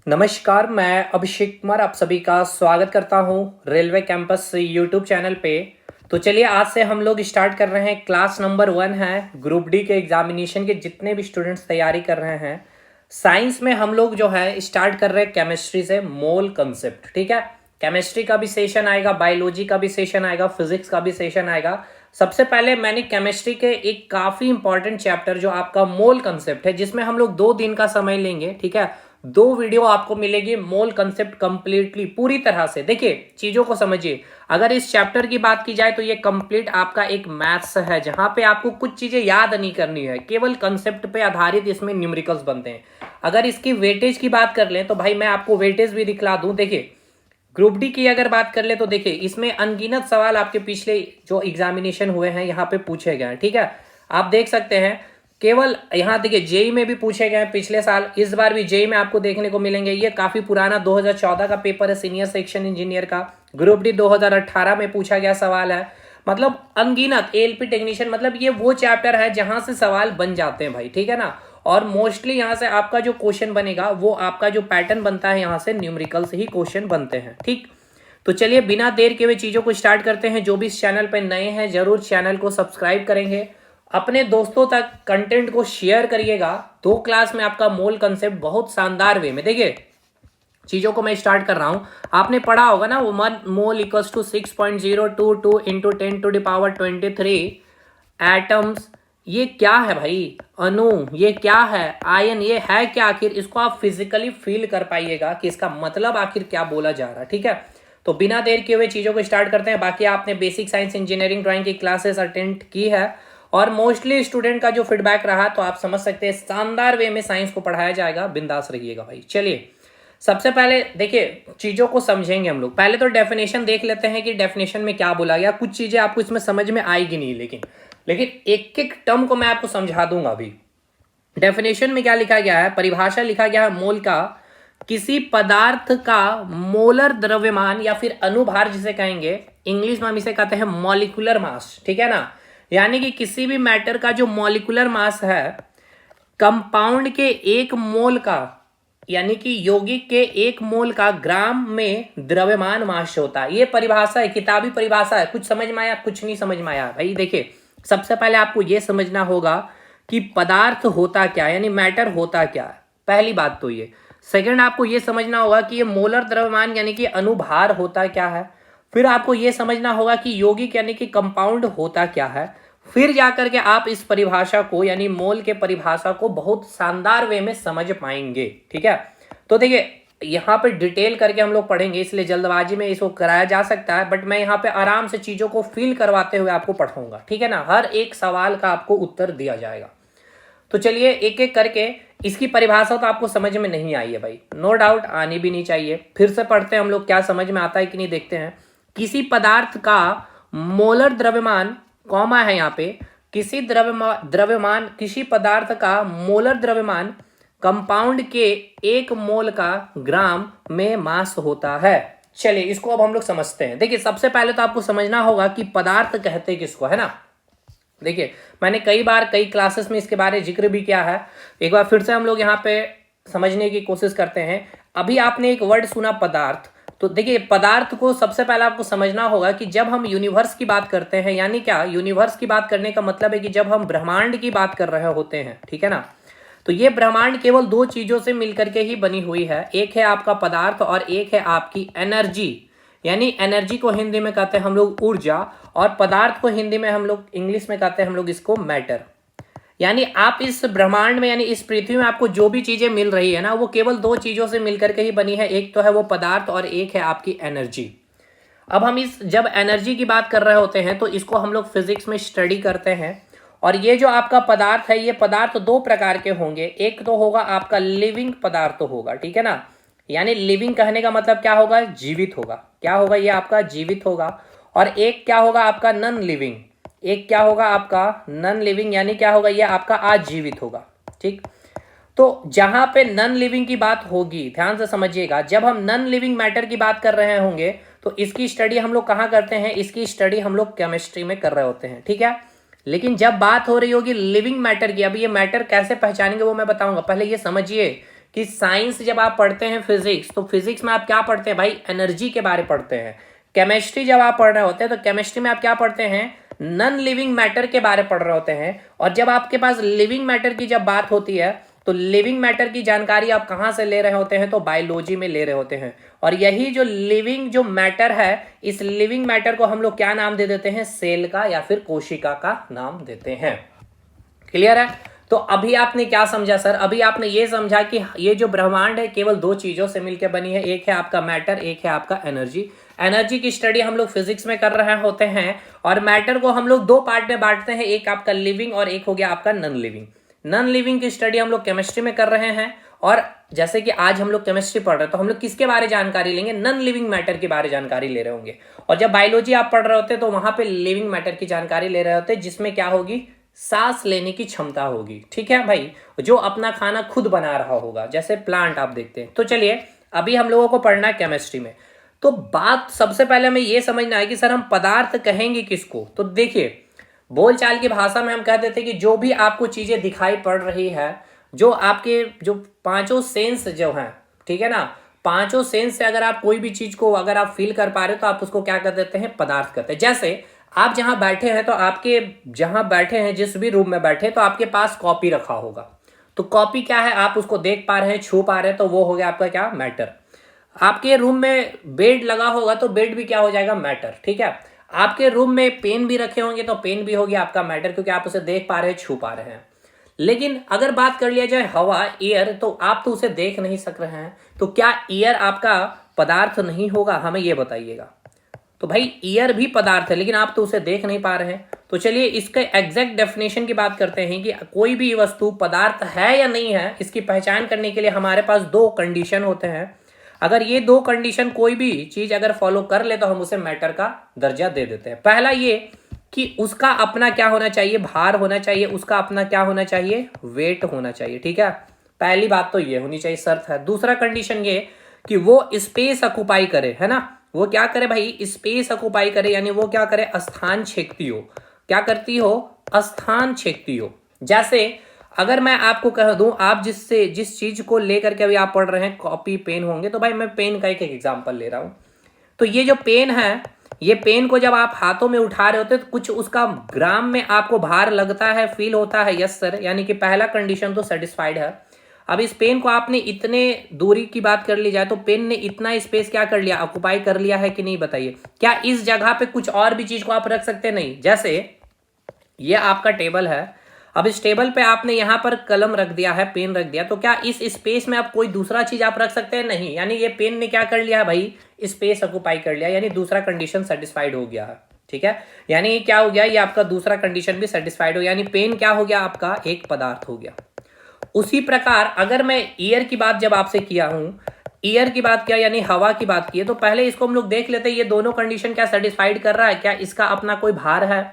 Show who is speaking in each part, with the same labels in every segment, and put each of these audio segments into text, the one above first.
Speaker 1: नमस्कार, मैं अभिषेक कुमार आप सभी का स्वागत करता हूं रेलवे कैंपस यूट्यूब चैनल पे। तो चलिए आज से हम लोग स्टार्ट कर रहे हैं। क्लास नंबर 1 है, ग्रुप डी के एग्जामिनेशन के जितने भी स्टूडेंट्स तैयारी कर रहे हैं। साइंस में हम लोग जो है स्टार्ट कर रहे हैं केमिस्ट्री से मोल कंसेप्ट। ठीक है, केमिस्ट्री का भी सेशन आएगा, बायोलॉजी का भी सेशन आएगा, फिजिक्स का भी सेशन आएगा। सबसे पहले मैंने केमिस्ट्री के एक काफी इंपॉर्टेंट चैप्टर जो आपका मोल कंसेप्ट है, जिसमें हम लोग 2 दिन का समय लेंगे। ठीक है, 2 वीडियो आपको मिलेगी मोल कंसेप्ट कंप्लीटली पूरी तरह से। देखिए चीजों को समझिए। अगर इस चैप्टर की बात की जाए तो ये कंप्लीट आपका एक मैथ्स है, जहां पे आपको कुछ चीजें याद नहीं करनी है, केवल कंसेप्ट पे आधारित इसमें न्यूमेरिकल्स बनते हैं। अगर इसकी वेटेज की बात कर लें तो भाई मैं आपको वेटेज भी दिखला दूं। देखिए ग्रुप डी की अगर बात कर ले तो देखिए इसमें अनगिनत सवाल आपके पिछले जो एग्जामिनेशन हुए हैं यहाँ पे पूछे गए हैं। ठीक है, आप देख सकते हैं। केवल यहाँ देखिए जेई में भी पूछे गए हैं पिछले साल, इस बार भी जेई में आपको देखने को मिलेंगे। ये काफी पुराना 2014 का पेपर है, सीनियर सेक्शन इंजीनियर का। ग्रुप डी 2018 में पूछा गया सवाल है। मतलब अनगिनत एएलपी टेक्नीशियन, मतलब ये वो चैप्टर है जहां से सवाल बन जाते हैं भाई। ठीक है ना, और मोस्टली यहाँ से आपका जो क्वेश्चन बनेगा वो आपका जो पैटर्न बनता है यहाँ से न्यूमेरिकल से ही क्वेश्चन बनते हैं। ठीक, तो चलिए बिना देर के हुए चीजों को स्टार्ट करते हैं। जो भी इस चैनल पर नए हैं जरूर चैनल को सब्सक्राइब करेंगे, अपने दोस्तों तक कंटेंट को शेयर करिएगा। 2 क्लास में आपका मोल कंसेप्ट बहुत शानदार वे में। देखिए चीजों को मैं स्टार्ट कर रहा हूं। आपने पढ़ा होगा ना, 1 मोल इक्वल्स टू 6.022 इंटू 10⁻23 एटम्स। ये क्या है भाई? अणु। ये क्या है? आयन। ये है क्या आखिर? इसको आप फिजिकली फील कर पाइएगा कि इसका मतलब आखिर क्या बोला जा रहा है। ठीक है, तो बिना देर किए हुए चीजों को स्टार्ट करते हैं। बाकी आपने बेसिक साइंस इंजीनियरिंग ड्राइंग की क्लासेस अटेंड की है और मोस्टली स्टूडेंट का जो फीडबैक रहा तो आप समझ सकते हैं शानदार वे में साइंस को पढ़ाया जाएगा। बिंदास रहिएगा भाई। चलिए सबसे पहले देखिए चीजों को समझेंगे हम लोग। पहले तो डेफिनेशन देख लेते हैं कि डेफिनेशन में क्या बोला गया। कुछ चीजें आपको इसमें समझ में आएगी नहीं, लेकिन एक एक टर्म को मैं आपको समझा दूंगा अभी। डेफिनेशन में क्या लिखा गया है? परिभाषा लिखा गया है मोल का, किसी पदार्थ का मोलर द्रव्यमान या फिर अनुभार जिसे कहेंगे, इंग्लिश में हम इसे कहते हैं मॉलिक्यूलर मास। ठीक है ना, यानी कि किसी भी मैटर का जो मॉलिक्यूलर मास है कंपाउंड के 1 मोल का, यानी कि यौगिक के 1 मोल का ग्राम में द्रव्यमान मास होता है। ये परिभाषा है, किताबी परिभाषा है। कुछ समझ में आया? कुछ नहीं समझ में आया भाई? देखिए सबसे पहले आपको यह समझना होगा कि पदार्थ होता क्या, यानी मैटर होता क्या है। पहली बात तो ये। सेकंड आपको यह समझना होगा कि ये मोलर द्रव्यमान यानी कि अनुभार होता क्या है। फिर आपको यह समझना होगा कि यौगिक यानी कि कंपाउंड होता क्या है। फिर जाकर के आप इस परिभाषा को यानी मोल के परिभाषा को बहुत शानदार वे में समझ पाएंगे। ठीक है, तो देखिए यहाँ पे डिटेल करके हम लोग पढ़ेंगे, इसलिए जल्दबाजी में इसको कराया जा सकता है, बट मैं यहाँ पे आराम से चीजों को फील करवाते हुए आपको पढ़ाऊंगा। ठीक है ना, हर एक सवाल का आपको उत्तर दिया जाएगा। तो चलिए एक एक करके। इसकी परिभाषा तो आपको समझ में नहीं आई है भाई, नो डाउट आनी भी नहीं चाहिए। फिर से पढ़ते हैं हम लोग, क्या समझ में आता है कि नहीं देखते हैं। किसी पदार्थ का मोलर द्रव्यमान, कॉमा है यहाँ पे, किसी द्रव्यमान किसी पदार्थ का मोलर द्रव्यमान कंपाउंड के 1 मोल का ग्राम में मास होता है। चलिए इसको अब हम लोग समझते हैं। देखिए सबसे पहले तो आपको समझना होगा कि पदार्थ कहते किसको है ना। देखिए मैंने कई बार कई क्लासेस में इसके बारे में जिक्र भी किया है। एक बार फिर से हम लोग यहाँ पे समझने की कोशिश करते हैं। अभी आपने एक वर्ड सुना पदार्थ, तो देखिए पदार्थ को सबसे पहले आपको समझना होगा कि जब हम यूनिवर्स की बात करते हैं, यानी क्या यूनिवर्स की बात करने का मतलब है कि जब हम ब्रह्मांड की बात कर रहे होते हैं, ठीक है ना, तो ये ब्रह्मांड केवल 2 चीजों से मिलकर के ही बनी हुई है। एक है आपका पदार्थ और एक है आपकी एनर्जी। यानी एनर्जी को हिंदी में कहते हैं हम लोग ऊर्जा, और पदार्थ को हिंदी में हम लोग इंग्लिश में कहते हैं हम लोग इसको मैटर। यानी आप इस ब्रह्मांड में यानी इस पृथ्वी में आपको जो भी चीजें मिल रही है ना, वो केवल 2 चीजों से मिलकर के ही बनी है। एक तो है वो पदार्थ और एक है आपकी एनर्जी। अब हम इस जब एनर्जी की बात कर रहे होते हैं तो इसको हम लोग फिजिक्स में स्टडी करते हैं। और ये जो आपका पदार्थ है, ये पदार्थ 2 प्रकार के होंगे। एक तो होगा आपका लिविंग पदार्थ होगा, ठीक है ना, यानी लिविंग कहने का मतलब क्या होगा? जीवित होगा। क्या होगा? ये आपका जीवित होगा। और एक क्या होगा? आपका नॉन लिविंग। एक क्या होगा? आपका नॉन लिविंग, यानी क्या होगा? ये आपका आजीवित होगा। ठीक, तो जहां पे नॉन लिविंग की बात होगी, ध्यान से समझिएगा, जब हम नॉन लिविंग मैटर की बात कर रहे होंगे तो इसकी स्टडी हम लोग कहाँ करते हैं? इसकी स्टडी हम लोग केमिस्ट्री में कर रहे होते हैं। ठीक है, लेकिन जब बात हो रही होगी लिविंग मैटर की, अभी ये मैटर कैसे पहचानेंगे वो मैं बताऊंगा। पहले ये समझिए कि साइंस जब आप पढ़ते हैं फिजिक्स, तो फिजिक्स में आप क्या पढ़ते हैं भाई, एनर्जी के बारे पढ़ते हैं। केमिस्ट्री जब आप पढ़ रहे होते हैं तो केमिस्ट्री में आप क्या पढ़ते हैं, नॉन लिविंग मैटर के बारे पढ़ रहे होते हैं। और जब आपके पास लिविंग मैटर की जब बात होती है तो लिविंग मैटर की जानकारी आप कहाँ से ले रहे होते हैं, तो बायोलॉजी में ले रहे होते हैं। और यही जो लिविंग जो मैटर है, इस लिविंग मैटर को हम लोग क्या नाम दे देते हैं, सेल का या फिर कोशिका का नाम देते हैं। क्लियर है? तो अभी आपने क्या समझा सर, अभी आपने ये समझा कि ये जो ब्रह्मांड है केवल दो चीजों से मिलकर बनी है, एक है आपका मैटर, एक है आपका एनर्जी। एनर्जी की स्टडी हम लोग फिजिक्स में कर रहे होते हैं, और मैटर को हम लोग दो पार्ट में बांटते हैं, एक आपका लिविंग और एक हो गया आपका नॉन लिविंग। नॉन लिविंग की स्टडी हम लोग केमिस्ट्री में कर रहे हैं, और जैसे कि आज हम लोग केमिस्ट्री पढ़ रहे हैं तो हम लोग किसके बारे जानकारी लेंगे, नॉन लिविंग मैटर के बारे जानकारी ले रहे होंगे। और जब बायोलॉजी आप पढ़ रहे होते हैं तो वहां पे लिविंग मैटर की जानकारी ले रहे होते हैं, जिसमें क्या होगी, सांस लेने की क्षमता होगी। ठीक है भाई, जो अपना खाना खुद बना रहा होगा, जैसे प्लांट आप देखते हैं। तो चलिए अभी हम लोगों को पढ़ना है केमिस्ट्री में। तो बात सबसे पहले हमें यह समझना है कि सर हम पदार्थ कहेंगे किसको। तो देखिए, बोलचाल की भाषा में हम कह देते हैं कि जो भी आपको चीजें दिखाई पड़ रही है, जो आपके जो पांचों सेंस जो हैं, ठीक है ना, पांचों सेंस से अगर आप कोई भी चीज को अगर आप फील कर पा रहे हो तो आप उसको क्या कर देते हैं, पदार्थ करते हैं। जैसे आप जहां बैठे हैं, तो आपके जहां बैठे हैं, जिस भी रूम में बैठे तो आपके पास कॉपी रखा होगा। तो कॉपी क्या है, आप उसको देख पा रहे हैं, छू पा रहे हैं, तो वो हो गया आपका क्या, मैटर। आपके रूम में बेड लगा होगा तो बेड भी क्या हो जाएगा, मैटर। ठीक है, आपके रूम में पेन भी रखे होंगे तो पेन भी हो गया आपका मैटर, क्योंकि आप उसे देख पा रहे हैं, छू पा रहे हैं। लेकिन अगर बात कर लिया जाए हवा, एयर, तो आप तो उसे देख नहीं सक रहे हैं, तो क्या एयर आपका पदार्थ नहीं होगा, हमें यह बताइएगा। तो भाई एयर भी पदार्थ है, लेकिन आप तो उसे देख नहीं पा रहे हैं। तो चलिए इसके एग्जैक्ट डेफिनेशन की बात करते हैं कि कोई भी वस्तु पदार्थ है या नहीं है, इसकी पहचान करने के लिए हमारे पास दो कंडीशन होते हैं। अगर ये दो कंडीशन कोई भी चीज अगर फॉलो कर ले तो हम उसे मैटर का दर्जा दे देते हैं। पहला ये कि उसका अपना क्या होना चाहिए, भार होना चाहिए, उसका अपना क्या होना चाहिए, वेट होना चाहिए। ठीक है, पहली बात तो ये होनी चाहिए, शर्त है। दूसरा कंडीशन ये कि वो स्पेस ऑक्युपाई करे, है ना, वो क्या करे भाई, स्पेस ऑक्युपाई करे, यानी वो क्या करे, स्थान छेकती हो। क्या करती हो, स्थान छेकती हो। जैसे अगर मैं आपको कह दूं, आप जिस चीज को लेकर के अभी आप पढ़ रहे हैं, कॉपी पेन होंगे, तो भाई मैं पेन का एक एग्जांपल ले रहा हूं। तो ये जो पेन है, ये पेन को जब आप हाथों में उठा रहे होते हैं तो कुछ उसका ग्राम में आपको भार लगता है, फील होता है। यस सर, यानी कि पहला कंडीशन तो सेटिस्फाइड है। अब इस पेन को आपने इतने दूरी की बात कर ली जाए तो पेन ने इतना स्पेस क्या कर लिया, ऑक्युपाई कर लिया है कि नहीं, बताइए। क्या इस जगह पे कुछ और भी चीज को आप रख सकते हैं, नहीं। जैसे ये आपका टेबल है, अब इस टेबल पे आपने यहां पर कलम रख दिया है, पेन रख दिया, तो क्या इस स्पेस में आप कोई दूसरा चीज आप रख सकते हैं, नहीं। यानी ये पेन ने क्या कर लिया है भाई, स्पेस ऑक्युपाई कर लिया, यानी दूसरा कंडीशन सेटिस्फाइड हो गया है। ठीक है, यानी क्या हो गया, ये आपका दूसरा कंडीशन भी सेटिस्फाइड हो गया, यानी पेन क्या हो गया, आपका एक पदार्थ हो गया। उसी प्रकार अगर मैं ईयर की बात जब आपसे किया हूं, ईयर की बात किया यानी हवा की बात की है, तो पहले इसको हम लोग देख लेते हैं, ये दोनों कंडीशन क्या सेटिस्फाइड कर रहा है, क्या इसका अपना कोई भार है,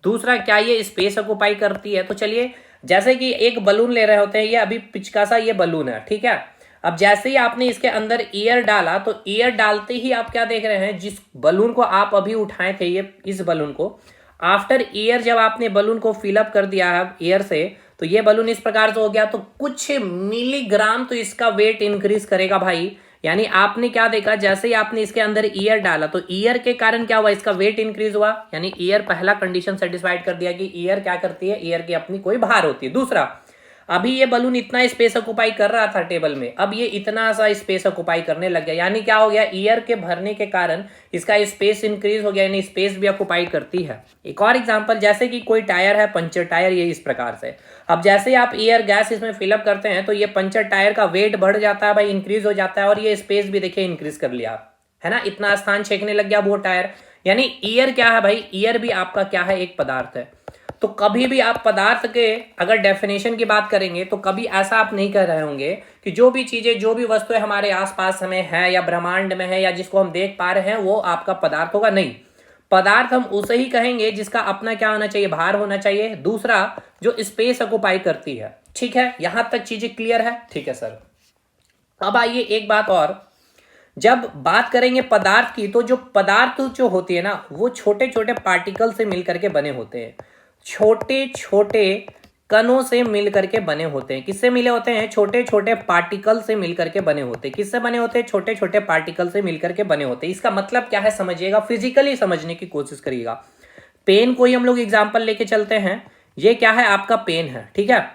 Speaker 1: दूसरा क्या ये स्पेस ऑक्युपाई करती है। तो चलिए, जैसे कि एक बलून ले रहे होते हैं, ये अभी पिचका सा ये बलून है, ठीक है। अब जैसे ही आपने इसके अंदर ईयर डाला, तो ईयर डालते ही आप क्या देख रहे हैं, जिस बलून को आप अभी उठाए थे, ये इस बलून को, आफ्टर ईयर जब आपने बलून को फिलअप कर दिया है ईयर से, तो ये बलून इस प्रकार से हो गया, तो कुछ मिलीग्राम तो इसका वेट इंक्रीज करेगा भाई। यानी आपने क्या देखा, जैसे ही आपने इसके अंदर ईयर डाला तो ईयर के कारण क्या हुआ, इसका वेट इंक्रीज हुआ। यानी ईयर पहला कंडीशन सेटिस्फाइड कर दिया कि ईयर क्या करती है, ईयर की अपनी कोई भार होती है। दूसरा, अभी ये बलून इतना स्पेस ऑक्युपाई कर रहा था टेबल में, अब ये इतना सा स्पेस ऑक्युपाई करने लग गया, यानी क्या हो गया, ईयर के भरने के कारण इसका स्पेस इंक्रीज हो गया, यानी स्पेस भी ऑक्युपाई करती है। एक और एग्जांपल, जैसे कि कोई टायर है, पंचर टायर, ये इस प्रकार से। अब जैसे आप एयर गैस इसमें फिलअप करते हैं तो ये पंचर टायर का वेट बढ़ जाता है भाई, इंक्रीज हो जाता है, और ये स्पेस भी देखिए इंक्रीज कर लिया, है ना, इतना स्थान छेकने लग गया वो टायर। यानी ईयर क्या है भाई, ईयर भी आपका क्या है, एक पदार्थ है। तो कभी भी आप पदार्थ के अगर डेफिनेशन की बात करेंगे तो कभी ऐसा आप नहीं कह रहे होंगे कि जो भी चीजें, जो भी वस्तुएं हमारे आसपास हमें है या ब्रह्मांड में है या जिसको हम देख पा रहे हैं वो आपका पदार्थ होगा, नहीं। पदार्थ हम उसे ही कहेंगे जिसका अपना क्या होना चाहिए, भार होना चाहिए। दूसरा, जो स्पेस ऑक्युपाई करती है। ठीक है, यहां तक चीजें क्लियर है, ठीक है सर। अब आइए एक बात और, जब बात करेंगे पदार्थ की, तो जो पदार्थ जो होती है ना, वो छोटे छोटे पार्टिकल से मिलकर के बने होते हैं। छोटे छोटे कणों से मिल करके बने होते हैं। किससे मिले होते हैं? छोटे छोटे पार्टिकल से मिल करके बने होते हैं। किससे बने होते हैं? छोटे छोटे पार्टिकल से मिल करके बने होते हैं। इसका मतलब क्या है समझिएगा, फिजिकली समझने की कोशिश करिएगा। पेन को ही हम लोग एग्जाम्पल लेके चलते हैं। ये क्या है? आपका पेन है, ठीक है।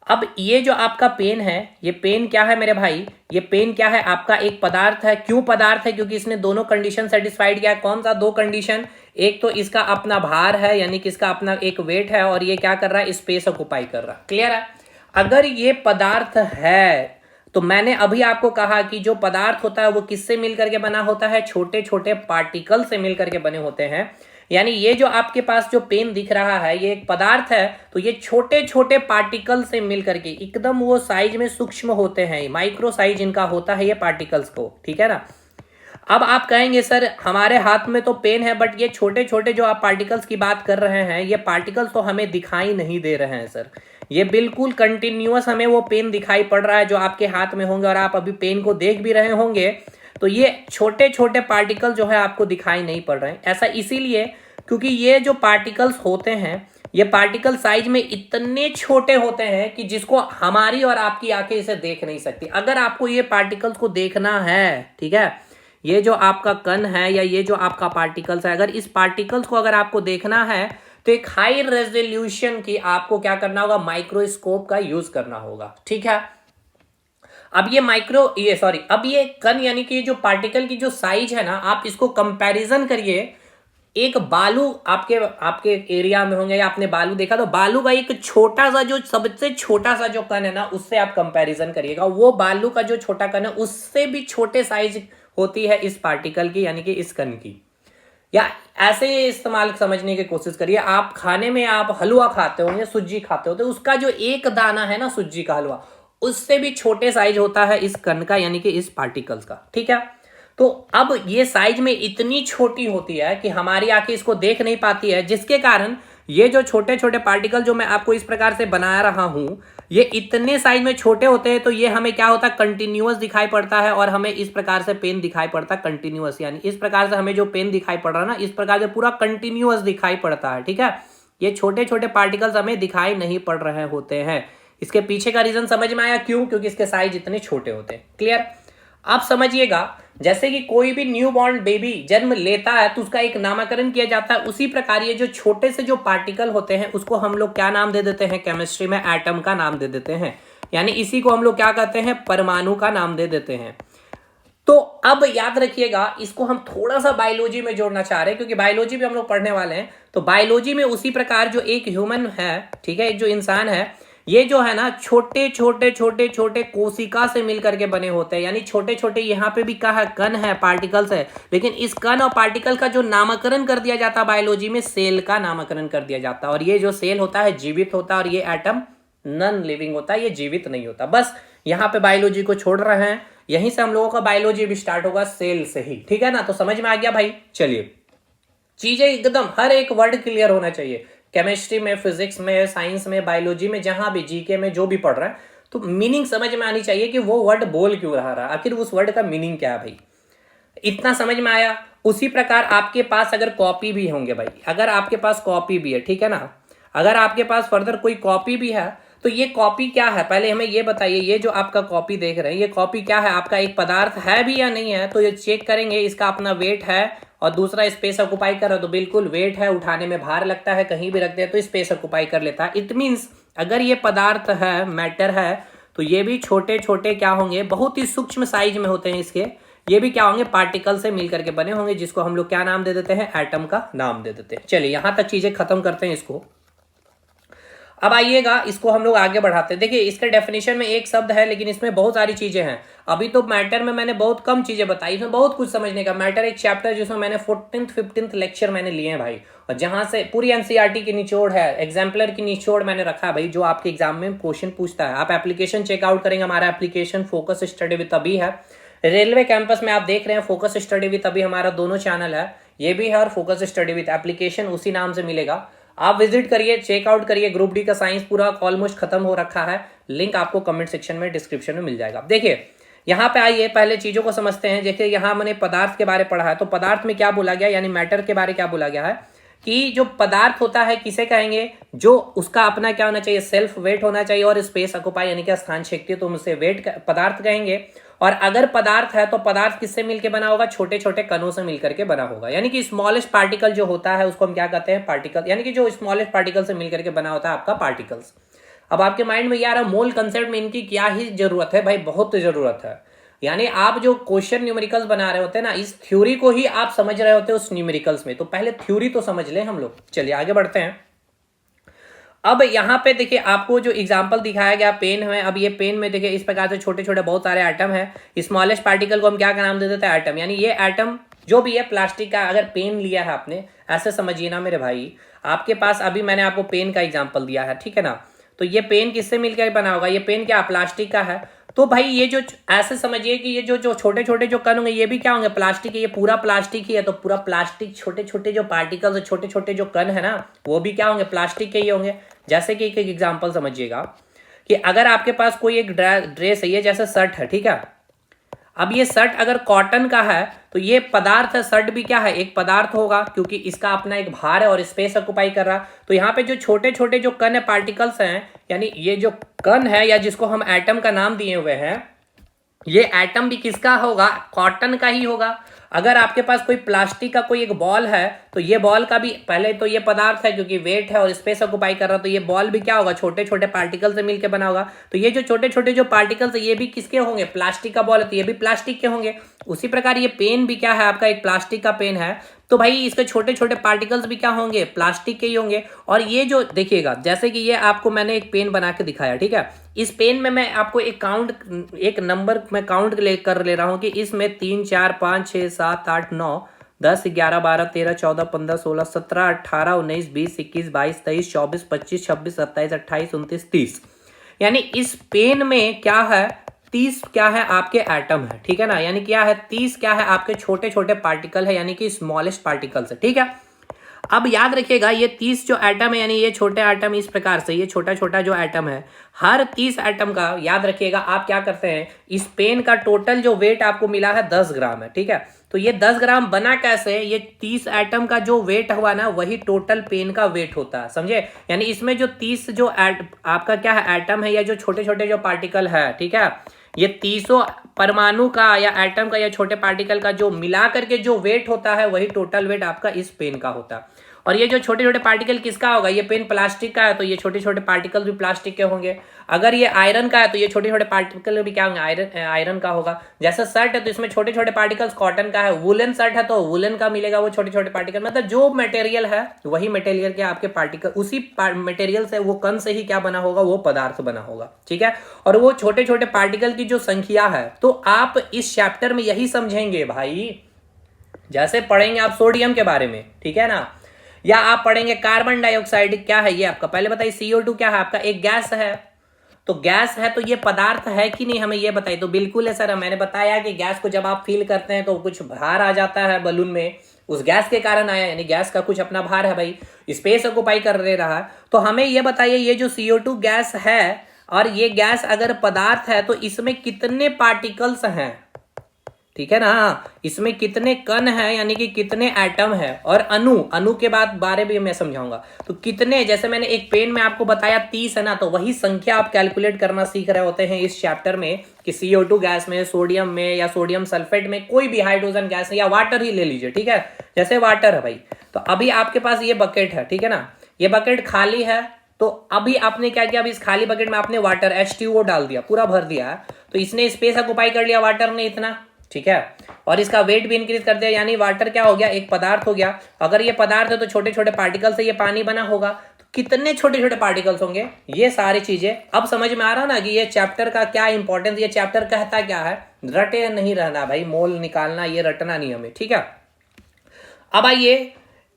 Speaker 1: अब ये जो आपका पेन है, ये पेन क्या है मेरे भाई? ये पेन क्या है? आपका एक पदार्थ है। क्यों पदार्थ है? क्योंकि इसने दोनों कंडीशन सेटिस्फाइड किया है। कौन सा? दो कंडीशन। एक तो इसका अपना भार है, यानी कि इसका अपना एक वेट है, और ये क्या कर रहा है? स्पेस ऑक्युपाई कर रहा है। क्लियर है? अगर ये पदार्थ है तो मैंने अभी आपको कहा कि जो पदार्थ होता है वो किससे मिल करके बना होता है? छोटे छोटे पार्टिकल से मिल करके बने होते हैं। यानी ये जो आपके पास जो पेन दिख रहा है ये एक पदार्थ है, तो ये छोटे छोटे पार्टिकल से मिल करके एकदम वो साइज में सूक्ष्म होते हैं, माइक्रो साइज इनका होता है ये पार्टिकल्स को, ठीक है ना। अब आप कहेंगे सर हमारे हाथ में तो पेन है, बट ये छोटे छोटे जो आप पार्टिकल्स की बात कर रहे हैं, ये पार्टिकल्स तो हमें दिखाई नहीं दे रहे हैं सर। ये बिल्कुल कंटिन्यूअस हमें वो पेन दिखाई पड़ रहा है जो आपके हाथ में होंगे, और आप अभी पेन को देख भी रहे होंगे, तो ये छोटे छोटे पार्टिकल जो है आपको दिखाई नहीं पड़ रहे हैं। ऐसा इसीलिए क्योंकि ये जो पार्टिकल्स होते हैं, ये पार्टिकल साइज में इतने छोटे होते हैं कि जिसको हमारी और आपकी आंखें इसे देख नहीं सकती। अगर आपको ये पार्टिकल्स को देखना है, ठीक है, ये जो आपका कण है या ये जो आपका पार्टिकल्स है, अगर इस पार्टिकल्स को अगर आपको देखना है तो एक हाई रेजोल्यूशन की आपको क्या करना होगा? माइक्रोस्कोप का यूज करना होगा, ठीक है। अब ये कण यानी कि जो पार्टिकल की जो साइज है ना, आप इसको कंपैरिजन करिए। एक बालू आपके आपके एरिया में होंगे या आपने बालू देखा, तो बालू का एक छोटा सा जो सबसे छोटा सा जो कण है ना, उससे आप कंपैरिजन करिएगा। वो बालू का जो छोटा कण है उससे भी छोटे साइज होती है इस पार्टिकल की, यानी कि इस कण की। या ऐसे इस्तेमाल समझने की कोशिश करिए। आप खाने में आप हलवा खाते हो या सूजी खाते हो, तो उसका जो एक दाना है ना सूजी का हलवा, उससे भी छोटे साइज होता है इस कण का, यानी कि इस पार्टिकल्स का, ठीक है। तो अब ये साइज में इतनी छोटी होती है कि हमारी आंखें इसको देख नहीं पाती है, जिसके कारण ये जो छोटे छोटे पार्टिकल जो मैं आपको इस प्रकार से बना रहा हूं, ये इतने साइज में छोटे होते हैं, तो ये हमें क्या होता है? कंटिन्यूअस दिखाई पड़ता है, और हमें इस प्रकार से पेन दिखाई पड़ता है कंटिन्यूअस। यानी इस प्रकार से हमें जो पेन दिखाई पड़ रहा है ना, इस प्रकार से पूरा कंटिन्यूअस दिखाई पड़ता है, ठीक है। ये छोटे छोटे पार्टिकल्स हमें दिखाई नहीं पड़ रहे होते हैं। इसके पीछे का रीजन समझ में आया? क्यों? क्योंकि इसके साइज इतने छोटे होते हैं। क्लियर? आप समझिएगा, जैसे कि कोई भी न्यू बॉर्न बेबी जन्म लेता है तो उसका एक नामकरण किया जाता है, उसी प्रकार ये जो छोटे से जो पार्टिकल होते हैं उसको हम लोग क्या नाम दे देते हैं? केमिस्ट्री में एटम का नाम दे देते हैं। यानी इसी को हम लोग क्या कहते हैं? परमाणु का नाम दे देते हैं। तो अब याद रखिएगा, इसको हम थोड़ा सा बायोलॉजी में जोड़ना चाह रहे हैं, क्योंकि बायोलॉजी भी हम लोग पढ़ने वाले हैं। तो बायोलॉजी में उसी प्रकार जो एक ह्यूमन है, ठीक है, एक जो इंसान है, ये जो है ना छोटे छोटे छोटे छोटे कोशिका से मिलकर के बने होते हैं। यानी छोटे छोटे यहाँ पे भी कहा कण है, पार्टिकल्स है, लेकिन इस कण और पार्टिकल का जो नामकरण कर दिया जाता है बायोलॉजी में, सेल का नामकरण कर दिया जाता है। और ये जो सेल होता है जीवित होता है, और ये एटम नॉन लिविंग होता है, ये जीवित नहीं होता। बस यहाँ पे बायोलॉजी को छोड़ रहे हैं, यहीं से हम लोगों का बायोलॉजी भी स्टार्ट होगा, सेल से ही, ठीक है ना। तो समझ में आ गया भाई? चलिए, चीजें एकदम हर एक वर्ड क्लियर होना चाहिए। केमिस्ट्री में, फिजिक्स में, साइंस में, बायोलॉजी में, जहां भी, जीके में जो भी पढ़ रहा है, तो मीनिंग समझ में आनी चाहिए कि वो वर्ड बोल क्यों रहा है, आखिर उस वर्ड का मीनिंग क्या है भाई। इतना समझ में आया? उसी प्रकार आपके पास अगर कॉपी भी होंगे भाई, अगर आपके पास कॉपी भी है, ठीक है ना, अगर आपके पास फर्दर कोई कॉपी भी है, तो ये कॉपी क्या है? पहले हमें ये बताइए, ये जो आपका कॉपी देख रहे हैं, ये कॉपी क्या है? आपका एक पदार्थ है भी या नहीं है? तो ये चेक करेंगे, इसका अपना वेट है, और दूसरा स्पेस ऑक्युपाई कर रहा है, तो बिल्कुल वेट है, उठाने में भार लगता है, कहीं भी रख दे तो स्पेस ऑक्युपाई कर लेता है। इट मीन्स अगर ये पदार्थ है, मैटर है, तो ये भी छोटे छोटे क्या होंगे? बहुत ही सूक्ष्म साइज में होते हैं इसके। ये भी क्या होंगे? पार्टिकल से मिलकर के बने होंगे, जिसको हम लोग क्या नाम दे देते हैं? एटम का नाम दे देते हैं। चलिए, यहां तक चीजें खत्म करते हैं इसको। अब आइएगा, इसको हम लोग आगे बढ़ाते हैं। देखिए, इसके डेफिनेशन में एक शब्द है, लेकिन इसमें बहुत सारी चीजें हैं। अभी तो मैटर में मैंने बहुत कम चीजें बताई, इसमें बहुत कुछ समझने का। मैटर एक चैप्टर जिसमें मैंने 14th 15th लेक्चर मैंने लिए हैं भाई, और जहां से पूरी एनसीईआरटी की निचोड़ है, एग्जाम्पलर की निचोड़ मैंने रखा है भाई, जो आपके एग्जाम में क्वेश्चन पूछता है। आप एप्लीकेशन चेकआउट करेंगे, हमारा एप्लीकेशन फोकस स्टडी विद अभी है। रेलवे कैंपस में आप देख रहे हैं फोकस स्टडी विद अभी, हमारा दोनों चैनल है, ये भी है, और फोकस स्टडी विद एप्लीकेशन उसी नाम से मिलेगा। आप विजिट करिए, चेकआउट करिए। ग्रुप डी का साइंस पूरा ऑलमोस्ट खत्म हो रखा है, लिंक आपको कमेंट सेक्शन में, डिस्क्रिप्शन में मिल जाएगा। देखिए, यहाँ पे आइए, पहले चीजों को समझते हैं। देखिए, यहाँ मैंने पदार्थ के बारे में पढ़ा है, तो पदार्थ में क्या बोला गया, यानी मैटर के बारे क्या बोला गया है कि जो पदार्थ होता है किसे कहेंगे, जो उसका अपना क्या होना चाहिए, सेल्फ वेट होना चाहिए और स्पेस ऑक्युपाई यानी कि स्थान क्षेत्रीय, तो हम उसे वेट पदार्थ कहेंगे। और अगर पदार्थ है तो पदार्थ किससे मिलकर बना होगा, छोटे छोटे कणों से मिलकर के बना होगा, यानी कि स्मॉलेस्ट पार्टिकल जो होता है उसको हम क्या कहते हैं, पार्टिकल, यानी कि जो स्मॉलेस्ट पार्टिकल से मिलकर के बना होता है आपका पार्टिकल्स। अब आपके माइंड में यार मोल कंसेप्ट में इनकी क्या ही जरूरत है भाई, बहुत जरूरत है। यानी आप जो क्वेश्चन न्यूमेरिकल्स बना रहे होते हैं ना, इस थ्योरी को ही आप समझ रहे होते हैं उस न्यूमेरिकल्स में, तो पहले थ्योरी तो समझ लें हम लोग। चलिए आगे बढ़ते हैं। अब यहाँ पे देखिए आपको जो एग्जांपल दिखाया गया पेन में, अब ये पेन में देखिए इस प्रकार से छोटे छोटे बहुत सारे एटम है। स्मॉलेस्ट पार्टिकल को हम क्या का नाम दे देते हैं, एटम। यानी ये एटम जो भी है प्लास्टिक का, अगर पेन लिया है आपने, ऐसे समझिए ना मेरे भाई, आपके पास अभी मैंने आपको पेन का एग्जाम्पल दिया है, ठीक है ना, तो ये पेन किससे मिलकर बना होगा, ये पेन क्या प्लास्टिक का है। तो भाई ये जो ऐसे समझिए कि ये जो जो छोटे छोटे जो कण होंगे ये भी क्या होंगे, प्लास्टिक है, ये पूरा प्लास्टिक ही है, तो पूरा प्लास्टिक, छोटे छोटे जो पार्टिकल्स, छोटे छोटे जो कण है ना, वो भी क्या होंगे, प्लास्टिक के ही होंगे। जैसे कि एक एग्जांपल समझिएगा कि अगर आपके पास कोई एक ड्रेस है, ये जैसे शर्ट है, ठीक है, अब ये शर्ट अगर कॉटन का है तो ये पदार्थ है, शर्ट भी क्या है, एक पदार्थ होगा, क्योंकि इसका अपना एक भार है और स्पेस ऑक्युपाई कर रहा। तो यहाँ पे जो छोटे छोटे जो कण है, पार्टिकल्स हैं, यानी ये जो कण है या जिसको हम एटम का नाम दिए हुए हैं, ये एटम भी किसका होगा, कॉटन का ही होगा। अगर आपके पास कोई प्लास्टिक का कोई एक बॉल है तो ये बॉल का भी, पहले तो ये पदार्थ है क्योंकि वेट है और स्पेस ऑक्युपाई कर रहा, तो ये बॉल भी क्या होगा, छोटे छोटे पार्टिकल से मिलकर बना होगा। तो ये जो छोटे छोटे जो पार्टिकल्स है ये भी किसके होंगे, प्लास्टिक का बॉल है तो ये भी प्लास्टिक के होंगे। उसी प्रकार ये पेन भी क्या है आपका, एक प्लास्टिक का पेन है, तो भाई इसके छोटे छोटे पार्टिकल्स भी क्या होंगे, प्लास्टिक के ही होंगे। और ये जो देखिएगा, जैसे कि ये आपको मैंने एक पेन बना के दिखाया, ठीक है, इस पेन में मैं आपको एक नंबर मैं काउंट कर ले रहा हूं कि इसमें 3 4 5 6 7 8 9 10 11 12 13 14 15 16 17 18 19 20 21 22 23 24 25 26 27 28 29 30, यानी इस पेन में क्या है, 30 क्या है आपके एटम है, ठीक है ना, यानी क्या है 30 क्या है आपके छोटे छोटे पार्टिकल है, यानी कि स्मॉलेस्ट पार्टिकल्स है, ठीक है। अब याद रखिएगा ये 30 जो एटम है, यानी ये छोटे एटम, इस प्रकार से ये छोटा छोटा जो एटम है, हर 30 एटम का याद रखिएगा आप क्या करते हैं, इस पेन का टोटल जो वेट आपको मिला है 10 ग्राम है, ठीक है। तो ये 10 ग्राम बना कैसे, ये 30 एटम का जो वेट हुआ ना वही टोटल पेन का वेट होता है, समझे। यानी इसमें जो 30 जो आपका क्या है एटम है या जो छोटे छोटे जो पार्टिकल है, ठीक है, ये 30 परमाणु का या एटम का या छोटे पार्टिकल का जो मिला करके जो वेट होता है वही टोटल वेट आपका इस पेन का होता है। और ये जो छोटे छोटे पार्टिकल किसका होगा, ये पेन प्लास्टिक का है तो ये छोटे छोटे पार्टिकल भी प्लास्टिक के होंगे। अगर ये आयरन का है तो ये छोटे छोटे पार्टिकल भी क्या होंगे, आयरन का होगा। जैसे शर्ट है तो इसमें छोटे छोटे पार्टिकल्स कॉटन का है, वुलन शर्ट है तो वुलन का मिलेगा वो छोटे छोटे पार्टिकल, मतलब जो मटेरियल है वही मटेरियल के आपके पार्टिकल, उसी मटेरियल से वो कण से ही क्या बना होगा, वो पदार्थ बना होगा, ठीक है। और वो छोटे छोटे पार्टिकल की जो संख्या है, तो आप इस चैप्टर में यही समझेंगे भाई, जैसे पढ़ेंगे आप सोडियम के बारे में, ठीक है ना, या आप पढ़ेंगे कार्बन डाइऑक्साइड क्या है ये आपका, पहले बताइए CO2 क्या है आपका, एक गैस है, तो गैस है तो ये पदार्थ है कि नहीं, हमें ये बताइए। तो बिल्कुल है सर, मैंने बताया कि गैस को जब आप फील करते हैं तो कुछ भार आ जाता है बलून में, उस गैस के कारण आया, यानी गैस का कुछ अपना भार है भाई, स्पेस ऑक्युपाई कर दे रहा है। तो हमें ये बताइए ये जो CO2 गैस है और ये गैस अगर पदार्थ है तो इसमें कितने पार्टिकल्स हैं, ठीक है ना, इसमें कितने कण है, यानी कि कितने एटम है, और अणु के बाद बारे में मैं समझाऊंगा। तो कितने, जैसे मैंने एक पेन में आपको बताया 30 है ना, तो वही संख्या आप कैलकुलेट करना सीख रहे होते हैं इस चैप्टर में कि CO2 गैस में, सोडियम में या सोडियम सल्फेट में, कोई भी हाइड्रोजन गैस है या वाटर ही ले लीजिए, ठीक है, जैसे वाटर है भाई, तो अभी आपके पास ये बकेट है, ठीक है ना, ये बकेट खाली है, तो अभी आपने क्या किया, अभी इस खाली बकेट में आपने वाटर H2O डाल दिया, पूरा भर दिया है, तो इसने स्पेस ऑक्युपाई कर लिया वाटर ने इतना, ठीक है, और इसका वेट भी इंक्रीज कर दिया, यानी वाटर क्या हो गया, एक पदार्थ हो गया। अगर ये पदार्थ है तो छोटे छोटे पार्टिकल से ये पानी बना होगा, तो कितने छोटे छोटे पार्टिकल्स होंगे, ये सारी चीजें अब समझ में आ रहा ना कि ये चैप्टर का क्या इंपॉर्टेंस, ये चैप्टर कहता क्या है, रटे नहीं रहना भाई, मोल निकालना, ये रटना नहीं हमें, ठीक है। अब आइए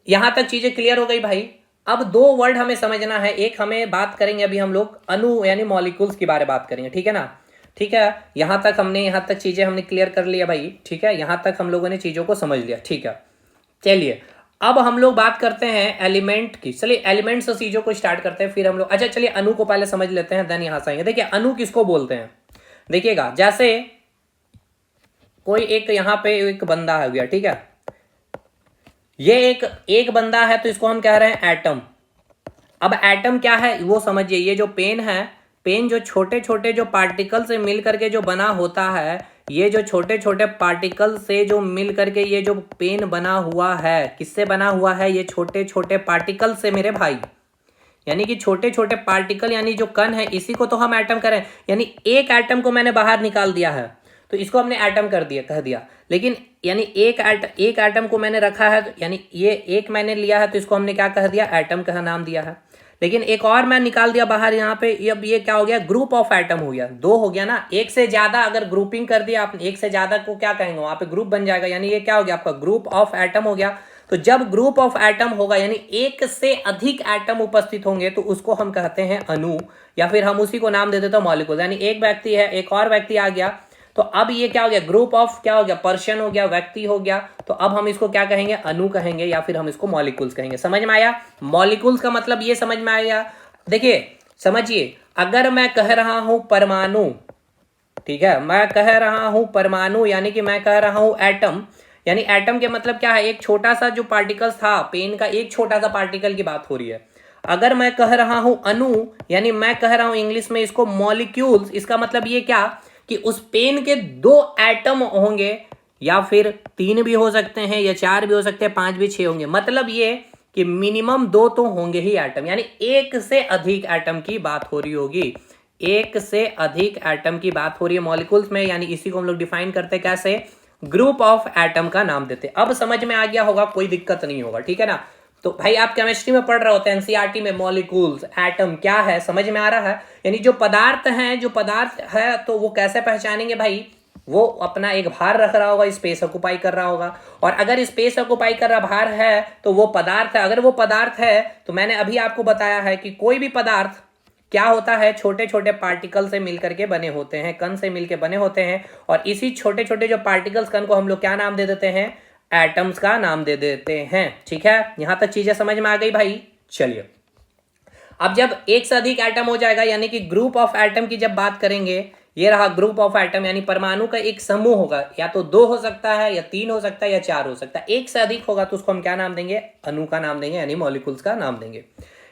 Speaker 1: यहां तक चीजें क्लियर हो गई भाई। अब 2 वर्ड हमें समझना है, एक हमें बात करेंगे अभी हम लोग अणु यानी मॉलिक्यूल्स की बारे में बात करेंगे, ठीक है ना, ठीक है, यहां तक चीजें हमने क्लियर कर लिया भाई, ठीक है, यहां तक हम लोगों ने चीजों को समझ लिया, ठीक है। चलिए अब हम लोग बात करते हैं एलिमेंट की, चलिए एलिमेंट से चीजों को स्टार्ट करते हैं, फिर हम लोग, अच्छा चलिए अणु को पहले समझ लेते हैं, देन यहां से आएंगे। देखिए अणु किसको बोलते हैं, देखिएगा जैसे कोई एक यहां पे एक बंदा है गया, ठीक है, ये एक एक बंदा है तो इसको हम कह रहे हैं एटम। अब एटम क्या है वो समझिए, ये जो पेन है, पेन जो छोटे छोटे जो पार्टिकल से मिल करके जो बना होता है, ये जो छोटे छोटे पार्टिकल से जो मिल करके ये जो पेन बना हुआ है, किससे बना हुआ है, ये छोटे छोटे पार्टिकल से मेरे भाई। यानी कि छोटे छोटे पार्टिकल यानी जो कण है, इसी को तो हम एटम करें। यानी एक एटम को मैंने बाहर निकाल दिया है तो इसको हमने एटम कर दिया, कह दिया। लेकिन यानी एक एटम को मैंने रखा है, यानी ये एक मैंने लिया है तो इसको हमने क्या कह दिया, एटम का नाम दिया है। लेकिन एक और मैं निकाल दिया बाहर यहाँ पे, अब ये क्या हो गया, ग्रुप ऑफ एटम हो गया। दो हो गया ना, एक से ज्यादा अगर ग्रुपिंग कर दिया आपने, एक से ज्यादा को क्या कहेंगे वहां पे, ग्रुप बन जाएगा। यानी ये क्या हो गया आपका, ग्रुप ऑफ एटम हो गया। तो जब ग्रुप ऑफ एटम होगा यानी एक से अधिक एटम उपस्थित होंगे तो उसको हम कहते हैं अणु, या फिर हम उसी को नाम दे देते हैं मॉलिक्यूल। यानी एक व्यक्ति है, एक और व्यक्ति आ गया, तो अब ये क्या हो गया, ग्रुप ऑफ क्या हो गया, पर्सन हो गया, व्यक्ति हो गया। तो अब हम इसको क्या कहेंगे, अणु कहेंगे, या फिर हम इसको मॉलिक्यूल्स कहेंगे। समझ में आया? मॉलिक्यूल्स का मतलब ये समझ में आया। देखिए समझिए, अगर मैं कह रहा हूं परमाणु, ठीक है, मैं कह रहा हूं परमाणु यानी कि मैं कह रहा हूं एटम, यानी एटम के मतलब क्या है, एक छोटा सा जो पार्टिकल्स था पेन का, एक छोटा सा पार्टिकल की बात हो रही है। अगर मैं कह रहा हूं अणु, यानी मैं कह रहा हूं इंग्लिश में इसको मॉलिक्यूल्स, इसका मतलब ये क्या कि उस पेन के दो एटम होंगे, या फिर तीन भी हो सकते हैं, या चार भी हो सकते हैं, पांच भी, छह होंगे। मतलब ये कि मिनिमम दो तो होंगे ही एटम, यानी एक से अधिक एटम की बात हो रही होगी। एक से अधिक एटम की बात हो रही है मॉलिक्यूल्स में, यानी इसी को हम लोग डिफाइन करते हैं कैसे, ग्रुप ऑफ एटम का नाम देते। अब समझ में आ गया होगा, कोई दिक्कत नहीं होगा, ठीक है ना। तो भाई आप केमिस्ट्री में पढ़ रहे होते हैं, एनसीईआरटी में, मॉलिक्यूल्स एटम क्या है समझ में आ रहा है। यानी जो पदार्थ है, जो पदार्थ है तो वो कैसे पहचानेंगे भाई, वो अपना एक भार रख रहा होगा, स्पेस ऑक्युपाई कर रहा होगा, और अगर स्पेस ऑक्युपाई कर रहा भार है तो वो पदार्थ है। अगर वो पदार्थ है तो मैंने अभी आपको बताया है कि कोई भी पदार्थ क्या होता है, छोटे छोटे पार्टिकल से मिलकर के बने होते हैं, कण से मिलकर बने होते हैं, और इसी छोटे छोटे जो पार्टिकल्स, कण को हम लोग क्या नाम दे देते हैं, एटम्स का नाम दे देते हैं। ठीक है, यहां तक चीजें समझ में आ गई भाई। चलिए, अब जब एक से अधिक एटम हो जाएगा, यानी कि ग्रुप ऑफ एटम की जब बात करेंगे, ये रहा ग्रुप ऑफ एटम, यानी परमाणु का एक समूह होगा, या तो दो हो सकता है, या तीन हो सकता है, या चार हो सकता है। एक से अधिक होगा तो उसको हम क्या नाम देंगे, अणु का नाम देंगे, यानी मॉलिक्यूल्स का नाम देंगे।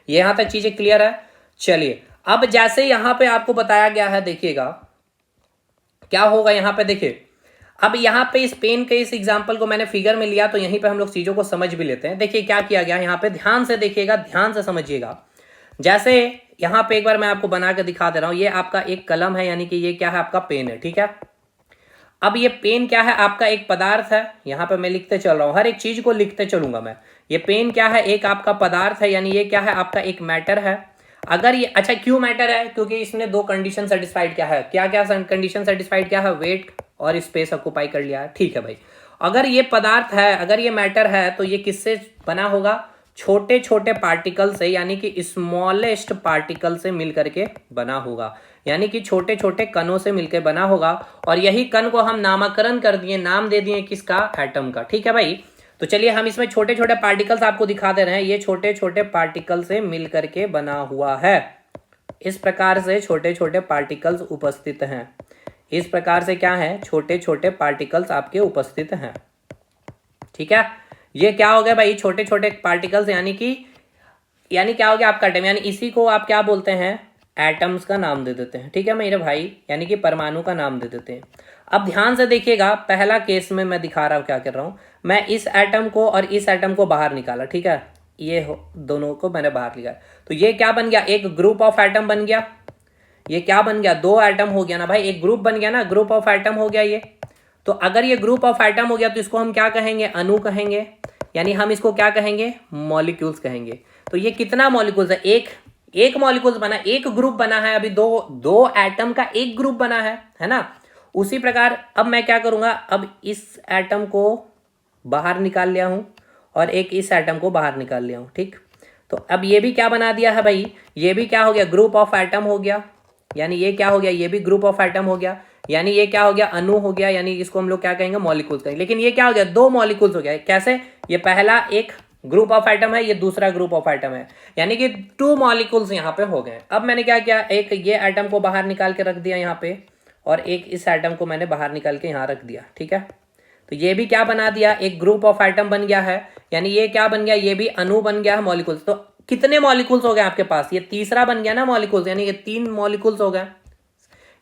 Speaker 1: ये यहां तक चीजें क्लियर है। चलिए, अब जैसे यहां पे आपको बताया गया है, देखिएगा क्या होगा यहां पे। देखिए, अब यहां पे इस पेन के इस एग्जांपल को मैंने फिगर में लिया, तो यहीं पे हम लोग चीजों को समझ भी लेते हैं। देखिए क्या किया गया यहां पे, ध्यान से देखिएगा, ध्यान से समझिएगा। जैसे यहां पे एक बार मैं आपको बना के दिखा दे रहा हूं, ये आपका एक कलम है, यानी कि ये क्या है, आपका पेन है, ठीक है। अब ये पेन क्या है, आपका एक पदार्थ है। यहां पे मैं लिखते चल रहा हूं, हर एक चीज को लिखते चलूंगा मैं। ये पेन क्या है, एक आपका पदार्थ है, यानी ये क्या है, आपका एक मैटर है। अगर ये, अच्छा क्यों मैटर है, क्योंकि इसने दो कंडीशन सेटिस्फाइड क्या है, क्या क्या कंडीशन सेटिस्फाइड क्या है, वेट और स्पेस ऑक्युपाई कर लिया है, ठीक है भाई। अगर ये पदार्थ है, अगर ये मैटर है, तो ये किससे बना होगा, छोटे छोटे पार्टिकल से, यानी कि स्मॉलेस्ट पार्टिकल से मिलकर के बना होगा, यानी कि छोटे छोटे कणों से मिलकर बना होगा। और यही कण को हम नामकरण कर दिए, नाम दे दिए किसका, एटम का, ठीक है भाई। तो चलिए हम इसमें छोटे छोटे पार्टिकल्स आपको दिखा दे रहे हैं, ये छोटे छोटे पार्टिकल से मिलकर के बना हुआ है। इस प्रकार से छोटे छोटे पार्टिकल्स उपस्थित हैं, इस प्रकार से क्या है, छोटे छोटे पार्टिकल्स आपके उपस्थित हैं, ठीक है। ये क्या हो गया भाई, छोटे छोटे पार्टिकल्स, यानी क्या हो गया आपका एटम, यानी इसी को आप क्या बोलते हैं, एटम्स का नाम दे देते हैं, ठीक है मेरे भाई, यानी कि परमाणु का नाम दे देते हैं। अब ध्यान से देखिएगा, पहला केस में मैं दिखा रहा हूं क्या कर रहा हूं, मैं इस एटम को और इस एटम को बाहर निकाला, ठीक है, ये दोनों को मैंने बाहर निकाला, तो ये क्या बन गया, एक ग्रुप ऑफ एटम बन गया। ये क्या बन गया, दो एटम हो गया ना भाई, एक ग्रुप बन गया ना, ग्रुप ऑफ एटम हो गया ये। तो अगर ये ग्रुप ऑफ एटम हो गया तो इसको हम क्या कहेंगे, अणु कहेंगे, यानी हम इसको क्या कहेंगे, मॉलिक्यूल्स कहेंगे। तो ये कितना मॉलिक्यूल्स है, एक मॉलिक्यूल्स बना, एक ग्रुप बना है, अभी दो एटम का एक ग्रुप बना है ना। उसी प्रकार अब मैं क्या करूंगा, अब इस एटम को बाहर निकाल लिया हूं और एक इस एटम को बाहर निकाल लिया हूं, ठीक। तो अब ये भी क्या बना दिया है भाई, ये भी क्या हो गया, ग्रुप ऑफ एटम हो गया, यानी ये क्या हो गया, ये भी ग्रुप ऑफ एटम हो गया, यानी ये क्या हो गया, अणु हो गया, यानी इसको हम लोग क्या कहेंगे, मॉलिक्यूल्स कहेंगे। लेकिन ये क्या हो गया, दो मॉलिक्यूल्स हो गया, कैसे, ये पहला एक ग्रुप ऑफ एटम है, ये दूसरा ग्रुप ऑफ एटम है, यानी कि टू मॉलिक्यूल्स यहाँ पे हो गए। अब मैंने क्या किया, एक ये एटम को बाहर निकाल के रख दिया यहाँ पे, और एक इस एटम को मैंने बाहर निकाल के यहाँ रख दिया, ठीक है। तो तो ये भी क्या बना दिया, एक ग्रुप ऑफ एटम बन गया है, यानी ये क्या बन गया, ये भी अणु बन गया है, मॉलिक्यूल्स। तो कितने मॉलिक्यूल्स हो गए आपके पास, ये तीसरा बन गया ना मॉलिक्यूल्स, यानी ये 3 मॉलिक्यूल्स हो गए।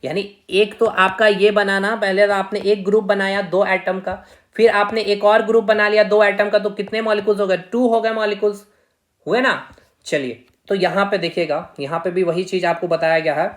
Speaker 1: यानी एक तो आपका ये बनाना, पहले तो आपने एक ग्रुप बनाया 2 एटम का, फिर आपने एक और ग्रुप बना लिया 2 एटम का, तो कितने मॉलिक्यूल्स हो गए, 2 हो गए मॉलिक्यूल्स, हुए ना। चलिए तो यहां पे देखिएगा, यहां पे भी वही चीज आपको बताया गया है।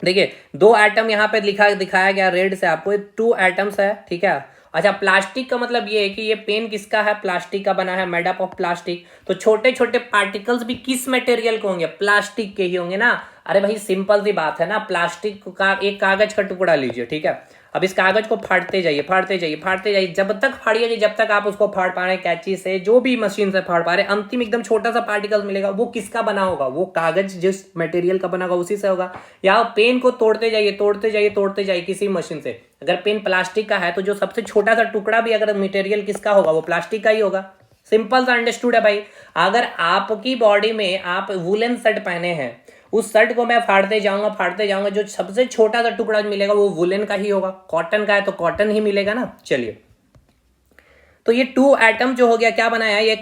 Speaker 1: देखिए 2 एटम यहाँ पे दिखाया गया रेड से आपको, 2 एटम्स है, ठीक है। अच्छा, प्लास्टिक का मतलब ये है कि ये पेन किसका है, प्लास्टिक का बना है, मेड अप ऑफ प्लास्टिक। तो छोटे छोटे पार्टिकल्स भी किस मटेरियल के होंगे, प्लास्टिक के ही होंगे ना। अरे भाई सिंपल सी बात है ना, प्लास्टिक का एक कागज का टुकड़ा लीजिए, ठीक है। अब इस कागज को फाड़ते जाइए, फाड़ते जाइए, फाड़ते जाइए, जब तक फाड़िए जब तक आप उसको फाड़ पा रहे हैं कैंची से, जो भी मशीन से फाड़ पा रहे हैं, अंतिम एकदम छोटा सा पार्टिकल मिलेगा। वो किसका बना होगा, वो कागज जिस मटेरियल का बना होगा उसी से होगा। या पेन को तोड़ते जाइए, तोड़ते जाइए, तोड़ते जाइए किसी मशीन से, अगर पेन प्लास्टिक का है तो जो सबसे छोटा सा टुकड़ा भी अगर मटेरियल किसका होगा, वो प्लास्टिक का ही होगा। सिंपल सा अंडरस्टूड है भाई। अगर आपकी बॉडी में आप वुलन शर्ट पहने हैं, उस शर्ट को मैं फाड़ते जाऊंगा, जो सबसे छोटा सा टुकड़ा मिलेगा वो वुलन का ही होगा। कॉटन का है तो कॉटन ही मिलेगा ना। चलिए, तो ये 2 एटम जो हो गया, क्या बनाया है ये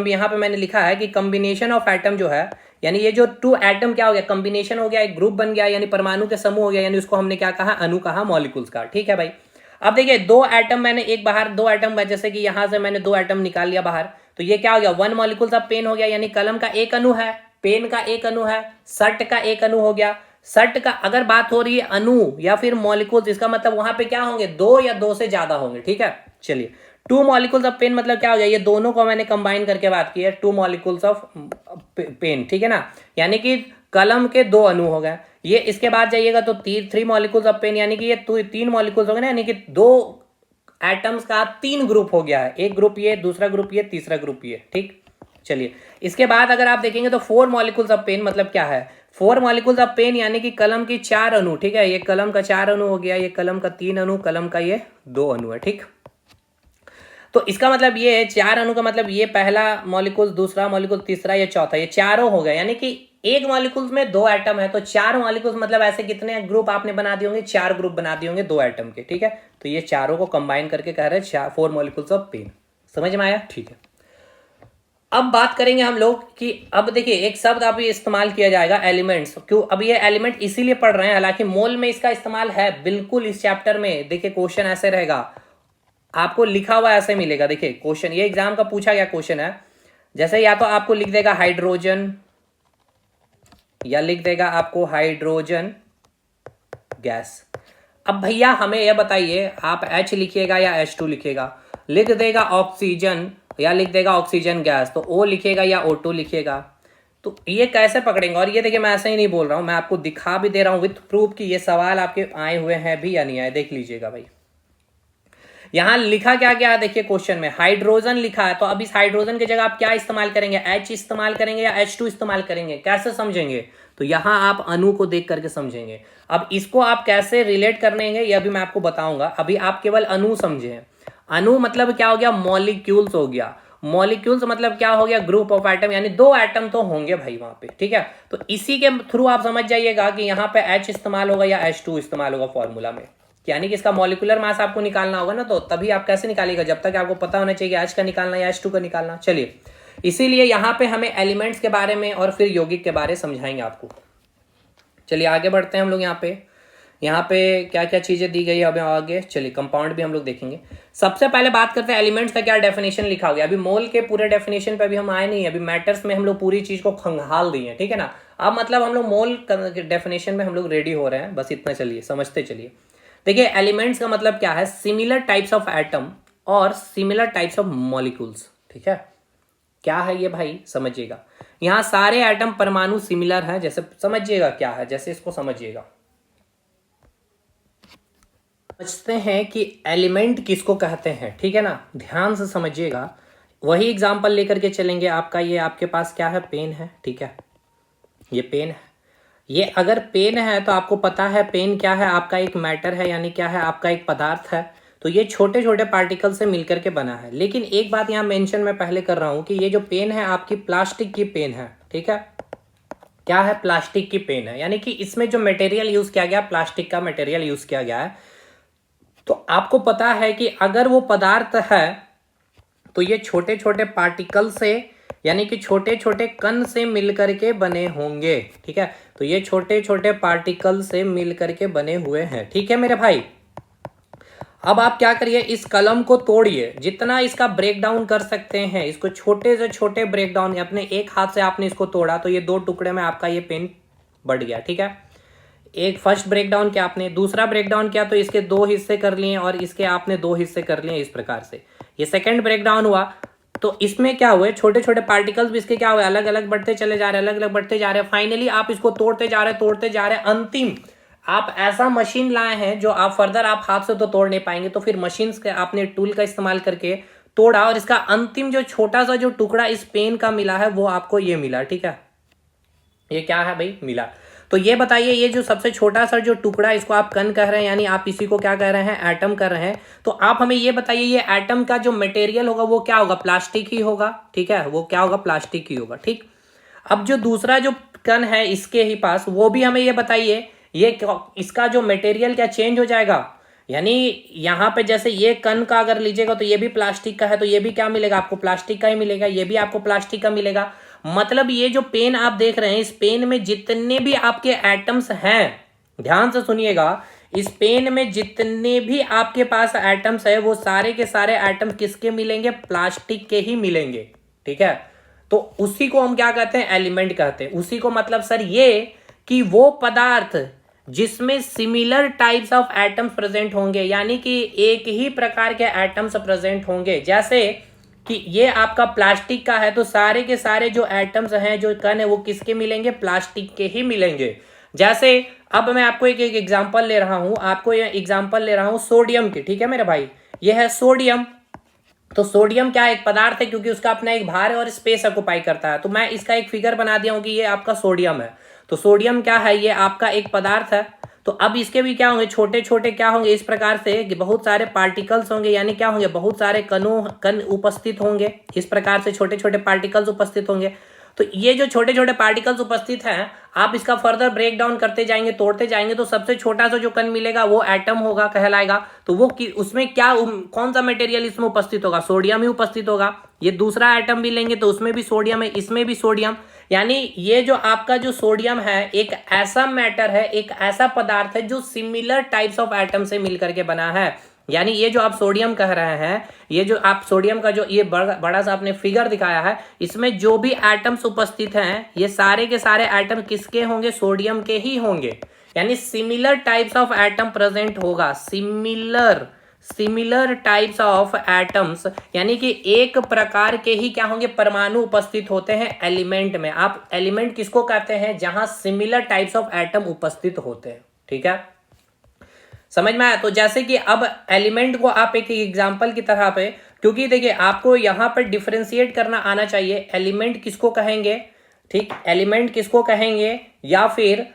Speaker 1: यहाँ पे मैंने लिखा है कि कॉम्बिनेशन ऑफ एटम जो है, यानी ये जो 2 एटम क्या हो गया, कॉम्बिनेशन हो गया, एक ग्रुप बन गया, यानी परमाणु के समूह हो गया, यानी उसको हमने क्या कहा, अणु कहा, मॉलिक्यूल्स का। ठीक है भाई। अब देखिए 2 एटम मैंने एक बाहर 2 एटम, जैसे कि यहां से मैंने 2 एटम निकाल लिया बाहर, तो ये क्या हो गया, 1 मॉलिक्यूल्स ऑफ पेन हो गया, यानी कलम का एक अणु है, पेन का एक अणु है, शर्ट का एक अणु हो गया। शर्ट का अगर बात हो रही है अणु या फिर मॉलिक्यूल्स, इसका मतलब वहां पे क्या होंगे, 2 या 2 से ज्यादा होंगे। ठीक है, चलिए 2 मॉलिक्यूल्स ऑफ पेन मतलब क्या हो गया, ये दोनों को मैंने कंबाइन करके बात की है, 2 मॉलिक्यूल्स ऑफ पेन। ठीक है ना, यानी कि कलम के 2 अणु हो गए। ये इसके बाद जाइएगा तो 3 मॉलिक्यूल्स ऑफ पेन, यानी कि ये 3 मॉलिक्यूल्स हो गए ना, यानी कि 2 एटम्स का 3 ग्रुप हो गया है, एक ग्रुप ये, दूसरा ग्रुप ये, तीसरा ग्रुप ये। ठीक, चलिए इसके बाद अगर आप देखेंगे तो 4 मॉलिक्यूल्स ऑफ पेन मतलब क्या है, 4 मॉलिक्यूल्स ऑफ पेन यानी कि कलम की 4 अणु। ठीक है, ये कलम का 4 अणु हो गया, ये कलम का 3 अणु, कलम का ये 2 अणु है। ठीक, तो इसका मतलब ये है 4 अणु का मतलब ये पहला मॉलिक्यूल, दूसरा मॉलिक्यूल, तीसरा, ये चौथा, ये चारों हो गए। यानी कि एक मॉलिक्यूल में 2 एटम है, तो 4 मॉलिक्यूल्स मतलब ऐसे कितने ग्रुप आपने बना दिए होंगे, 4 ग्रुप बना दिए होंगे 2 एटम के। ठीक है, तो ये चारों को कंबाइन करके कह रहे हैं 4 मॉलिक्यूल्स ऑफ पेन। समझ में आया? ठीक है, अब बात करेंगे हम लोग कि अब देखिए एक शब्द अभी इस्तेमाल किया जाएगा, एलिमेंट्स। क्यों अब ये एलिमेंट इसीलिए पढ़ रहे हैं, हालांकि मोल में इसका इस्तेमाल है बिल्कुल इस चैप्टर में। देखिए क्वेश्चन ऐसे रहेगा, आपको लिखा हुआ ऐसे मिलेगा। देखिए क्वेश्चन, ये एग्जाम का पूछा गया क्वेश्चन है, जैसे या तो आपको लिख देगा हाइड्रोजन, या लिख देगा आपको हाइड्रोजन गैस। अब भैया हमें यह बताइए, आप H लिखिएगा या H2 लिखिएगा, लिख देगा ऑक्सीजन या लिख देगा ऑक्सीजन गैस, तो O लिखेगा या O2 लिखेगा, तो ये कैसे पकड़ेंगे। और ये देखिए मैं ऐसे ही नहीं बोल रहा हूं, मैं आपको दिखा भी दे रहा हूं विथ प्रूफ कि ये सवाल आपके आए हुए हैं भी या नहीं आए, देख लीजिएगा भाई। यहां लिखा क्या क्या है, देखिए क्वेश्चन में हाइड्रोजन लिखा है, तो अब इस हाइड्रोजन की जगह आप क्या इस्तेमाल करेंगे, H इस्तेमाल करेंगे या H2 इस्तेमाल करेंगे, कैसे समझेंगे, तो यहां आप अणु को देख करके समझेंगे। अब इसको आप कैसे रिलेट करेंगे ये अभी मैं आपको बताऊंगा, अभी आप केवल अणु समझे हैं। अणु मतलब क्या हो गया, मॉलिक्यूल्स हो गया। मॉलिक्यूल्स मतलब क्या हो गया, ग्रुप ऑफ एटम, यानी 2 एटम तो होंगे भाई वहां पे। ठीक है, तो इसी के थ्रू आप समझ जाइएगा कि यहाँ पे H इस्तेमाल होगा या H2 इस्तेमाल होगा फॉर्मूला में, यानी कि इसका मॉलिक्यूलर मास आपको निकालना होगा ना, तो तभी आप कैसे निकालिएगा, जब तक आपको पता होना चाहिए H का निकालना या H2 का निकालना। चलिए, इसीलिए यहाँ पे हमें एलिमेंट्स के बारे में और फिर यौगिक के बारे में समझाएंगे आपको। चलिए आगे बढ़ते हैं हम लोग। यहाँ पे क्या क्या चीजें दी गई है अभी आगे। चलिए कंपाउंड भी हम लोग देखेंगे। सबसे पहले बात करते हैं एलिमेंट्स का क्या डेफिनेशन लिखा हो गया। अभी मोल के पूरे डेफिनेशन पे अभी हम आए नहीं, अभी मैटर्स में हम लोग पूरी चीज को खंगाल दिए हैं। ठीक है ना, अब मतलब हम लोग मोल डेफिनेशन में हम लोग रेडी हो रहे हैं, बस इतना चलिए समझते चलिए। देखिए एलिमेंट्स का मतलब क्या है, सिमिलर टाइप्स ऑफ एटम और सिमिलर टाइप्स ऑफ मॉलिक्यूल्स। ठीक है, क्या है ये भाई समझिएगा। यहाँ सारे एटम परमाणु सिमिलर हैं, जैसे समझिएगा क्या है, जैसे इसको समझिएगा। समझते हैं कि एलिमेंट किसको कहते हैं। ठीक है ना, ध्यान से समझिएगा, वही एग्जांपल लेकर के चलेंगे। आपका ये आपके पास क्या है, पेन है। ठीक है, ये पेन है। ये अगर पेन है तो आपको पता है पेन क्या है, आपका एक मैटर है, यानी क्या है, आपका एक पदार्थ है। तो ये छोटे छोटे पार्टिकल से मिलकर के बना है। लेकिन एक बात यहाँ मेंशन मैं पहले कर रहा हूं कि ये जो पेन है आपकी प्लास्टिक की पेन है। ठीक है, क्या है, प्लास्टिक की पेन है, यानी कि इसमें जो मटेरियल यूज किया गया प्लास्टिक का मटेरियल यूज किया गया है। तो आपको पता है कि अगर वो पदार्थ है तो ये छोटे छोटे पार्टिकल से यानी कि छोटे छोटे कण से मिलकर के बने होंगे। ठीक है, तो ये छोटे छोटे पार्टिकल से मिलकर के बने हुए हैं। ठीक है मेरे भाई, अब आप क्या करिए, इस कलम को तोड़िए, जितना इसका ब्रेक डाउन कर सकते हैं इसको छोटे से छोटे ब्रेक डाउन। अपने एक हाथ से आपने इसको तोड़ा तो ये 2 टुकड़े में आपका ये पेन बढ़ गया। ठीक है, एक फर्स्ट ब्रेक डाउन किया आपने, दूसरा ब्रेक डाउन किया तो इसके 2 हिस्से कर लिए और इसके आपने 2 हिस्से कर लिए। इस प्रकार से ये सेकंड ब्रेक डाउन हुआ तो इसमें क्या हुए, छोटे छोटे पार्टिकल्स भी इसके क्या हुए, अलग अलग बढ़ते चले जा रहे हैं, अलग अलग बढ़ते जा रहे हैं। फाइनली आप इसको तोड़ते जा रहे हैं, अंतिम आप ऐसा मशीन लाए हैं जो आप फर्दर आप हाथ से तो तोड़ नहीं पाएंगे, तो फिर मशीन के आपने टूल का इस्तेमाल करके तोड़ा और इसका अंतिम जो छोटा सा जो टुकड़ा इस पेन का मिला है वो आपको ये मिला। ठीक है, ये क्या है भाई, मिला। तो ये बताइए, ये जो सबसे छोटा सा जो टुकड़ा इसको आप कण कह रहे हैं, यानी आप इसी को क्या कह रहे हैं, एटम कर रहे हैं। तो आप हमें ये बताइए, ये एटम का जो मटेरियल होगा वो क्या होगा, प्लास्टिक ही होगा। ठीक है, वो क्या होगा, प्लास्टिक ही होगा। ठीक, अब जो दूसरा जो कण है इसके ही पास, वो भी हमें ये बताइए, ये इसका जो मटेरियल क्या चेंज हो जाएगा, यानी यहाँ पे जैसे ये कण का अगर लीजिएगा तो ये भी प्लास्टिक का है, तो ये भी क्या मिलेगा आपको, प्लास्टिक का ही मिलेगा। ये भी आपको प्लास्टिक का मिलेगा। मतलब ये जो पेन आप देख रहे हैं, इस पेन में जितने भी आपके एटम्स हैं, ध्यान से सुनिएगा, इस पेन में जितने भी आपके पास एटम्स है वो सारे के सारे एटम्स किसके मिलेंगे, प्लास्टिक के ही मिलेंगे। ठीक है, तो उसी को हम क्या कहते हैं, एलिमेंट कहते हैं। उसी को मतलब सर ये कि वो पदार्थ जिसमें similar types of atoms present होंगे, यानी कि एक ही प्रकार के एटम्स प्रेजेंट होंगे। जैसे कि ये आपका प्लास्टिक का है तो सारे के सारे जो एटम्स हैं, जो कण है, वो किसके मिलेंगे, प्लास्टिक के ही मिलेंगे। जैसे अब मैं आपको एक एग्जांपल ले रहा हूं, आपको ये एग्जांपल ले रहा हूं सोडियम की। ठीक है मेरे भाई, ये है सोडियम। तो सोडियम क्या एक पदार्थ है, क्योंकि उसका अपना एक भार है और स्पेस ऑक्युपाई करता है। तो मैं इसका एक फिगर बना दिया हूं कि ये आपका सोडियम है। तो सोडियम क्या है, ये आपका एक पदार्थ है। तो अब इसके भी क्या होंगे, छोटे छोटे क्या होंगे, इस प्रकार से कि बहुत सारे पार्टिकल्स होंगे, यानी क्या होंगे, बहुत सारे कण उपस्थित होंगे। इस प्रकार से छोटे छोटे पार्टिकल्स उपस्थित होंगे। तो ये जो छोटे छोटे पार्टिकल्स उपस्थित हैं, आप इसका फर्दर ब्रेक डाउन करते जाएंगे, तोड़ते जाएंगे, तो सबसे छोटा सा जो कण मिलेगा वो एटम होगा, कहलाएगा। तो वो उसमें क्या कौन सा मटेरियल इसमें उपस्थित होगा, सोडियम ही उपस्थित होगा। ये दूसरा एटम भी लेंगे तो उसमें भी सोडियम है, इसमें भी सोडियम। यानी ये जो आपका जो सोडियम है एक ऐसा मैटर है, एक ऐसा पदार्थ है जो सिमिलर टाइप्स ऑफ एटम से मिलकर के बना है। यानी ये जो आप सोडियम कह रहे हैं, ये जो आप सोडियम का जो ये बड़ा सा आपने फिगर दिखाया है, इसमें जो भी एटम्स उपस्थित हैं ये सारे के सारे एटम किसके होंगे, सोडियम के ही होंगे। यानी similar types of atom present होगा, सिमिलर टाइप्स ऑफ एटम्स, यानी कि एक प्रकार के ही क्या होंगे, परमाणु उपस्थित होते हैं एलिमेंट में। आप एलिमेंट किसको कहते हैं, जहां सिमिलर टाइप्स ऑफ एटम उपस्थित होते हैं। ठीक है, समझ में आया। तो जैसे कि अब एलिमेंट को आप एक एग्जांपल की तरह पे, क्योंकि देखिए आपको यहां पर डिफरेंशिएट करना आना चाहिए, एलिमेंट किसको कहेंगे, ठीक, एलिमेंट किसको कहेंगे, या फिर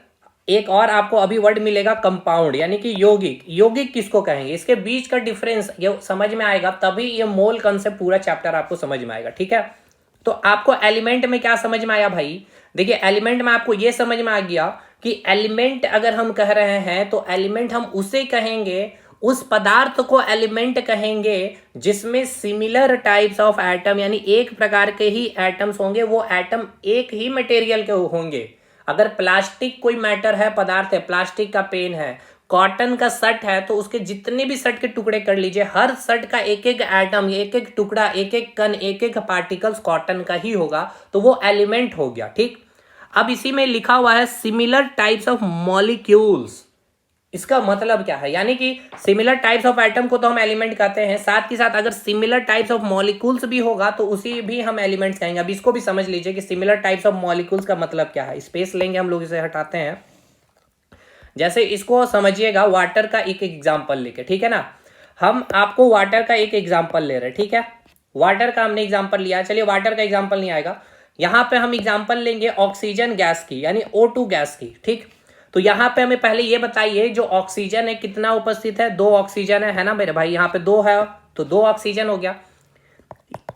Speaker 1: एक और आपको अभी वर्ड मिलेगा कंपाउंड, यानी कि यौगिक। यौगिक किसको कहेंगे, इसके बीच का डिफरेंस ये समझ में आएगा, तभी ये मोल कंसेप्ट पूरा चैप्टर आपको समझ में आएगा। ठीक है, तो आपको एलिमेंट में क्या समझ में आया भाई, देखिए एलिमेंट में आपको ये समझ में आ गया कि एलिमेंट अगर हम कह रहे हैं तो एलिमेंट हम उसे कहेंगे, उस पदार्थ को एलिमेंट कहेंगे जिसमें सिमिलर टाइप्स ऑफ एटम, यानी एक प्रकार के ही एटम्स होंगे, वो एटम एक ही मटेरियल के होंगे। अगर प्लास्टिक कोई मैटर है, पदार्थ है, प्लास्टिक का पेन है, कॉटन का शर्ट है, तो उसके जितने भी शर्ट के टुकड़े कर लीजिए, हर शर्ट का एक एक एटम, एक एक टुकड़ा, एक एक कण, एक एक पार्टिकल्स कॉटन का ही होगा, तो वो एलिमेंट हो गया। ठीक, अब इसी में लिखा हुआ है सिमिलर टाइप्स ऑफ मॉलिक्यूल्स। इसका मतलब क्या है, यानी कि सिमिलर टाइप्स ऑफ एटम को तो हम एलिमेंट कहते हैं, साथ ही साथ अगर सिमिलर टाइप्स ऑफ मॉलिक्यूल्स भी होगा तो उसी भी हम एलिमेंट्स कहेंगे। अब इसको भी समझ लीजिए कि सिमिलर टाइप्स ऑफ मॉलिक्यूल्स का मतलब क्या है। स्पेस लेंगे हम लोग, इसे हटाते हैं। जैसे इसको समझिएगा वाटर का एक एग्जाम्पल लेके, ठीक है ना, हम आपको वाटर का एक एग्जाम्पल ले रहे हैं। ठीक है, वाटर का हमने एग्जाम्पल लिया, चलिए वाटर का एग्जाम्पल नहीं आएगा, यहां पे हम एग्जाम्पल लेंगे ऑक्सीजन गैस की, यानी O2 गैस की। ठीक, तो यहां पे हमें पहले ये बताइए जो ऑक्सीजन है कितना उपस्थित है, 2 ऑक्सीजन है ना मेरे भाई, यहाँ पे 2 है तो 2 ऑक्सीजन हो गया।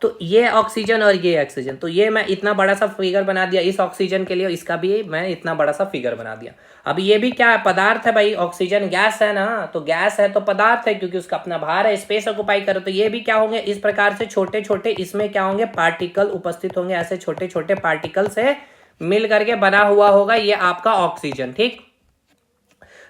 Speaker 1: तो ये ऑक्सीजन और ये ऑक्सीजन, तो ये मैं इतना बड़ा सा फिगर बना दिया इस ऑक्सीजन के लिए, इसका भी मैं इतना बड़ा सा फिगर बना दिया। अब ये भी क्या है, पदार्थ है भाई, ऑक्सीजन गैस है ना, तो गैस है तो पदार्थ है क्योंकि उसका अपना भार है, स्पेस ऑक्युपाई करे, तो ये भी क्या होंगे इस प्रकार से छोटे छोटे इसमें क्या होंगे पार्टिकल उपस्थित होंगे, ऐसे छोटे छोटे पार्टिकल से मिल करके बना हुआ होगा ये आपका ऑक्सीजन। ठीक,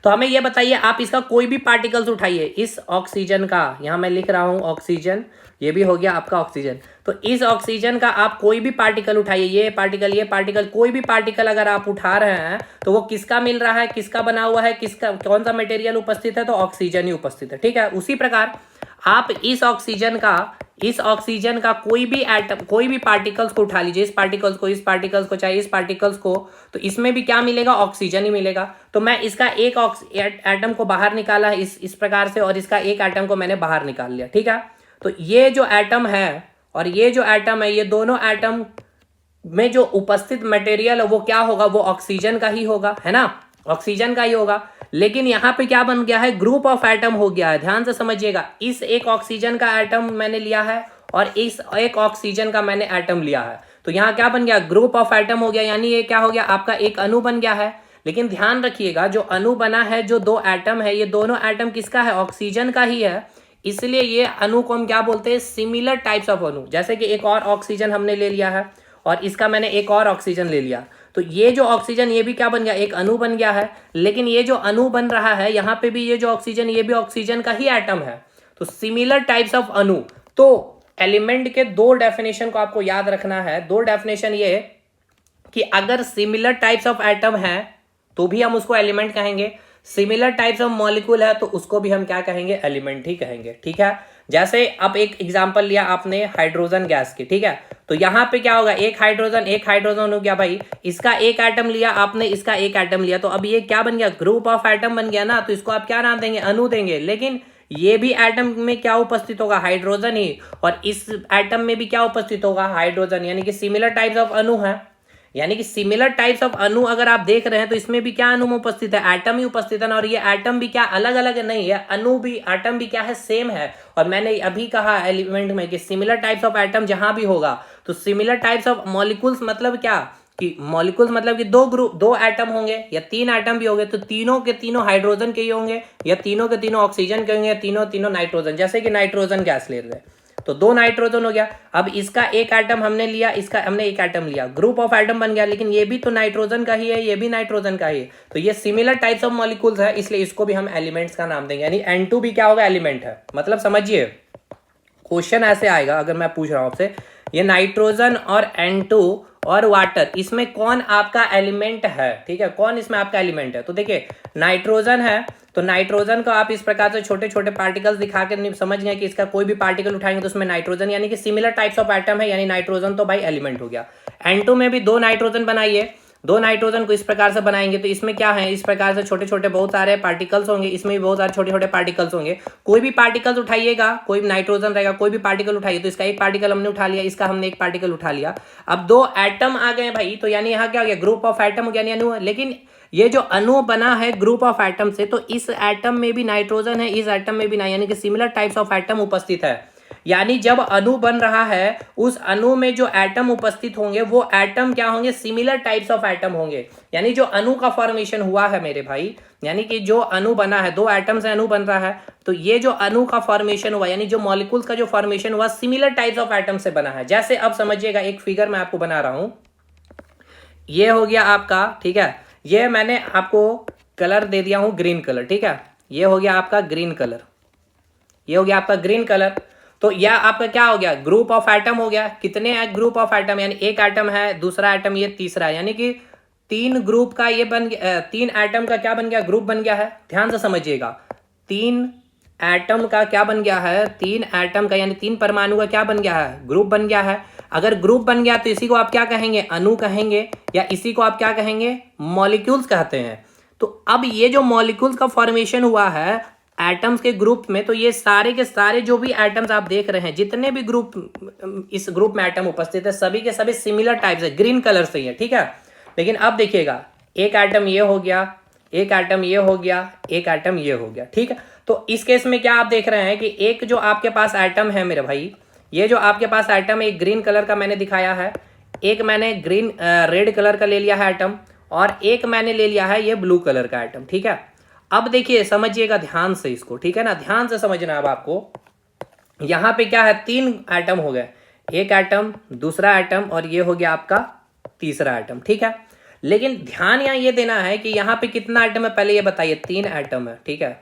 Speaker 1: तो हमें ये बताइए, आप इसका कोई भी पार्टिकल्स उठाइए इस ऑक्सीजन का, यहां मैं लिख रहा हूं ऑक्सीजन, ये भी हो गया आपका ऑक्सीजन, तो इस ऑक्सीजन का आप कोई भी पार्टिकल उठाइए, ये पार्टिकल कोई भी पार्टिकल अगर आप उठा रहे हैं तो वो किसका मिल रहा है, किसका बना हुआ है, किसका कौन सा मटेरियल उपस्थित है, तो ऑक्सीजन ही उपस्थित है। ठीक है, उसी प्रकार आप इस ऑक्सीजन का कोई भी एटम, कोई भी पार्टिकल्स को उठा लीजिए, इस पार्टिकल्स को चाहे इस पार्टिकल्स को, तो इसमें भी क्या मिलेगा, ऑक्सीजन ही मिलेगा। तो मैं इसका एक एटम को बाहर निकाला है इस प्रकार से, और इसका एक एटम को मैंने बाहर निकाल लिया। ठीक है, तो ये जो एटम है और ये जो एटम है, ये दोनों एटम में जो उपस्थित मटेरियल है वो क्या होगा, वो ऑक्सीजन का ही होगा, है ना, ऑक्सीजन का ही होगा। लेकिन यहां पे क्या बन गया है, ग्रुप ऑफ एटम हो गया है। ध्यान से समझिएगा, इस एक ऑक्सीजन का एटम मैंने लिया है और इस एक ऑक्सीजन का मैंने एटम लिया है, तो यहां क्या बन गया, ग्रुप ऑफ एटम हो गया, यानी ये क्या हो गया, आपका एक अणु बन गया है। लेकिन ध्यान रखिएगा, जो अणु बना है, जो दो एटम है, ये दोनों एटम किसका है, ऑक्सीजन का ही है, इसलिए ये अणु को हम क्या बोलते हैं, सिमिलर टाइप्स ऑफ अणु। जैसे कि एक और ऑक्सीजन हमने ले लिया है और इसका मैंने एक और ऑक्सीजन ले लिया, तो ये जो ऑक्सीजन ये भी क्या बन गया, एक अणु बन गया है। लेकिन ये जो अणु बन रहा है यहाँ पे भी, ये जो ऑक्सीजन, ये भी ऑक्सीजन का ही एटम है, तो सिमिलर टाइप्स ऑफ अणु। तो एलिमेंट के दो डेफिनेशन को आपको याद रखना है। दो डेफिनेशन ये कि अगर सिमिलर टाइप्स ऑफ एटम है तो भी हम उसको एलिमेंट कहेंगे, सिमिलर टाइप्स ऑफ मॉलिक्यूल है तो उसको भी हम क्या कहेंगे, एलिमेंट ही कहेंगे। ठीक है, जैसे अब एक एग्जांपल लिया आपने हाइड्रोजन गैस की, ठीक है, तो यहां पे क्या होगा, एक हाइड्रोजन हो गया भाई, इसका एक एटम लिया आपने, इसका एक एटम लिया, तो अब ये क्या बन गया, ग्रुप ऑफ एटम बन गया ना, तो इसको आप क्या नाम देंगे, अणु देंगे। लेकिन ये भी एटम में क्या उपस्थित होगा, हाइड्रोजन ही, और इस एटम में भी क्या उपस्थित होगा, हाइड्रोजन, यानी कि सिमिलर टाइप्स ऑफ अणु है। यानी कि सिमिलर टाइप्स ऑफ अणु अगर आप देख रहे हैं तो इसमें भी क्या अणु उपस्थित है, एटम ही उपस्थित है ना, और ये एटम भी क्या अलग अलग नहीं है, अणु भी, एटम भी क्या है, सेम है। और मैंने अभी कहा एलिमेंट में कि सिमिलर टाइप्स ऑफ एटम जहां भी होगा, तो सिमिलर टाइप्स ऑफ मॉलिक्यूल्स मतलब क्या, कि मॉलिक्यूल्स मतलब कि दो एटम होंगे या तीन एटम भी होंगे, तो तीनों के तीनों हाइड्रोजन के ही होंगे, या तीनों के तीनों ऑक्सीजन के होंगे, या तीनों तीनों नाइट्रोजन, जैसे कि नाइट्रोजन गैस ले रहे हैं, तो दो नाइट्रोजन हो गया। अब इसका एक एटम हमने लिया, इसका हमने एक एटम लिया, ग्रुप ऑफ एटम बन गया, लेकिन ये भी तो नाइट्रोजन का ही है, ये भी नाइट्रोजन का ही है, तो ये सिमिलर टाइप्स ऑफ मॉलिक्यूल्स है, इसलिए इसको भी हम एलिमेंट्स का नाम देंगे। यानी N2 भी क्या होगा, एलिमेंट है। मतलब समझिए, क्वेश्चन ऐसे आएगा अगर मैं पूछ रहा हूं आपसे, ये नाइट्रोजन और N2 और वाटर, इसमें कौन आपका एलिमेंट है, ठीक है, कौन इसमें आपका एलिमेंट है, तो देखिए नाइट्रोजन है, तो नाइट्रोजन को आप इस प्रकार से छोटे छोटे पार्टिकल्स दिखा के समझ गए कि इसका कोई भी पार्टिकल उठाएंगे तो उसमें नाइट्रोजन, यानी कि सिमिलर टाइप्स ऑफ एटम है, यानी नाइट्रोजन तो भाई एलिमेंट हो गया। N2 में भी दो नाइट्रोजन बनाइए, दो नाइट्रोजन को इस प्रकार से बनाएंगे तो इसमें क्या है, इस प्रकार से छोटे छोटे बहुत सारे पार्टिकल्स होंगे, इसमें भी बहुत सारे छोटे छोटे पार्टिकल्स होंगे। कोई भी पार्टिकल्स उठाइएगा, कोई नाइट्रोजन रहेगा, कोई भी पार्टिकल उठाइए, तो इसका एक पार्टिकल हमने उठा लिया, इसका हमने एक पार्टिकल उठा लिया, अब दो एटम आ गए भाई, तो यानी यहाँ क्या हो गया, ग्रुप ऑफ एटम हो गया, यानी अणु। लेकिन ये जो अणु बना है ग्रुप ऑफ एटम से, तो इस एटम में भी नाइट्रोजन है, इस एटम में भी नहीं, यानी कि सिमिलर टाइप्स ऑफ एटम उपस्थित है। यानी जब अणु बन रहा है, उस अणु में जो एटम उपस्थित होंगे वो एटम क्या होंगे, सिमिलर टाइप्स ऑफ एटम होंगे। यानी जो अणु का फॉर्मेशन हुआ है मेरे भाई, यानी कि जो अणु बना है, दो एटम से अणु बन रहा है, तो ये जो अणु का फॉर्मेशन हुआ, यानी जो मॉलिक्यूल्स का जो फॉर्मेशन हुआ, सिमिलर टाइप्स ऑफ एटम से बना है। जैसे अब समझिएगा, एक फिगर मैं आपको बना रहा हूं, ये हो गया आपका, ठीक है, ये मैंने आपको कलर दे दिया हूं ग्रीन कलर, ठीक है, ये हो गया आपका ग्रीन कलर, ये हो गया आपका ग्रीन कलर। तो यह आपका क्या हो गया, ग्रुप ऑफ एटम हो गया। कितने ग्रुप ऑफ एटम, यानी एक एटम है, दूसरा एटम, ये तीसरा है, यानी कि तीन ग्रुप का ये बन गया, तीन एटम का क्या बन गया, ग्रुप बन गया है। ध्यान से समझिएगा, तीन एटम का क्या बन गया है, तीन एटम का यानी तीन परमाणु का क्या बन गया है, ग्रुप बन गया है। अगर ग्रुप बन गया तो इसी को आप क्या कहेंगे, अणु कहेंगे, या इसी को आप क्या कहेंगे, मॉलिक्यूल्स कहते हैं। तो अब ये जो मॉलिक्यूल्स का फॉर्मेशन हुआ है एटम्स के ग्रुप में, तो ये सारे के सारे जो भी एटम्स आप देख रहे हैं, जितने भी ग्रुप इस ग्रुप में एटम उपस्थित है, सभी के सभी सिमिलर टाइप्स है, ग्रीन कलर से ही है, ठीक है। लेकिन अब देखिएगा, एक एटम ये हो गया, एक एटम ये हो गया, एक एटम ये हो गया, ठीक है। तो इस केस में क्या आप देख रहे हैं कि एक जो आपके पास एटम है मेरे भाई, ये जो आपके पास एटम है, एक ग्रीन कलर का मैंने दिखाया है, एक मैंने ग्रीन रेड कलर का ले लिया है एटम, और एक मैंने ले लिया है ये ब्लू कलर का एटम, ठीक है। अब देखिए समझिएगा ध्यान से इसको, ठीक है ना, ध्यान से समझना। अब आपको यहाँ पे क्या है, 3 एटम हो गए, एक एटम, दूसरा एटम और ये हो गया आपका तीसरा एटम, ठीक है। लेकिन ध्यान यहाँ ये देना है कि यहाँ पे कितना एटम है, पहले ये बताइए। 3 एटम है, ठीक है।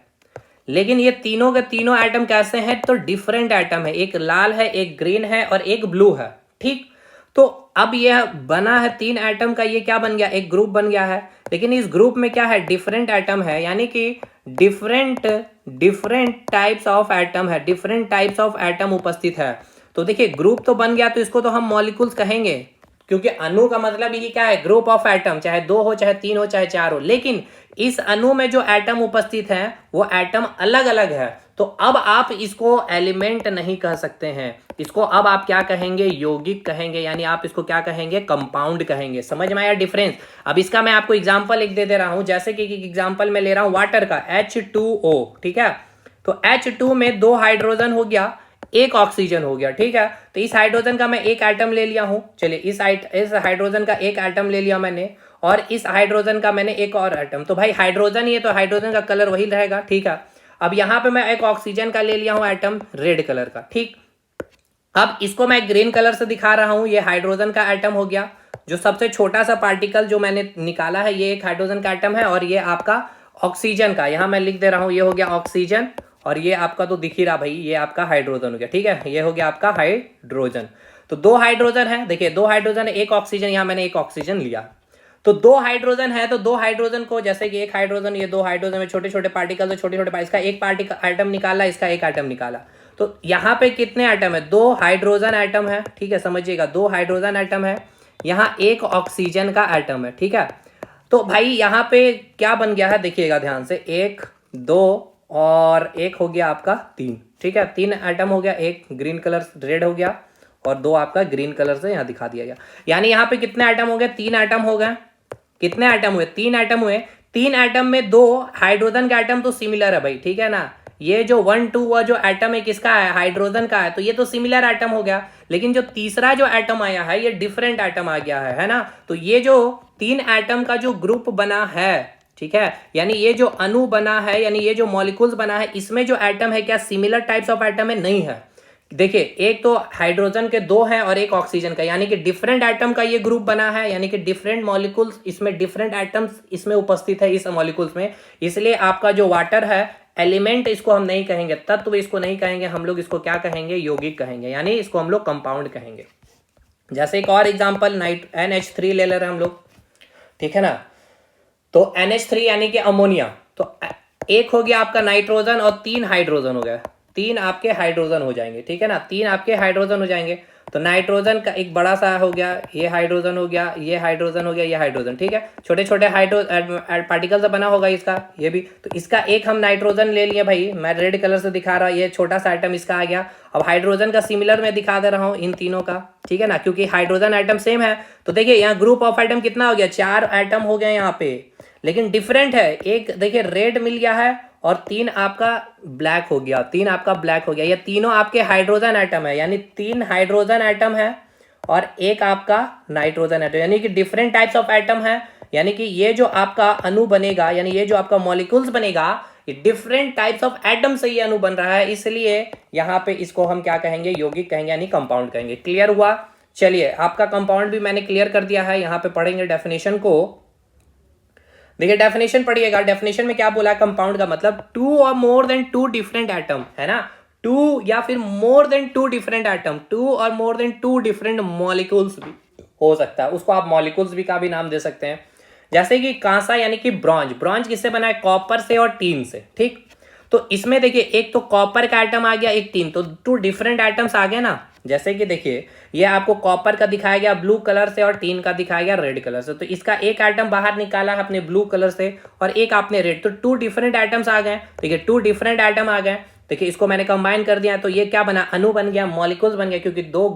Speaker 1: लेकिन ये तीनों के तीनों एटम कैसे हैं, तो डिफरेंट एटम है, एक लाल है, एक ग्रीन है और एक ब्लू है, ठीक। तो अब यह बना है 3 एटम का, ये क्या बन गया, एक ग्रुप बन गया है। लेकिन इस ग्रुप में क्या है, डिफरेंट एटम है, यानी कि डिफरेंट टाइप्स ऑफ एटम है, डिफरेंट टाइप्स ऑफ एटम उपस्थित है। तो देखिए ग्रुप तो बन गया, तो इसको तो हम मॉलिक्यूल्स कहेंगे, क्योंकि अणु का मतलब ये क्या है, ग्रुप ऑफ एटम, चाहे 2 हो, चाहे 3 हो, चाहे 4 हो। लेकिन इस अणु में जो एटम उपस्थित है वो एटम अलग अलग है, तो अब आप इसको एलिमेंट नहीं कह सकते हैं, इसको अब आप क्या कहेंगे, यौगिक कहेंगे, यानी आप इसको क्या कहेंगे, कंपाउंड कहेंगे। समझ में आया डिफरेंस। अब इसका मैं आपको एग्जांपल एक दे रहा हूं, जैसे कि एग्जांपल में ले रहा हूं वाटर का, H2O, ठीक है। तो H2 में 2 हाइड्रोजन हो गया, एक ऑक्सीजन हो गया, ठीक है। तो इस हाइड्रोजन का मैं एक एटम ले लिया हूं, चलिए इस हाइड्रोजन का एक एटम ले लिया मैंने, और इस हाइड्रोजन का मैंने एक और एटम। तो भाई हाइड्रोजन ही है तो हाइड्रोजन का कलर वही रहेगा, ठीक है। अब यहां पे मैं एक ऑक्सीजन का ले लिया हूं एटम, रेड कलर का, ठीक। अब इसको मैं ग्रीन कलर से दिखा रहा हूं, ये हाइड्रोजन का एटम हो गया, जो सबसे छोटा सा पार्टिकल जो मैंने निकाला है ये एक हाइड्रोजन का एटम है, और ये आपका ऑक्सीजन का, यहां मैं लिख दे रहा हूं, ये हो गया ऑक्सीजन, और ये आपका तो दिख ही रहा भाई, ये आपका हाइड्रोजन हो गया, ठीक है। ये हो गया आपका हाइड्रोजन। तो 2 हाइड्रोजन है, देखिए 2 हाइड्रोजन है, एक ऑक्सीजन, यहां मैंने एक ऑक्सीजन लिया। तो 2 हाइड्रोजन है, तो 2 हाइड्रोजन को, जैसे कि एक हाइड्रोजन, ये 2 हाइड्रोजन में छोटे छोटे पार्टिकल, छोटे छोटे, इसका एक पार्टिकल एटम निकाला, इसका एक एटम निकाला। तो यहाँ पे कितने एटम है, 2 हाइड्रोजन एटम है, ठीक है, समझिएगा 2 हाइड्रोजन एटम है, यहाँ एक ऑक्सीजन का एटम है, ठीक है। तो भाई यहाँ पे क्या बन गया है, देखिएगा ध्यान से, 1 2 और एक हो गया आपका 3, ठीक है। 3 एटम हो गया, एक ग्रीन कलर रेड हो गया और 2 आपका ग्रीन कलर से यहाँ दिखा दिया गया। यानी यहाँ पे कितने एटम हो गए, 3 एटम हो गए। कितने एटम हुए, 3 एटम हुए। 3 एटम में 2 हाइड्रोजन का एटम तो सिमिलर है भाई, ठीक है ना। ये जो 1 2 वो जो एटम है किसका है, हाइड्रोजन का है, तो ये तो सिमिलर एटम हो गया। लेकिन जो तीसरा जो एटम आया है ये डिफरेंट एटम आ गया है ना। तो ये जो 3 एटम का जो ग्रुप बना है, ठीक है, यानी ये जो अणु बना है, यानी ये जो मॉलिक्यूल्स बना है, इसमें जो एटम है क्या सिमिलर टाइप्स ऑफ एटम है, नहीं है। देखिए एक तो हाइड्रोजन के 2 हैं और एक ऑक्सीजन का, यानी कि डिफरेंट एटम का ये ग्रुप बना है, यानी कि डिफरेंट मॉलिक्यूल्स, इसमें डिफरेंट एटम्स इसमें उपस्थित है इस मॉलिक्यूल्स में। इसलिए आपका जो वाटर है, एलिमेंट इसको हम नहीं कहेंगे, तत्व इसको नहीं कहेंगे, हम लोग इसको क्या कहेंगे, यौगिक कहेंगे, यानी इसको हम लोग कंपाउंड कहेंगे। जैसे एक और एग्जाम्पल NH3 ले ले रहे हैं हम लोग, ठीक है ना। तो NH3 यानी कि अमोनिया, तो एक हो गया आपका नाइट्रोजन और 3 हाइड्रोजन हो गया, 3 आपके हाइड्रोजन हो जाएंगे, ठीक है ना, 3 आपके हाइड्रोजन हो जाएंगे। तो नाइट्रोजन का एक बड़ा सा हो गया, ये हाइड्रोजन हो गया, ये हाइड्रोजन हो गया, ये हाइड्रोजन, ठीक है। छोटे छोटे पार्टिकल से बना होगा इसका, ये भी। तो इसका एक हम नाइट्रोजन ले लिए भाई, मैं रेड कलर से दिखा रहा हूँ, ये छोटा सा आइटम इसका आ गया। अब हाइड्रोजन का सिमिलर मैं दिखा दे रहा हूँ इन तीनों का, ठीक है ना, क्योंकि हाइड्रोजन आइटम सेम है। तो देखिए यहाँ ग्रुप ऑफ आइटम कितना हो गया, 4 आइटम हो गया यहाँ पे, लेकिन डिफरेंट है। एक देखिए रेड मिल गया है और 3 आपका ब्लैक हो गया, 3 आपका ब्लैक हो गया। ये तीनों आपके हाइड्रोजन एटम है, यानी 3 हाइड्रोजन एटम है और एक आपका नाइट्रोजन एटम, यानी कि डिफरेंट टाइप्स ऑफ एटम है। यानी कि ये जो आपका अणु बनेगा, यानी ये जो आपका मॉलिक्यूल्स बनेगा, ये डिफरेंट टाइप्स ऑफ एटम से ये अणु बन रहा है, इसलिए यहाँ पे इसको हम क्या कहेंगे, यौगिक कहेंगे, यानी कंपाउंड कहेंगे। क्लियर हुआ। चलिए आपका कंपाउंड भी मैंने क्लियर कर दिया है, यहाँ पे पढ़ेंगे डेफिनेशन को। देखिए डेफिनेशन पढ़िएगा, डेफिनेशन में क्या बोला है, कंपाउंड का मतलब 2 और मोर देन 2 डिफरेंट एटम, है ना, 2 या फिर मोर देन 2 डिफरेंट एटम, 2 और मोर देन 2 डिफरेंट मॉलिक्यूल्स भी हो सकता है, उसको आप मॉलिक्यूल्स भी का भी नाम दे सकते हैं। जैसे कि कांसा यानी कि ब्रॉन्ज, ब्रॉन्ज किससे बना है, कॉपर से और टीन से, ठीक। तो इसमें देखिए एक तो कॉपर का एटम आ गया, एक टीन, तो 2 डिफरेंट एटम्स आ गए ना। जैसे कि देखिए ये आपको कॉपर का दिखाया गया ब्लू कलर से और टीन का दिखाया गया रेड कलर से, तो इसका एक एटम बाहर निकाला है अपने ब्लू कलर से और एक आपने रेड, तो 2 डिफरेंट एटम्स आ गए। देखिए 2 डिफरेंट एटम आ गए, देखिए इसको मैंने कंबाइन कर दिया, तो ये क्या बना, अणु बन गया, मॉलिक्यूल्स बन गया, क्योंकि 2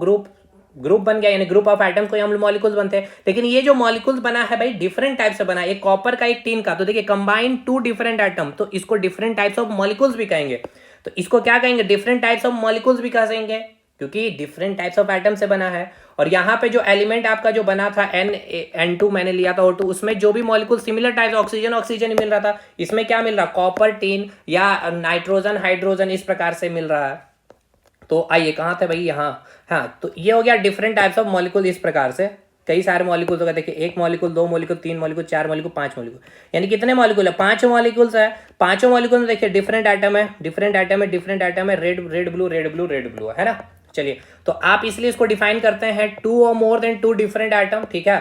Speaker 1: ग्रुप बन गया, यानी ग्रुप ऑफ एटम्स को हम मॉलिक्यूल्स बनते हैं। लेकिन ये जो मॉलिक्यूल्स बना है भाई डिफरेंट टाइप से बना है, एक कॉपर का एक टीन का, तो देखिए कंबाइन 2 डिफरेंट एटम, तो इसको डिफरेंट टाइप्स ऑफ मॉलिक्यूल्स भी कहेंगे। तो इसको क्या कहेंगे, डिफरेंट टाइप्स ऑफ मॉलिक्यूल्स भी कहेंगे, क्योंकि डिफरेंट टाइप्स ऑफ एटम से बना है। और यहाँ पे जो एलिमेंट आपका जो बना था N2 मैंने लिया था O2, उसमें जो भी molecule similar types oxygen oxygen ही मिल रहा था, इसमें क्या मिल रहा, कॉपर टीन या नाइट्रोजन हाइड्रोजन इस प्रकार से मिल रहा है। तो आइए कहाँ थे भाई, यहाँ। हाँ, तो ये हो गया डिफरेंट टाइप्स ऑफ मॉलिक्यूल। इस प्रकार से कई सारे मॉलिक्यूल्स हो गए, देखिए 1 molecule, 2 molecule, 3 molecule, 4 molecule, 5 molecule, यानी कितने मॉलिक्यूल है, 5 मॉलिक्यूल्स है। 5 मॉलिक्यूल में देखिए डिफरेंट आइटम है, डिफरेंट आइटम है, डिफरेंट आइटम है, red red blue red blue red blue, है ना। चलिए, तो आप इसलिए इसको डिफाइन करते हैं 2 और मोर देन 2 डिफरेंट आइटम, ठीक है।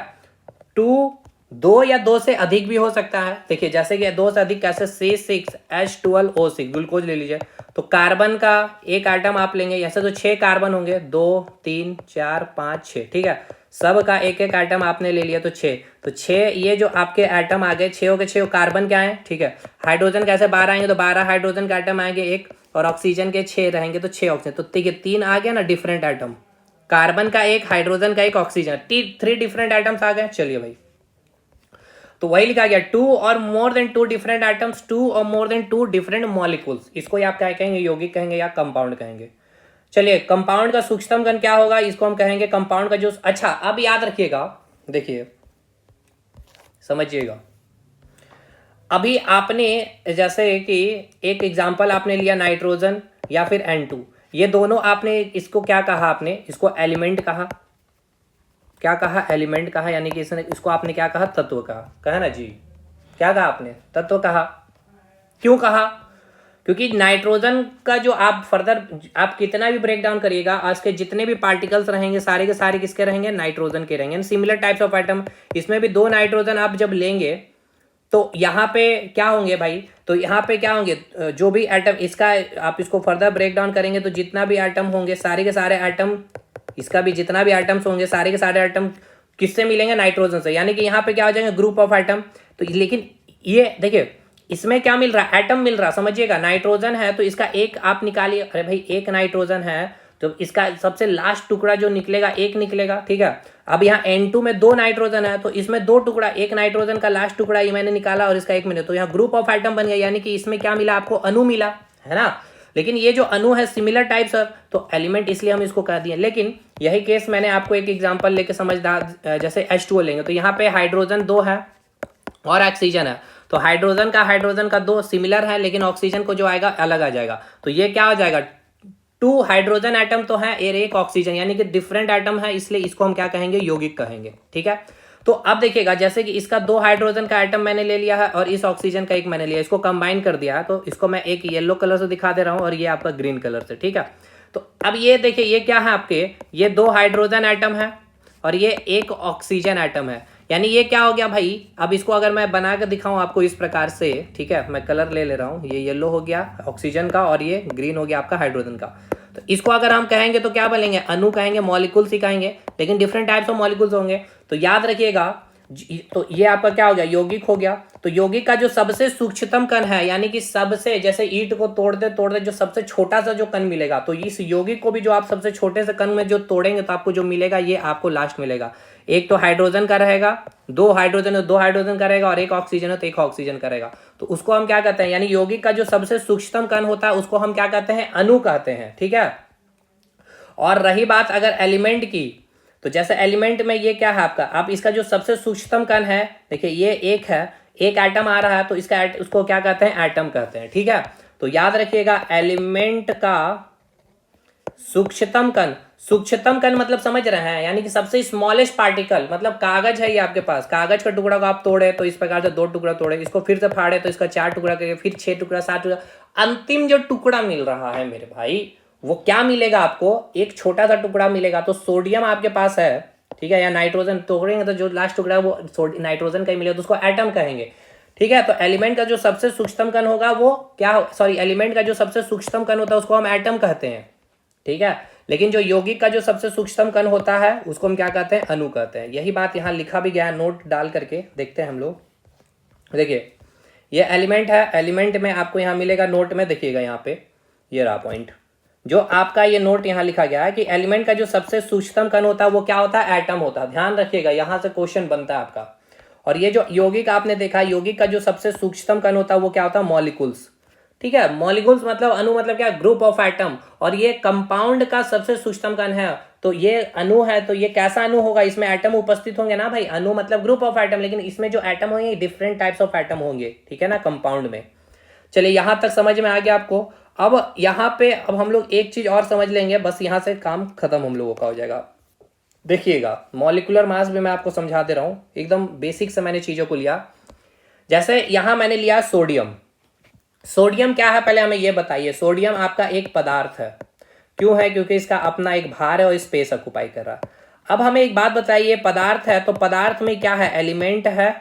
Speaker 1: 2, 2 या 2 से अधिक भी हो सकता है। देखिए जैसे कि 2 से अधिक कैसे, C6H12O6 ग्लूकोज ले लीजिए, तो कार्बन का एक आइटम आप लेंगे, ऐसे तो 6 कार्बन होंगे, 2 3 4 5 6, ठीक है। सब का एक एक आइटम आपने ले लिया तो 6, तो 6 ये जो आपके आइटम आ गए 6 हो गए, 6 कार्बन क्या है, ठीक है। हाइड्रोजन कैसे 12 आएंगे, तो 12 हाइड्रोजन के आइटम आएंगे एक, और ऑक्सीजन के 6 रहेंगे तो 6 ऑक्सीजन, तो ठीक है 3 आ गया ना डिफरेंट आइटम, कार्बन का एक, हाइड्रोजन का एक, ऑक्सीजन, 3 डिफरेंट आइटम्स आ गए। चलिए भाई, तो वही लिखा गया 2 और मोर देन 2 डिफरेंट आइटम्स, 2 और मोर देन 2 डिफरेंट मॉलिक्यूल्स, इसको आप क्या कहेंगे, यौगिक कहेंगे या कंपाउंड कहेंगे। चलिए, कंपाउंड का सूक्ष्मतम कण क्या होगा, इसको हम कहेंगे कंपाउंड का जो, अच्छा अब याद रखिएगा, देखिए समझिएगा, अभी आपने जैसे कि एक एग्जांपल आपने लिया नाइट्रोजन या फिर N2, ये दोनों आपने इसको क्या कहा, आपने इसको एलिमेंट कहा, क्या कहा, एलिमेंट कहा, यानी कि इसको आपने क्या कहा, तत्व कहा ना जी, क्या कहा आपने, तत्व कहा। क्यों कहा, क्योंकि नाइट्रोजन का जो आप फर्दर आप कितना भी ब्रेक डाउन करिएगा, आज के जितने भी पार्टिकल्स रहेंगे सारे के सारे किसके रहेंगे, नाइट्रोजन के रहेंगे। सिमिलर टाइप्स ऑफ आइटम, इसमें भी 2 नाइट्रोजन आप जब लेंगे तो यहाँ पे क्या होंगे भाई, तो यहाँ पे क्या होंगे, जो भी आइटम इसका आप इसको फर्दर ब्रेक डाउन करेंगे तो जितना भी आइटम होंगे सारे के सारे आइटम, इसका भी जितना भी आइटम्स होंगे सारे के सारे आइटम किससे मिलेंगे, नाइट्रोजन से, यानी कि यहाँ पे क्या हो जाएंगे, ग्रुप ऑफ आइटम। तो लेकिन ये देखिए इसमें क्या मिल रहा है, एटम मिल रहा, समझिएगा, नाइट्रोजन है तो इसका एक आप निकालिए, अरे भाई एक नाइट्रोजन है तो इसका सबसे लास्ट टुकड़ा जो निकलेगा एक निकलेगा, ठीक है। अब यहाँ N2 में 2 नाइट्रोजन है तो इसमें 2 टुकड़ा, एक नाइट्रोजन का लास्ट टुकड़ा ये मैंने निकाला और इसका एक मिला, तो यहाँ ग्रुप ऑफ आइटम बन गया, यानी कि इसमें क्या मिला आपको, अणु मिला, है ना। लेकिन ये जो अणु है सिमिलर टाइप सर, तो एलिमेंट इसलिए हम इसको कह दिए। लेकिन यही केस मैंने आपको एक एग्जांपल लेके समझदार, जैसे H2O लेंगे तो यहाँ पे हाइड्रोजन 2 है और ऑक्सीजन है, तो हाइड्रोजन का 2 सिमिलर है, लेकिन ऑक्सीजन को जो आएगा अलग आ जाएगा, तो ये क्या हो जाएगा, 2 हाइड्रोजन एटम तो है और एक ऑक्सीजन, यानी कि डिफरेंट एटम है, इसलिए इसको हम क्या कहेंगे, यौगिक कहेंगे, ठीक है। तो अब देखिएगा जैसे कि इसका 2 हाइड्रोजन का एटम मैंने ले लिया है और इस ऑक्सीजन का एक मैंने लिया, इसको कंबाइन कर दिया है, तो इसको मैं एक येलो कलर से दिखा दे रहा हूं और ये आपका ग्रीन कलर से, ठीक है। तो अब ये देखिए ये क्या है आपके, ये 2 हाइड्रोजन एटम है और ये एक ऑक्सीजन एटम है, यानी ये क्या हो गया भाई। अब इसको अगर मैं बना कर दिखाऊं आपको इस प्रकार से, ठीक है, मैं कलर ले ले रहा हूं, ये येलो हो गया ऑक्सीजन का और ये ग्रीन हो गया आपका हाइड्रोजन का। तो इसको अगर हम कहेंगे तो क्या बोलेंगे, अणु कहेंगे, मॉलिक्यूल्स ही कहेंगे, लेकिन डिफरेंट टाइप्स ऑफ मॉलिक्यूल्स होंगे। तो याद रखिएगा, तो ये आपका क्या हो गया, यौगिक हो गया। तो यौगिक का जो सबसे सूक्ष्मतम कण है, यानी कि सबसे, जैसे ईंट को तोड़ते तोड़ते जो सबसे छोटा सा जो कण मिलेगा, तो इस यौगिक को भी जो आप सबसे छोटे से कण में जो तोड़ेंगे तो आपको जो मिलेगा ये आपको लास्ट मिलेगा। एक तो हाइड्रोजन का रहेगा, 2 हाइड्रोजन का रहेगा और एक ऑक्सीजन है तो एक ऑक्सीजन का रहेगा, तो उसको हम क्या कहते हैं, यानी यौगिक का जो सबसे सूक्ष्मतम कण होता है उसको हम क्या कहते हैं, अणु कहते हैं, ठीक है। और रही बात अगर एलिमेंट की, तो जैसे एलिमेंट में ये क्या है आपका, आप इसका जो सबसे सूक्ष्मतम कण है, देखिए ये एक है, एक एटम आ रहा है तो इसका उसको क्या कहते हैं, एटम कहते हैं, ठीक है। तो याद रखिएगा एलिमेंट का सूक्ष्मतम कण मतलब समझ रहे हैं, यानी कि सबसे स्मॉलेस्ट पार्टिकल, मतलब कागज है ये आपके पास, कागज का टुकड़ा को आप तोड़े तो इस प्रकार से 2 टुकड़ा तोड़े, इसको फिर से फाड़े तो इसका 4 टुकड़ा करिए, फिर 6 टुकड़ा, 7 टुकड़ा, अंतिम जो टुकड़ा मिल रहा है मेरे भाई वो क्या मिलेगा आपको, एक छोटा सा टुकड़ा मिलेगा। तो सोडियम आपके पास है, ठीक है, या नाइट्रोजन तोड़ेंगे तो जो लास्ट टुकड़ा है वो नाइट्रोजन का ही मिलेगा, तो उसको एटम कहेंगे, ठीक है। तो एलिमेंट का जो सबसे सूक्ष्मतम कण होगा वो क्या, सॉरी, एलिमेंट का जो सबसे सूक्ष्मतम कण होता है उसको हम एटम कहते हैं, ठीक है। लेकिन जो यौगिक का जो सबसे सूक्ष्मतम कण होता है उसको हम क्या कहते हैं, अणु कहते हैं। यही बात यहाँ लिखा भी गया है, नोट डाल करके देखते हैं हम लोग। देखिए ये एलिमेंट है, एलिमेंट में आपको यहाँ मिलेगा नोट में, देखिएगा यहाँ पे ये रहा पॉइंट, जो आपका ये नोट यहाँ लिखा गया है कि एलिमेंट का जो सबसे सूक्ष्मतम कण होता है वो क्या होता है, एटम होता है। ध्यान रखिएगा, यहाँ से क्वेश्चन बनता है आपका। और ये जो यौगिक आपने देखा, यौगिक का जो सबसे सूक्ष्मतम कण होता है वो क्या होता है, मॉलिक्यूल्स, ठीक है। मॉलिक्यूल्स मतलब अणु मतलब क्या, ग्रुप ऑफ एटम, और ये कंपाउंड का सबसे सूक्ष्म कण है। तो ये अणु है, तो ये कैसा अणु होगा, इसमें एटम उपस्थित होंगे ना भाई। अणु मतलब ग्रुप ऑफ एटम, लेकिन इसमें जो एटम होंगे डिफरेंट टाइप्स ऑफ एटम होंगे, ठीक है ना, कंपाउंड में। चलिए यहां तक समझ में आ गया आपको। अब यहाँ पे अब हम लोग एक चीज और समझ लेंगे, बस यहां से काम खत्म हम लोगों का हो जाएगा। देखिएगा, मॉलिक्यूलर मास भी मैं आपको समझा दे रहा हूं, एकदम बेसिक से मैंने चीजों को लिया। जैसे यहां मैंने लिया सोडियम। सोडियम क्या है, पहले हमें यह बताइए। सोडियम आपका एक पदार्थ है, क्यों है, क्योंकि इसका अपना एक भार है और स्पेस ऑक्युपाई कर रहा है। अब हमें एक बात बताइए, पदार्थ है तो पदार्थ में क्या है, एलिमेंट है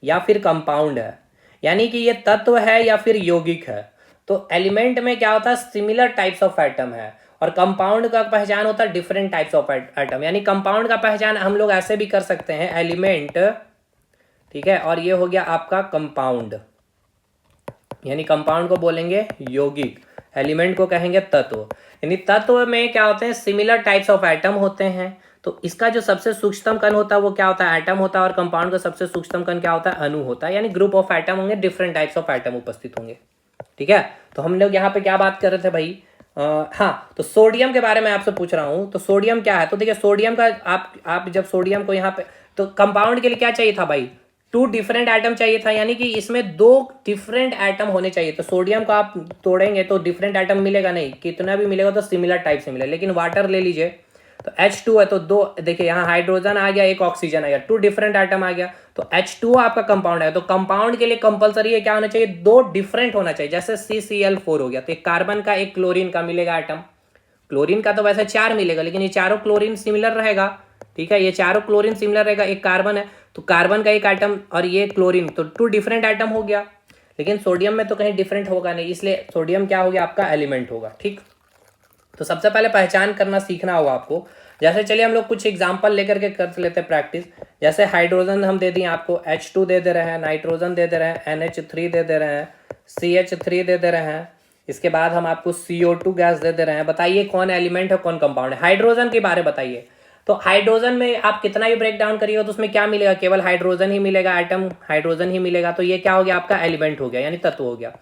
Speaker 1: या फिर कंपाउंड है, यानी कि ये तत्व है या फिर यौगिक है। तो एलिमेंट में क्या होता है, सिमिलर टाइप्स ऑफ एटम है, और कंपाउंड का पहचान होता है डिफरेंट टाइप्स ऑफ एटम। यानी कंपाउंड का पहचान हम लोग ऐसे भी कर सकते हैं, एलिमेंट, ठीक है, और ये हो गया आपका कंपाउंड, यानी कंपाउंड को बोलेंगे यौगिक, एलिमेंट को कहेंगे तत्व। यानी तत्व में क्या होते हैं, सिमिलर टाइप्स ऑफ एटम होते हैं। तो इसका जो सबसे सूक्ष्मतम कण होता है वो क्या होता है, एटम होता है, और कंपाउंड का सबसे सूक्ष्मतम कण क्या होता है, अणु होता है। यानी ग्रुप ऑफ एटम होंगे, डिफरेंट टाइप्स ऑफ एटम उपस्थित होंगे, ठीक है। तो हम लोग यहाँ पे क्या बात कर रहे थे भाई, हाँ, तो सोडियम के बारे में आपसे पूछ रहा हूँ। तो सोडियम क्या है, तो देखिए सोडियम का आप जब सोडियम को यहाँ पे, तो कंपाउंड के लिए क्या चाहिए था भाई, 2 डिफरेंट एटम चाहिए था, यानी कि इसमें 2 डिफरेंट एटम होने चाहिए। तो सोडियम को आप तोड़ेंगे तो डिफरेंट एटम मिलेगा नहीं, कितना भी मिलेगा तो सिमिलर टाइप से मिलेगा। लेकिन वाटर ले लीजिए तो H2 है, तो 2, देखिए यहाँ हाइड्रोजन आ गया, एक ऑक्सीजन आ गया, 2 डिफरेंट एटम आ गया, तो H2 आपका कंपाउंड है। तो कंपाउंड के लिए कंपलसरी है क्या होना चाहिए, 2 डिफरेंट होना चाहिए। जैसे CCl4 हो गया, तो एक कार्बन का एक क्लोरीन का मिलेगा एटम, क्लोरीन का तो वैसे 4 मिलेगा, लेकिन ये चारों क्लोरीन सिमिलर रहेगा, ठीक है, ये चारों क्लोरीन सिमिलर रहेगा। एक कार्बन है तो कार्बन का एक एटम और ये क्लोरीन, तो 2 डिफरेंट एटम हो गया। लेकिन सोडियम में तो कहीं डिफरेंट होगा नहीं, इसलिए सोडियम क्या हो गया, आपका एलिमेंट होगा, ठीक। तो सबसे पहले पहचान करना सीखना होगा आपको। जैसे चलिए हम लोग कुछ एग्जांपल लेकर के कर लेते हैं प्रैक्टिस। जैसे हाइड्रोजन हम दे दिए आपको, H2 दे दे रहे हैं, नाइट्रोजन दे दे रहे हैं, NH3 दे दे रहे हैं, CH3 दे दे रहे हैं, इसके बाद हम आपको CO2 गैस दे दे रहे हैं। बताइए कौन एलिमेंट है कौन कंपाउंड है, हाइड्रोजन के बारे बताइए। तो हाइड्रोजन में आप कितना भी ब्रेक डाउन करिएगा तो उसमें क्या मिलेगा, केवल हाइड्रोजन ही मिलेगा, एटम हाइड्रोजन ही मिलेगा। तो ये क्या हो गया, आपका एलिमेंट हो गया, यानी तत्व हो गया।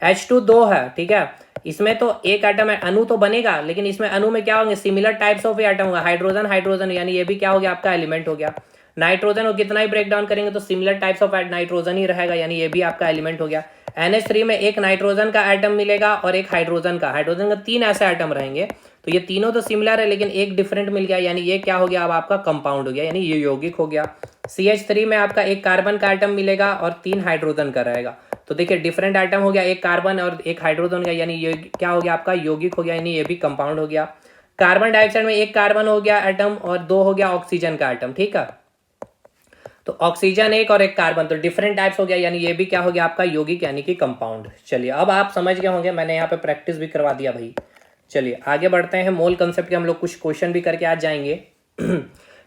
Speaker 1: H2 2 है, ठीक है, इसमें तो एक एटम है, अणु तो बनेगा, लेकिन इसमें अणु में क्या होंगे, सिमिलर टाइप्स ऑफ एटम होगा, हाइड्रोजन हाइड्रोजन, यानी ये भी क्या हो गया, आपका एलिमेंट हो गया। नाइट्रोजन को कितना ही ब्रेक डाउन करेंगे तो सिमिलर टाइप्स ऑफ नाइट्रोजन ही रहेगा, यानी ये भी आपका एलिमेंट हो गया। NH3 में एक नाइट्रोजन का एटम मिलेगा और एक हाइड्रोजन का 3 ऐसे एटम रहेंगे। तो ये तीनों तो सिमिलर है लेकिन एक डिफरेंट मिल गया, यानी ये क्या हो गया, अब आपका कंपाउंड हो गया, यानी ये यौगिक हो गया। CH3 में आपका एक कार्बन का एटम मिलेगा और 3 हाइड्रोजन का रहेगा। तो देखिए डिफरेंट आइटम हो गया, एक कार्बन और एक हाइड्रोजन का, यानी ये क्या हो गया, आपका यौगिक हो गया, यानी ये भी कंपाउंड हो गया। कार्बन डाइऑक्साइड में एक कार्बन हो गया एटम और 2 हो गया ऑक्सीजन का एटम, ठीक है। तो ऑक्सीजन एक और एक कार्बन, तो डिफरेंट टाइप्स हो गया, यानी ये भी क्या हो गया, आपका यौगिक यानी कि कंपाउंड। चलिए अब आप समझ गए होंगे, मैंने यहाँ पे प्रैक्टिस भी करवा दिया भाई। चलिए आगे बढ़ते हैं, मोल कंसेप्ट के हम लोग कुछ क्वेश्चन भी करके आज जाएंगे।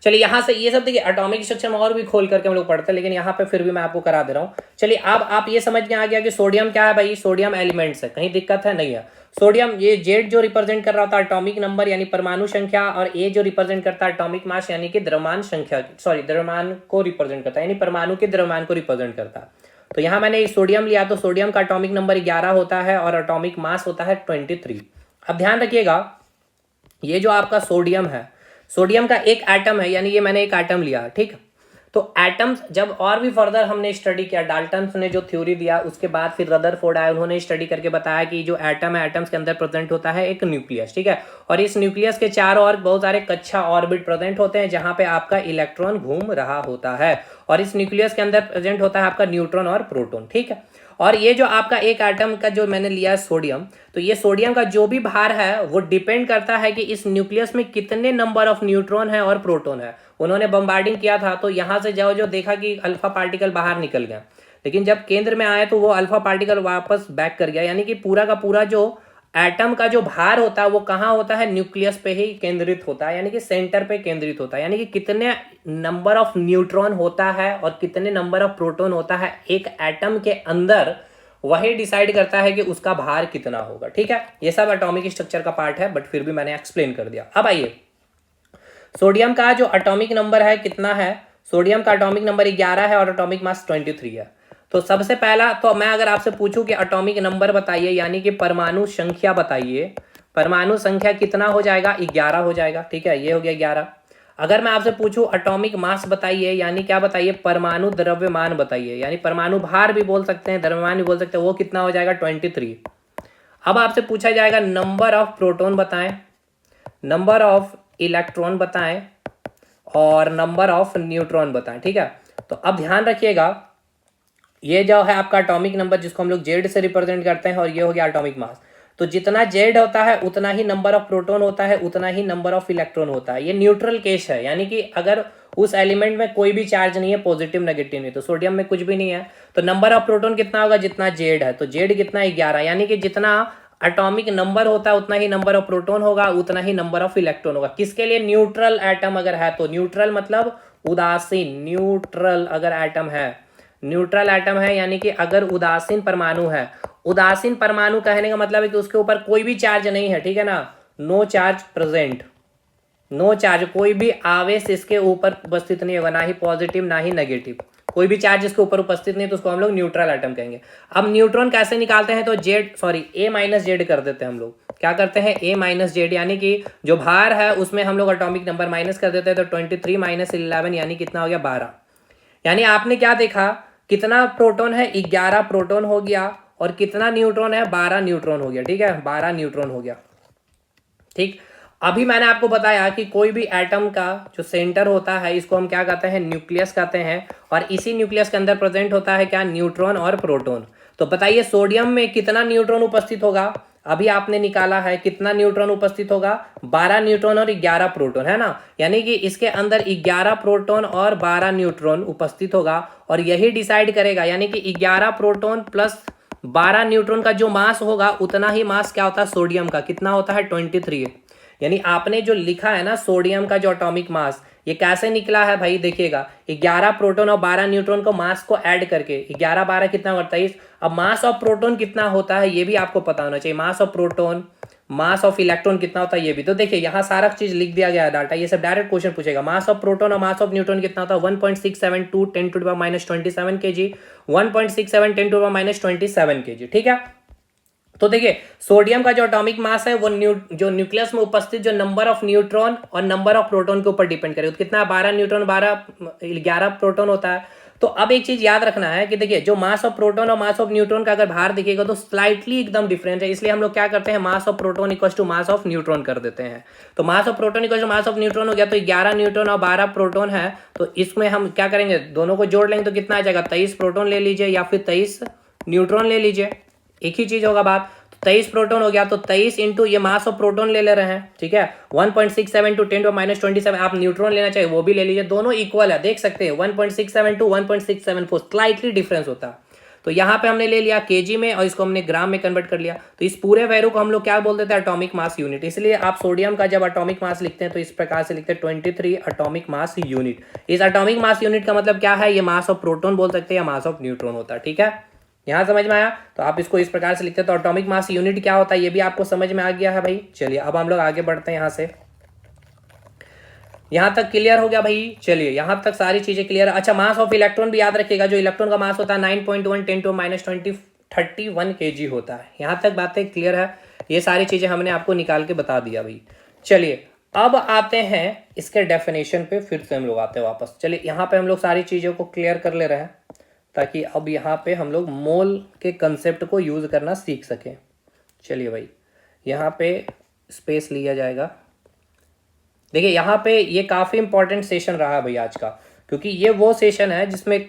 Speaker 1: चलिए यहाँ से ये सब देखिए एटॉमिक स्ट्रक्चर में और भी खोल करके हम लोग पढ़ते हैं, लेकिन यहाँ पे फिर भी मैं आपको करा दे रहा हूँ। चलिए अब आप ये समझ में आ गया कि सोडियम क्या है भाई, सोडियम एलिमेंट्स है, कहीं दिक्कत है नहीं है। सोडियम ये जेड जो रिप्रेजेंट कर रहा होता है एटॉमिक नंबर यानी परमाणु संख्या, और ए जो रिप्रेजेंट करता है एटॉमिक मास यानी कि द्रव्यमान संख्या, सॉरी द्रव्यमान को रिप्रेजेंट करता है, यानी परमाणु के द्रव्यमान को रिप्रेजेंट करता है। तो यहाँ मैंने सोडियम लिया, तो सोडियम का एटॉमिक नंबर 11 होता है और एटॉमिक मास होता है 23। अब ध्यान रखिएगा, ये जो आपका सोडियम है, सोडियम का एक एटम है, यानी ये मैंने एक एटम लिया, ठीक। तो एटम्स जब और भी फर्दर हमने स्टडी किया, डाल्टन ने जो थ्योरी दिया, उसके बाद फिर रदरफोर्ड आए, उन्होंने स्टडी करके बताया कि जो एटम है, एटम्स के अंदर प्रेजेंट होता है एक न्यूक्लियस, ठीक है, और इस न्यूक्लियस के चारों ओर बहुत सारे कक्षा ऑर्बिट प्रेजेंट होते हैं जहां पे आपका इलेक्ट्रॉन घूम रहा होता है, और इस न्यूक्लियस के अंदर प्रेजेंट होता है आपका न्यूट्रॉन और प्रोटॉन, ठीक है। और ये जो आपका एक एटम का जो मैंने लिया है सोडियम, तो ये सोडियम का जो भी भार है वो डिपेंड करता है कि इस न्यूक्लियस में कितने नंबर ऑफ न्यूट्रॉन है और प्रोटॉन है। उन्होंने बम्बार्डिंग किया था तो यहाँ से जो देखा कि अल्फा पार्टिकल बाहर निकल गया, लेकिन जब केंद्र में आया तो वो अल्फा पार्टिकल वापस बैक कर गया, यानी कि पूरा का पूरा जो एटम का जो भार होता है वो कहाँ होता है, न्यूक्लियस पे ही केंद्रित होता है, यानी कि सेंटर पे केंद्रित होता है, यानी कि कितने नंबर ऑफ न्यूट्रॉन होता है और कितने नंबर ऑफ प्रोटॉन होता है एक एटम के अंदर, वही डिसाइड करता है कि उसका भार कितना होगा, ठीक है। ये सब एटॉमिक स्ट्रक्चर का पार्ट है, बट फिर भी मैंने एक्सप्लेन कर दिया। अब आइए, सोडियम का जो एटॉमिक नंबर है कितना है, सोडियम का एटॉमिक नंबर 11 है और एटॉमिक मास 23 है। तो सबसे पहला तो मैं अगर आपसे पूछूं कि एटॉमिक नंबर बताइए, यानी कि परमाणु संख्या बताइए, परमाणु संख्या कितना हो जाएगा? 11 हो जाएगा। ठीक है, ये हो गया 11। अगर मैं आपसे पूछूं एटॉमिक मास बताइए, यानी क्या बताइए? परमाणु द्रव्यमान बताइए, यानी परमाणु भार भी बोल सकते हैं, द्रव्यमान भी बोल सकते हैं, वो कितना हो जाएगा? 23। अब आपसे पूछा जाएगा नंबर ऑफ प्रोटॉन बताएं, नंबर ऑफ इलेक्ट्रॉन बताएं और नंबर ऑफ न्यूट्रॉन बताएं। ठीक है, तो अब ध्यान रखिएगा, ये जो है आपका एटॉमिक नंबर जिसको हम लोग जेड से रिप्रेजेंट करते हैं, और ये हो गया एटॉमिक मास। तो जितना जेड होता है उतना ही नंबर ऑफ प्रोटॉन होता है, उतना ही नंबर ऑफ इलेक्ट्रॉन होता है। ये न्यूट्रल केस है, यानी कि अगर उस एलिमेंट में कोई भी चार्ज नहीं है, पॉजिटिव नेगेटिव नहीं, तो सोडियम में कुछ भी नहीं है, तो नंबर ऑफ प्रोटॉन कितना होगा? जितना जेड है, तो जेड कितना? 11, यानी कि जितना एटॉमिक नंबर होता है उतना ही नंबर ऑफ प्रोटॉन होगा, उतना ही नंबर ऑफ इलेक्ट्रॉन होगा। किसके लिए? न्यूट्रल एटम अगर है तो। न्यूट्रल मतलब उदासीन, न्यूट्रल अगर एटम है, न्यूट्रल एटम है यानी कि अगर उदासीन परमाणु है। उदासीन परमाणु कहने का मतलब है कि उसके ऊपर कोई भी चार्ज नहीं है, ठीक है ना, no charge present, no charge, कोई भी आवेश इसके ऊपर उपस्थित नहीं होगा, ना ही पॉजिटिव ना ही नेगेटिव, कोई भी चार्ज इसके ऊपर उपस्थित नहीं, तो उसको हम लोग न्यूट्रल एटम कहेंगे। अब न्यूट्रॉन कैसे निकालते हैं? तो ए माइनस जेड कर देते हैं हम लोग। क्या करते हैं? ए माइनस जेड, यानी कि जो भार है उसमें हम लोग एटॉमिक नंबर माइनस कर देते हैं, तो 23 माइनस 11 यानी कितना हो गया? 12। यानी आपने क्या देखा? कितना प्रोटॉन है? 11 प्रोटॉन हो गया, और कितना न्यूट्रॉन है? 12 न्यूट्रॉन हो गया। ठीक है, 12 न्यूट्रॉन हो गया। ठीक, अभी मैंने आपको बताया कि कोई भी एटम का जो सेंटर होता है इसको हम क्या कहते हैं? न्यूक्लियस कहते हैं, और इसी न्यूक्लियस के अंदर प्रेजेंट होता है क्या? न्यूट्रॉन और प्रोटॉन। तो बताइए सोडियम में कितना न्यूट्रॉन उपस्थित होगा? अभी आपने निकाला है, कितना न्यूट्रॉन उपस्थित होगा? 12 न्यूट्रॉन और 11 प्रोटॉन, है ना, यानी कि इसके अंदर 11 प्रोटॉन और 12 न्यूट्रॉन उपस्थित होगा, और यही डिसाइड करेगा, यानी कि 11 प्रोटॉन प्लस 12 न्यूट्रॉन का जो मास होगा उतना ही मास क्या होता है? सोडियम का कितना होता है? 23। यानी आपने जो लिखा है ना सोडियम का जो एटॉमिक मास, ये कैसे निकला है भाई? देखिएगा, 11 प्रोटॉन और 12 न्यूट्रॉन को मास को ऐड करके 11 12 कितना होता है? 23। अब मास ऑफ प्रोटॉन कितना होता है ये भी आपको पता होना चाहिए। मास of proton, mass of electron कितना होता है ये भी। तो देखिए यहाँ सारा चीज लिख दिया गया है डाटा, ये सब डायरेक्ट क्वेश्चन पूछेगा। मास ऑफ प्रोटॉन और मास ऑफ न्यूट्रॉन कितना होता है? 1.672 10⁻⁻27 kg, 1.67 10⁻⁻27 kg। ठीक है, तो देखिए सोडियम का जो एटॉमिक मास है वो जो न्यूक्लियस में उपस्थित जो नंबर ऑफ न्यूट्रॉन और नंबर ऑफ प्रोटॉन के ऊपर डिपेंड करेगा। तो कितना? 12 न्यूट्रॉन 11 प्रोटॉन होता है। तो अब एक चीज याद रखना है कि देखिए जो मास ऑफ प्रोटॉन और मास ऑफ न्यूट्रॉन का अगर भार दिखेगा तो स्लाइटली एकदम डिफरेंट है, इसलिए हम लोग क्या करते हैं? Mass of proton equal to mass of neutron कर देते हैं। तो mass of proton equal to mass of neutron हो गया, तो 11 न्यूट्रॉन और 12 प्रोटॉन है, तो इसमें हम क्या करेंगे? दोनों को जोड़ लेंगे तो कितना आ जाएगा? 23 प्रोटॉन ले लीजिए या फिर 23 न्यूट्रॉन ले लीजिए, एक ही चीज होगा बात। 23 प्रोटॉन हो गया, तो 23 इंटू ये मास ऑफ प्रोटॉन ले रहे हैं, ठीक है, 1.67 टू 10⁻⁻27। आप न्यूट्रॉन लेना चाहिए वो भी ले लीजिए, दोनों इक्वल है, देख सकते हैं 1.67 टू 1.674, स्लाइटली डिफरेंस होता है। तो यहाँ पे हमने ले लिया केजी में और इसको हमने ग्राम में कन्वर्ट कर लिया। तो इस पूरे वैल्यू को हम लोग क्या बोल देते हैं? Atomic mass unit. इसलिए आप सोडियम का जब एटॉमिक मास लिखते हैं तो इस प्रकार से लिखते हैं 23 एटॉमिक मास यूनिट। इस एटॉमिक मास यूनिट का मतलब क्या है? ये मास ऑफ प्रोटॉन बोल सकते हैं या मास ऑफ न्यूट्रॉन होता है। ठीक है, यहां समझ में आया? तो आप इसको इस प्रकार से लिखते हैं। तो एटॉमिक मास यूनिट क्या होता है ये भी आपको समझ में आ गया है भाई। चलिए अब हम लोग आगे बढ़ते हैं यहां से। यहां तक क्लियर हो गया भाई? चलिए यहां तक सारी चीजें क्लियर है। अच्छा, मास ऑफ इलेक्ट्रॉन भी याद रखिएगा, जो इलेक्ट्रॉन का मास होता है 9.1 10⁻20 31 kg होता है। यहां तक बातें क्लियर है? ये सारी चीजें हमने आपको निकाल के बता दिया भाई। चलिए अब आते हैं इसके डेफिनेशन पे, फिर से हम लोग आते हैं वापस। चलिए यहाँ पे हम लोग सारी चीजों को क्लियर कर ले रहे हैं ताकि अब यहाँ पे हम लोग मोल के कंसेप्ट को यूज करना सीख सकें। चलिए भाई यहाँ पे स्पेस लिया जाएगा। देखिए यहाँ पे ये काफ़ी इंपॉर्टेंट सेशन रहा है भाई आज का, क्योंकि ये वो सेशन है जिसमें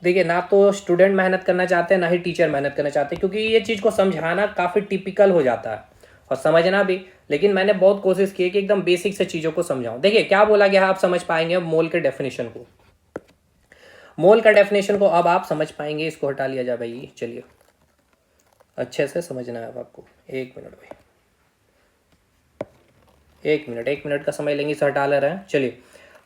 Speaker 1: देखिए ना तो स्टूडेंट मेहनत करना चाहते हैं ना ही टीचर मेहनत करना चाहते, क्योंकि ये चीज़ को समझाना काफ़ी टिपिकल हो जाता है और समझना भी। लेकिन मैंने बहुत कोशिश की कि एकदम बेसिक से चीज़ों को समझाऊं। देखिए क्या बोला गया है आप समझ पाएंगे अब मोल के डेफिनेशन को। मोल का डेफिनेशन को अब आप समझ पाएंगे। इसको हटा लिया जाए भाई। चलिए अच्छे से समझना है अब आपको। एक मिनट भाई, एक मिनट का समय लेंगे, इसे हटा ले रहे हैं। चलिए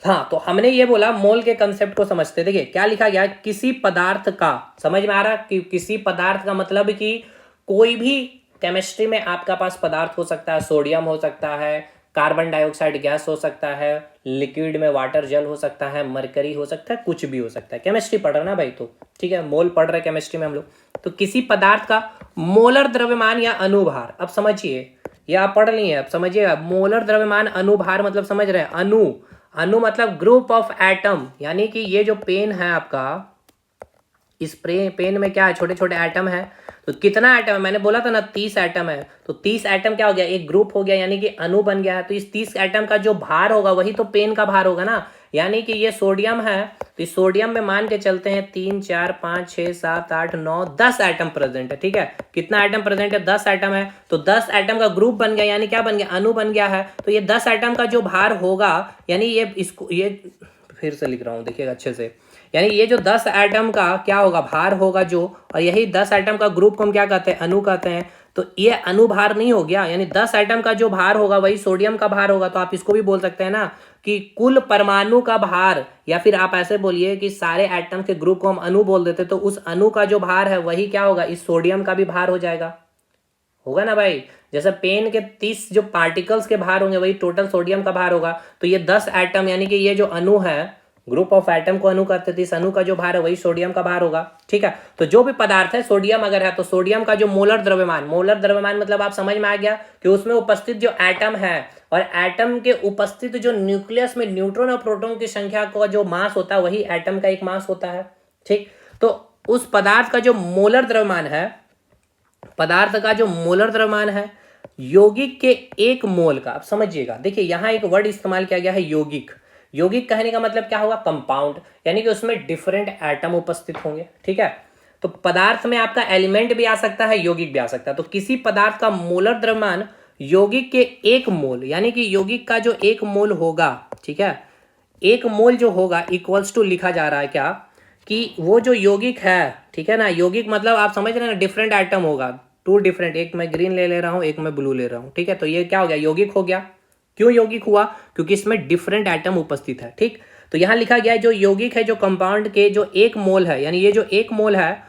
Speaker 1: हाँ, तो हमने ये बोला मोल के कंसेप्ट को समझते। देखिए क्या लिखा गया, किसी पदार्थ का, समझ में आ रहा कि किसी पदार्थ का मतलब कि कोई भी केमिस्ट्री में आपका पास पदार्थ हो सकता है, सोडियम हो सकता है, कार्बन डाइऑक्साइड गैस हो सकता है, लिक्विड में वाटर जल हो सकता है, मरकरी हो सकता है, कुछ भी हो सकता है। केमिस्ट्री पढ़ रहे ना भाई, तो ठीक है, मोल पढ़ रहे केमिस्ट्री में हम लोग। तो किसी पदार्थ का मोलर द्रव्यमान या अणुभार, अब समझिए, ये आप पढ़ लिए, अब समझिएगा। मोलर द्रव्यमान अणुभार मतलब समझ रहे हैं, अणु, अणु मतलब ग्रुप ऑफ एटम, यानी कि ये जो पेन है आपका, इस पेन में क्या है, छोटे छोटे एटम है। तो कितना एटम है, मैंने बोला था ना 30 एटम है, तो 30 एटम क्या हो गया, एक ग्रुप हो गया, यानी कि अणु बन गया है। तो इस 30 एटम का जो भार होगा वही तो पेन का भार होगा ना, यानी कि ये सोडियम है, तो इस सोडियम में मान के चलते हैं 3 4 5 6 7 8 9 10 एटम प्रेजेंट है, ठीक है। कितना एटम प्रेजेंट है, 10 एटम है, तो 10 एटम का ग्रुप बन गया, यानी क्या बन गया, अणु बन गया है। तो ये 10 एटम का जो भार होगा, यानी ये इसको, ये फिर से लिख रहा हूं, देखिएगा अच्छे से, यानी ये जो 10 एटम का क्या होगा, भार होगा जो, और यही 10 एटम का ग्रुप को हम क्या कहते हैं, अणु कहते हैं। तो ये अणुभार नहीं हो गया, यानी 10 एटम का जो भार होगा वही सोडियम का भार होगा। तो आप इसको भी बोल सकते हैं ना कि कुल परमाणु का भार, या फिर आप ऐसे बोलिए कि सारे एटम के ग्रुप को हम अणु बोल देते, तो उस अणु का जो भार है वही क्या होगा, इस सोडियम का भी भार हो जाएगा, होगा ना भाई। जैसे पेन के 30 जो पार्टिकल्स के भार होंगे वही टोटल सोडियम का भार होगा। तो ये 10 एटम, यानी कि ये जो अणु है, ग्रुप ऑफ एटम को अणु कहते थे, इस अणु का जो भार है वही सोडियम का भार होगा, ठीक है। तो जो भी पदार्थ है, सोडियम अगर है तो सोडियम का जो मोलर द्रव्यमान, मोलर द्रव्यमान मतलब आप समझ में आ गया कि उसमें उपस्थित जो एटम है, और एटम के उपस्थित जो न्यूक्लियस में न्यूट्रॉन और प्रोटॉन की संख्या का जो मास होता है वही एटम का एक मास होता है, ठीक। तो उस पदार्थ का जो मोलर द्रव्यमान है, पदार्थ का जो मोलर द्रव्यमान है यौगिक के एक मोल का, आप समझिएगा, देखिए यहां एक वर्ड इस्तेमाल किया गया है यौगिक। यौगिक कहने का मतलब क्या होगा, कंपाउंड, यानी कि उसमें डिफरेंट एटम उपस्थित होंगे, ठीक है। तो पदार्थ में आपका एलिमेंट भी आ सकता है, यौगिक भी आ सकता है। तो किसी पदार्थ का मोलर द्रव्यमान यौगिक के एक मोल, यानी कि यौगिक का जो एक मोल होगा, ठीक है, एक मोल जो होगा इक्वल्स टू, लिखा जा रहा है क्या, कि वो जो यौगिक है, ठीक है ना, यौगिक मतलब आप समझ रहे हैं ना, डिफरेंट एटम होगा, टू डिफरेंट, एक मैं ग्रीन ले रहा हूं, एक मैं ब्लू ले रहा हूं, ठीक है। तो ये क्या हो गया, यौगिक हो गया। क्यों यौगिक हुआ, क्योंकि इसमें डिफरेंट एटम उपस्थित है, ठीक। तो यहां लिखा गया है जो यौगिक है, जो कंपाउंड के जो एक मोल है, यानी ये जो एक मोल है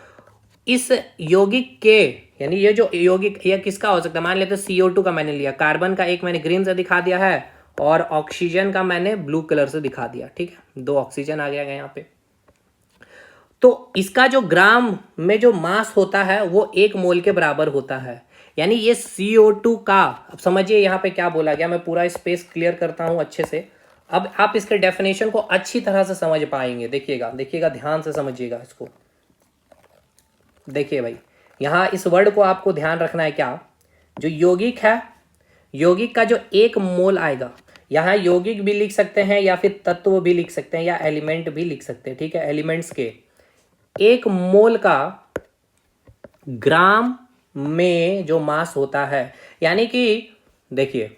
Speaker 1: इस यौगिक के, यानी ये जो यौगिक, ये किसका हो सकता है, मान लेते हैं CO2 का मैंने लिया, कार्बन का एक मैंने ग्रीन से दिखा दिया है, और ऑक्सीजन का मैंने ब्लू कलर से दिखा दिया, ठीक है। 2 ऑक्सीजन आ गया यहाँ पे। तो इसका जो ग्राम में जो मास होता है वो 1 मोल के बराबर होता है, यानी ये CO2 का, अब समझिए यहाँ पे क्या बोला गया, मैं पूरा स्पेस क्लियर करता हूँ अच्छे से। अब आप इसके डेफिनेशन को अच्छी तरह से समझ पाएंगे, देखिएगा देखिएगा, ध्यान से समझिएगा इसको। देखिए भाई, यहाँ इस वर्ड को आपको ध्यान रखना है, क्या, जो यौगिक है, यौगिक का जो 1 मोल आएगा, यहाँ यौगिक भी लिख सकते हैं या फिर तत्व भी लिख सकते हैं या एलिमेंट भी लिख सकते हैं, ठीक है। एलिमेंट्स के 1 मोल का ग्राम में जो मास होता है, यानी कि देखिए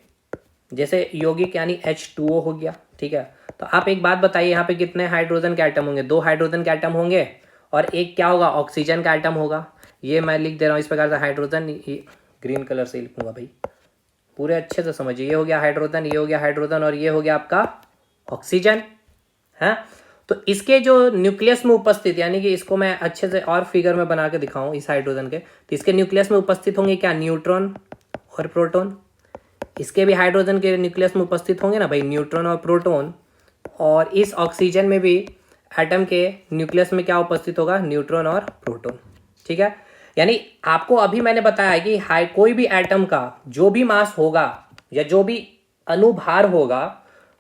Speaker 1: जैसे यौगिक यानी H2O हो गया, ठीक है। तो आप एक बात बताइए, यहाँ पे कितने हाइड्रोजन के एटम होंगे, 2 हाइड्रोजन के एटम होंगे, और एक क्या होगा, ऑक्सीजन का एटम होगा। ये मैं लिख दे रहा हूँ इस प्रकार से, हाइड्रोजन, ग्रीन कलर से लिखूंगा भाई, पूरे अच्छे से समझिए। ये हो गया हाइड्रोजन, ये हो गया हाइड्रोजन, और ये हो गया आपका ऑक्सीजन है। तो इसके जो न्यूक्लियस में उपस्थित, यानी कि इसको मैं अच्छे से और फिगर में बना के दिखाऊं इस हाइड्रोजन के, तो इसके न्यूक्लियस में उपस्थित होंगे क्या, न्यूट्रॉन और प्रोटॉन। इसके भी हाइड्रोजन के न्यूक्लियस में उपस्थित होंगे ना भाई, न्यूट्रॉन और प्रोटॉन। और इस ऑक्सीजन में भी एटम के न्यूक्लियस में क्या उपस्थित होगा, न्यूट्रॉन और प्रोटॉन, ठीक है। यानी आपको अभी मैंने बताया है कि कोई भी एटम का जो भी मास होगा या जो भी अनुभार होगा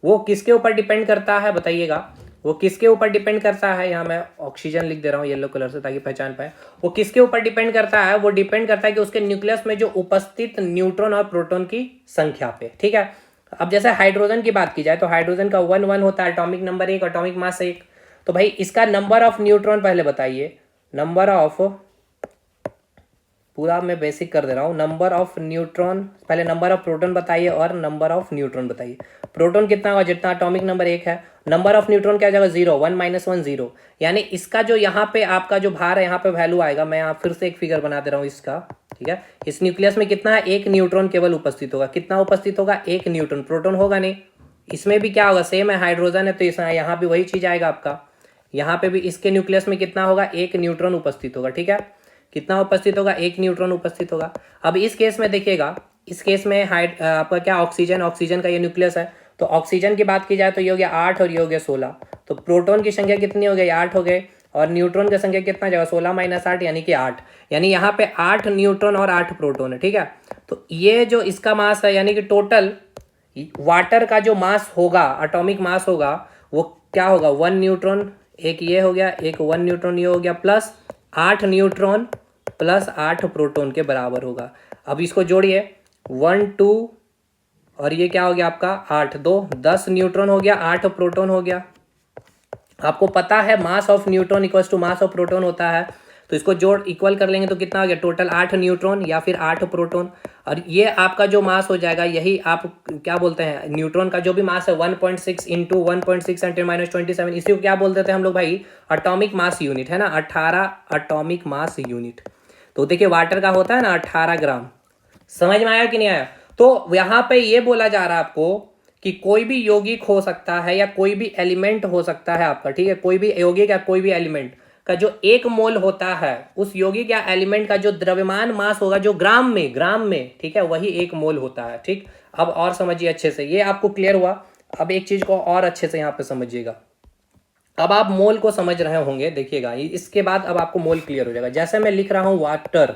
Speaker 1: वो किसके ऊपर डिपेंड करता है, बताइएगा, वो किसके ऊपर डिपेंड करता है। यहाँ मैं ऑक्सीजन लिख दे रहा हूँ येलो कलर से ताकि पहचान पाए। वो किसके ऊपर डिपेंड करता है, वो डिपेंड करता है कि उसके न्यूक्लियस में जो उपस्थित न्यूट्रॉन और प्रोटॉन की संख्या पे, ठीक है। अब जैसे हाइड्रोजन की बात की जाए तो हाइड्रोजन का 1 होता है, एटॉमिक नंबर 1, एटॉमिक मास 1। तो भाई इसका नंबर ऑफ न्यूट्रॉन पहले बताइए, नंबर ऑफ, पूरा मैं बेसिक कर दे रहा हूँ, नंबर ऑफ न्यूट्रॉन, पहले नंबर ऑफ प्रोटॉन बताइए और नंबर ऑफ न्यूट्रॉन बताइए। प्रोटॉन कितना होगा, जितना एटॉमिक नंबर 1 है। नंबर ऑफ न्यूट्रॉन क्या जाएगा, 0, 1 - 1 0। यानी इसका जो यहाँ पे आपका जो भार है, यहाँ पे वैल्यू आएगा, मैं यहाँ फिर से एक फिगर बना दे रहा हूँ इसका, ठीक है। इस न्यूक्लियस में कितना है, 1 न्यूट्रॉन केवल उपस्थित होगा। कितना उपस्थित होगा, 1 न्यूट्रॉन, प्रोटॉन होगा नहीं। इसमें भी क्या होगा, सेम है, हाइड्रोजन है तो इसमें यहाँ भी वही चीज आएगा आपका। यहाँ पे भी इसके न्यूक्लियस में कितना होगा, 1 न्यूट्रॉन उपस्थित होगा, ठीक है। कितना उपस्थित होगा, 1 न्यूट्रॉन उपस्थित होगा। अब इस केस में देखिएगा इस केस में आपका क्या ऑक्सीजन का ये न्यूक्लियस है। तो ऑक्सीजन की बात की जाए तो ये हो गया 8 और ये हो गया 16। तो प्रोटॉन की संख्या कितनी हो गई, 8 हो गए, और न्यूट्रॉन की संख्या कितना जाएगा, 16 माइनस 8 यानी कि 8। यानी यहाँ पे 8 न्यूट्रॉन और 8 प्रोटॉन है, ठीक है। तो ये जो इसका मास है, यानी कि टोटल वाटर का जो मास होगा, एटॉमिक मास होगा, वो क्या होगा, 1 न्यूट्रॉन, एक ये हो गया, एक 1 न्यूट्रॉन ये हो गया, प्लस 8 न्यूट्रॉन प्लस 8 प्रोटॉन के बराबर होगा। अब इसको जोड़िए, 1 2 और ये क्या हो गया आपका 8 2 10 न्यूट्रॉन हो गया, 8 प्रोटॉन हो गया। आपको पता है mass of neutron equals to mass of proton होता है, तो इसको जोड़ इक्वल कर लेंगे तो कितना हो गया, टोटल 8 न्यूट्रॉन या फिर 8 प्रोटॉन। और ये आपका जो मास हो जाएगा, यही आप क्या बोलते हैं, न्यूट्रॉन का जो भी मास है 1.6 इंटू 1.6 × 10⁻27, इसी को क्या बोलते थे हम लोग भाई, एटॉमिक मास यूनिट, है ना, 18 एटॉमिक मास यूनिट। तो देखिए वाटर का होता है ना 18 ग्राम। समझ में आया कि नहीं आया। तो यहाँ पे ये बोला जा रहा है आपको कि कोई भी यौगिक हो सकता है या कोई भी एलिमेंट हो सकता है आपका, ठीक है, कोई भी यौगिक या कोई भी एलिमेंट का जो 1 मोल होता है, उस यौगिक या एलिमेंट का जो द्रव्यमान मास होगा जो ग्राम में, ठीक है, वही 1 मोल होता है। ठीक, अब और समझिए अच्छे से, ये आपको क्लियर हुआ। अब एक चीज को और अच्छे से यहाँ पे समझिएगा। अब आप मोल को समझ रहे होंगे, देखिएगा इसके बाद अब आपको मोल क्लियर हो जाएगा। जैसे मैं लिख रहा हूं वाटर,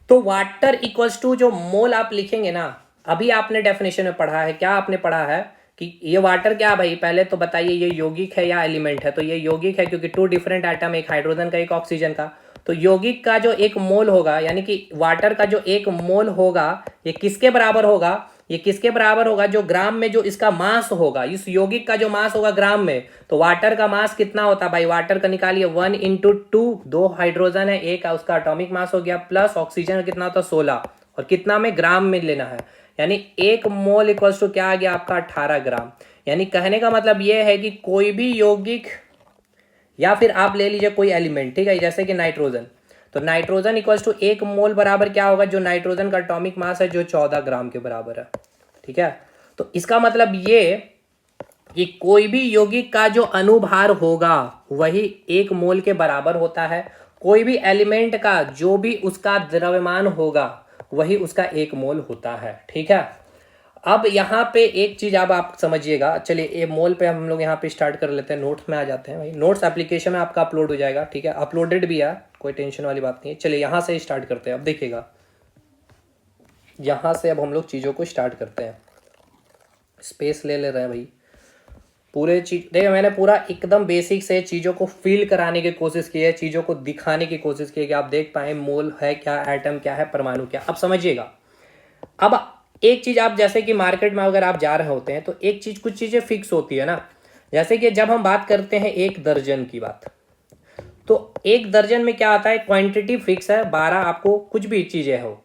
Speaker 1: तो वाटर इक्वल्स टू जो मोल आप लिखेंगे ना, अभी आपने डेफिनेशन में पढ़ा है, क्या आपने पढ़ा है कि ये वाटर क्या भाई, पहले तो बताइए ये यौगिक है या एलिमेंट है। तो ये यौगिक है क्योंकि 2 डिफरेंट एटम, एक हाइड्रोजन का एक ऑक्सीजन का। तो यौगिक का जो 1 मोल होगा, यानी कि वाटर का जो 1 मोल होगा, ये किसके बराबर होगा, ये किसके बराबर होगा, जो ग्राम में जो इसका मास होगा, इस यौगिक का जो मास होगा ग्राम में। तो वाटर का मास कितना होता है भाई, वाटर का निकालिए 1 इंटू 2, 2 हाइड्रोजन है, एक उसका एटॉमिक मास हो गया, प्लस ऑक्सीजन का कितना होता है 16, और कितना में, ग्राम में लेना है। यानी 1 मोल इक्वल्स टू क्या आ गया आपका 18 ग्राम। यानी कहने का मतलब यह है कि कोई भी यौगिक या फिर आप ले लीजिए कोई एलिमेंट, ठीक है, जैसे कि नाइट्रोजन, तो नाइट्रोजन इक्वल्स टू 1 मोल बराबर क्या होगा, जो नाइट्रोजन का एटॉमिक मास है जो 14 ग्राम के बराबर है। ठीक है, तो इसका मतलब ये कि कोई भी यौगिक का जो अनुभार होगा वही 1 मोल के बराबर होता है। कोई भी एलिमेंट का जो भी उसका द्रव्यमान होगा वही उसका 1 मोल होता है। ठीक है, अब यहाँ पे एक चीज अब आप समझिएगा। चलिए ये मोल पे हम लोग यहाँ पे स्टार्ट कर लेते हैं, नोट्स में आ जाते हैं भाई। नोट्स एप्लीकेशन में आपका अपलोड हो जाएगा, ठीक है, अपलोडेड भी है, कोई टेंशन वाली बात नहीं है। चलिए यहाँ से स्टार्ट करते हैं। अब देखिएगा यहाँ से अब हम लोग चीज़ों को स्टार्ट करते हैं। स्पेस ले रहे हैं भाई, पूरे चीज देखिए, मैंने पूरा एकदम बेसिक से चीज़ों को फील कराने की कोशिश की है, चीज़ों को दिखाने की कोशिश की है कि आप देख पाए मोल है क्या, एटम क्या है, परमाणु क्या। अब समझिएगा, अब एक चीज़ आप जैसे कि मार्केट में अगर आप जा रहे होते हैं तो एक चीज़, कुछ चीज़ें फिक्स होती है ना। जैसे कि जब हम बात करते हैं 1 दर्जन की बात, तो 1 दर्जन में क्या आता है, क्वांटिटी फिक्स है, 12 आपको कुछ भी चीज़ें हो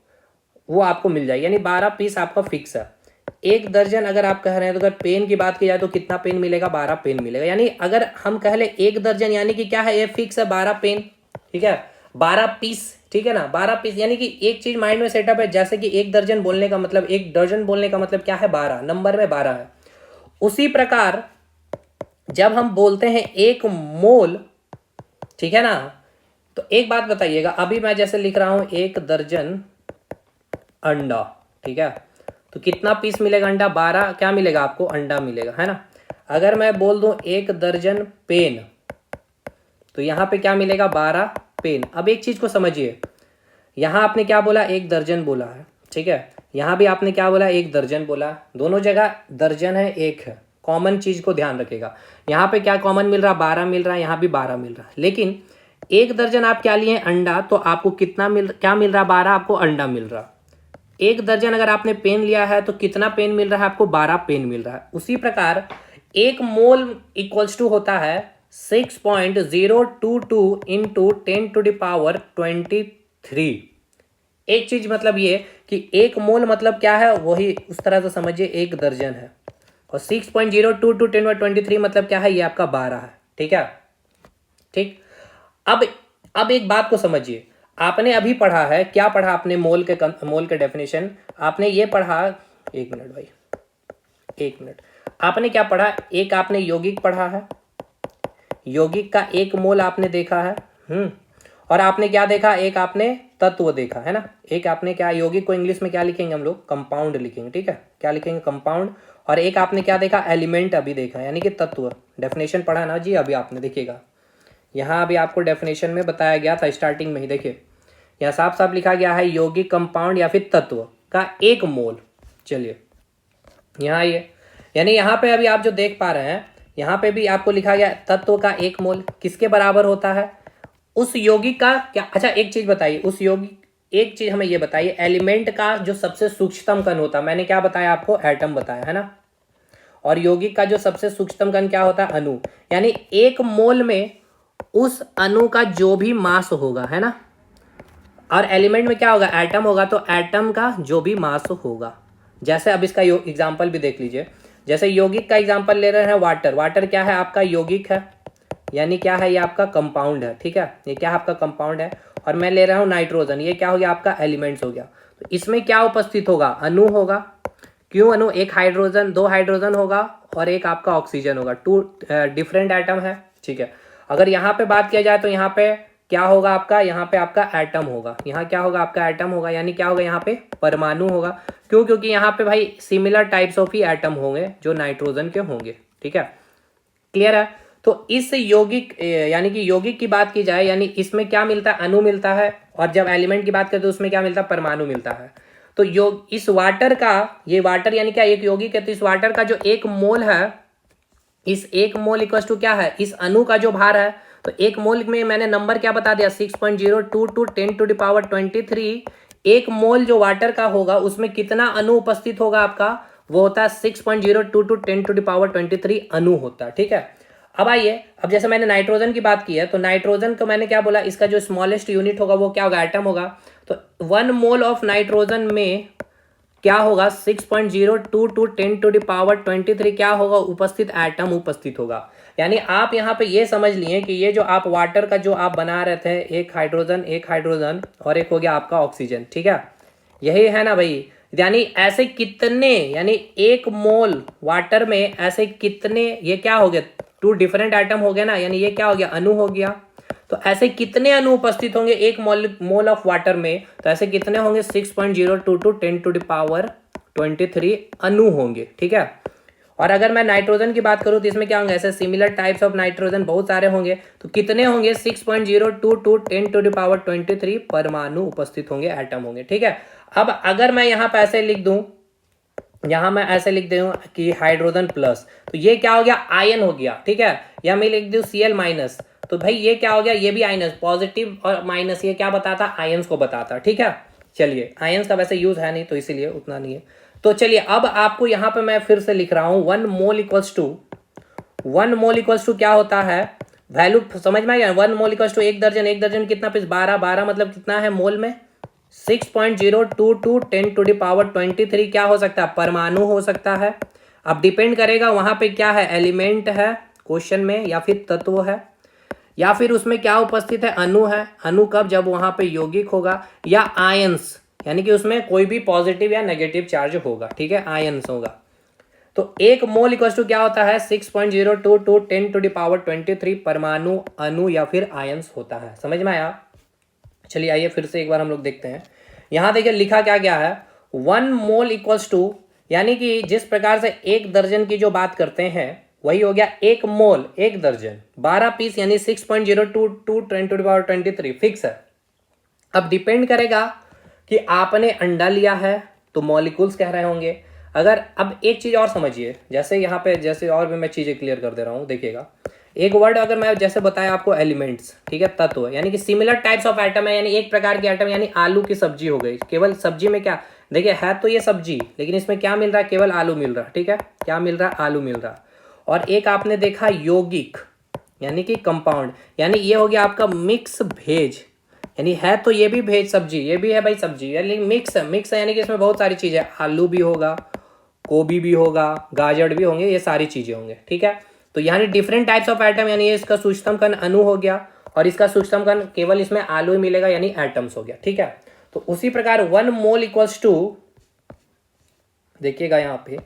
Speaker 1: वो आपको मिल जाएगी, यानी 12 पीस आपका फिक्स है। 1 दर्जन अगर आप कह रहे हैं तो अगर पेन की बात की जाए तो कितना पेन मिलेगा, 12 पेन मिलेगा। यानी अगर हम कह ले 1 दर्जन यानी कि क्या है, ये फिक्स है 12 पेन, ठीक है, 12 पीस, ठीक है ना, 12 पीस। यानी कि एक चीज माइंड में सेटअप है, जैसे कि 1 दर्जन बोलने का मतलब, 1 दर्जन बोलने का मतलब क्या है, 12, नंबर में 12 है। उसी प्रकार जब हम बोलते हैं 1 मोल, ठीक है ना, तो एक बात बताइएगा, अभी मैं जैसे लिख रहा हूं 1 दर्जन अंडा, ठीक है, तो कितना पीस मिलेगा अंडा, 12 क्या मिलेगा आपको, अंडा मिलेगा, है ना। अगर मैं बोल दूं 1 दर्जन पेन, तो यहां पे क्या मिलेगा, 12 पेन। अब एक चीज को समझिए, यहां आपने क्या बोला, 1 दर्जन बोला है, ठीक है, यहां भी आपने क्या बोला, 1 दर्जन बोला, दोनों जगह दर्जन है, 1 है। कॉमन चीज को ध्यान रखेगा, यहां पे क्या कॉमन मिल रहा, 12 मिल रहा है, यहां भी 12 मिल रहा है। लेकिन 1 दर्जन आप क्या लिए, अंडा, तो आपको कितना क्या मिल रहा, 12 आपको अंडा मिल रहा। 1 दर्जन अगर आपने पेन लिया है तो कितना पेन मिल रहा है आपको, 12 पेन मिल रहा है। उसी प्रकार 1 मोल इक्वल्स टू होता है 6.022 इंटू 10⁻23। एक चीज मतलब ये कि 1 मोल मतलब क्या है, वही उस तरह से समझिए 1 दर्जन है, और 6.022 10⁻23 मतलब क्या है, ये आपका 12 है। ठीक है, ठीक। अब एक बात को समझिए, आपने अभी पढ़ा है, क्या पढ़ा आपने, मोल के डेफिनेशन आपने ये पढ़ा, 1 मिनट भाई, 1 मिनट, आपने क्या पढ़ा, एक आपने यौगिक पढ़ा है, यौगिक का 1 मोल आपने देखा है, और आपने क्या देखा, एक आपने तत्व देखा है ना। एक आपने क्या यौगिक को इंग्लिश में क्या लिखेंगे हम लोग, कंपाउंड लिखेंगे, ठीक है, क्या लिखेंगे, कंपाउंड। और एक आपने क्या देखा, एलिमेंट अभी देखा, यानी कि तत्व। डेफिनेशन पढ़ा ना जी अभी आपने, देखिएगा यहाँ अभी आपको डेफिनेशन में बताया गया था स्टार्टिंग में ही, देखिए यहाँ साफ साफ लिखा गया है यौगिक, कंपाउंड या फिर तत्व का एक मोल। चलिए यहाँ ये, यानी यहाँ पे अभी आप जो देख पा रहे हैं, यहाँ पे भी आपको लिखा गया तत्व का एक मोल किसके बराबर होता है, उस यौगिक का क्या। अच्छा एक चीज बताइए, उस यौगिक, एक चीज हमें ये बताइए, एलिमेंट का जो सबसे सूक्ष्मतम कण होता है, मैंने क्या बताया आपको, एटम बताया है ना। और यौगिक का जो सबसे सूक्ष्मतम कण क्या होता है, अणु। यानी एक मोल में उस अणु का जो भी मास होगा, है ना। और एलिमेंट में क्या होगा, एटम होगा, तो एटम का जो भी मास होगा। जैसे अब इसका एग्जाम्पल भी देख लीजिए, जैसे यौगिक का एग्जाम्पल ले रहे हैं, वाटर। वाटर क्या है आपका, यौगिक है, यानी क्या है, ये आपका कंपाउंड है, ठीक है, ये क्या है आपका कंपाउंड है। और मैं ले रहा हूँ नाइट्रोजन, ये क्या हो गया आपका, एलिमेंट्स हो गया। तो इसमें क्या उपस्थित होगा, अणु होगा। क्यों अणु, एक हाइड्रोजन, दो हाइड्रोजन होगा और एक आपका ऑक्सीजन होगा, टू डिफरेंट एटम है, ठीक है। अगर यहाँ पे बात किया जाए तो यहाँ पे क्या होगा आपका, यहाँ पे आपका एटम होगा, यहाँ क्या होगा आपका एटम होगा, यानी क्या होगा यहाँ पे परमाणु होगा। क्यों, क्योंकि यहाँ पे भाई similar types of he atom होंगे जो नाइट्रोजन के होंगे, ठीक है, क्लियर है। तो इस यौगिक यानी कि यौगिक की बात की जाए, यानी इसमें क्या मिलता है, अणु मिलता है। और जब एलिमेंट की बात करें तो उसमें क्या मिलता है, परमाणु मिलता है। तो इस वाटर का, ये वाटर यानी क्या, एक यौगिक है, तो इस वाटर का जो एक मोल है, इस एक मोल इक्वल टू क्या है, इस अणु का जो भार है। तो एक मोल में मैंने नंबर क्या बता दिया, 6.022 10⁻23। एक मोल जो वाटर का होगा उसमें कितना अणु उपस्थित होगा आपका, वो होता है 6.022 10⁻23 अणु होता है, ठीक है। अब आइए, अब जैसे मैंने नाइट्रोजन की बात की है, तो नाइट्रोजन को मैंने क्या बोला, इसका जो स्मॉलेस्ट यूनिट होगा वो क्या होगा, एटम होगा। तो 1 मोल ऑफ नाइट्रोजन में क्या होगा, 6.022 10⁻23 क्या होगा, उपस्थित एटम उपस्थित होगा। यानी आप यहाँ पे ये समझ लिए कि ये जो आप वाटर का जो आप बना रहे थे, एक हाइड्रोजन और एक हो गया आपका ऑक्सीजन, ठीक है, यही है ना भाई। यानी ऐसे कितने, यानी एक मोल वाटर में ऐसे कितने, ये क्या हो गया, 2 डिफरेंट एटम हो गया ना, यानी ये क्या हो गया, अणु हो गया। तो ऐसे कितने अणु उपस्थित होंगे एक मोल ऑफ वाटर में, तो ऐसे कितने होंगे, 6.022 10⁻23 अणु होंगे, ठीक है। और अगर मैं नाइट्रोजन की बात करूं तो इसमें क्या होंगे, ऐसे सिमिलर टाइप्स ऑफ नाइट्रोजन बहुत सारे होंगे, तो कितने होंगे, 6.022 10⁻23 परमाणु उपस्थित होंगे, एटम होंगे, ठीक है। अब अगर मैं यहाँ पे ऐसे लिख दूं, यहाँ मैं ऐसे लिख दूं कि हाइड्रोजन प्लस, तो ये क्या हो गया, आयन हो गया, ठीक है। या मैं लिख दूं Cl माइनस, तो भाई ये क्या हो गया, ये भी आयनस, पॉजिटिव और माइनस ये क्या बताता, आयंस को बताता, ठीक है। चलिए आयंस का वैसे यूज है नहीं तो इसीलिए उतना नहीं है। तो चलिए अब आपको यहाँ पे मैं फिर से लिख रहा हूँ, 1 मोल इक्वल्स टू क्या होता है, वैल्यू समझ में आ गया। 1 मोल इक्वल्स टू एक दर्जन कितना पीस, 12 मतलब कितना है मोल में, 6.022 10⁻23 क्या हो सकता है, परमाणु हो सकता है। अब डिपेंड करेगा वहां पे क्या है, एलिमेंट है क्वेश्चन में, या फिर तत्व है, या फिर उसमें क्या उपस्थित है, अणु है। अणु कब, जब वहां पे यौगिक होगा, या आयंस, यानी कि उसमें कोई भी पॉजिटिव या नेगेटिव चार्ज होगा, ठीक है, आयंस होगा। तो एक मोल इक्वल टू क्या होता है, 6.022 10⁻23 परमाणु, अणु या फिर आयंस होता है। समझ में आया। चलिए आइए फिर से एक बार हम लोग देखते हैं। यहां देखिए लिखा क्या गया है, 1 मोल इक्वल्स टू, यानी कि जिस प्रकार से एक दर्जन की जो बात करते हैं वही हो गया एक मोल, एक दर्जन, 12 पीस, यानी 6.022 10⁻23 फिक्स है। अब डिपेंड करेगा कि आपने अंडा लिया है तो मॉलिक्यूल्स कह रहे होंगे। अगर अब एक चीज और समझिए, जैसे यहाँ पे जैसे और भी मैं चीजें क्लियर कर दे रहा हूँ, देखिएगा एक वर्ड अगर मैं जैसे बताया आपको, एलिमेंट्स, ठीक है, तत्व, यानी कि सिमिलर टाइप्स ऑफ एटम है, यानी एक प्रकार के एटम, यानी आलू की सब्जी हो गई। केवल सब्जी में क्या, देखिए है तो ये सब्जी, लेकिन इसमें क्या मिल रहा है, केवल आलू मिल रहा है, ठीक है, क्या मिल रहा है, आलू मिल रहा है। और एक आपने देखा यौगिक, यानी कि कंपाउंड, यानी ये हो गया आपका मिक्स भेज, यानी है तो ये भी भेज सब्जी, ये भी है भाई सब्जी, यानी मिक्स है, यानी कि इसमें बहुत सारी चीजें, आलू भी होगा, गोभी भी होगा, गाजर भी होंगे, ये सारी चीजें होंगे, ठीक है। तो यानी डिफरेंट टाइप्स ऑफ एटम, यानी ये इसका सूक्ष्मतम कण अणु हो गया, और इसका सूक्ष्मतम कण केवल इसमें आलू ही मिलेगा, यानी एटम्स हो गया, ठीक है। तो उसी प्रकार 1 मोल इक्वल्स टू, देखिएगा यहाँ पे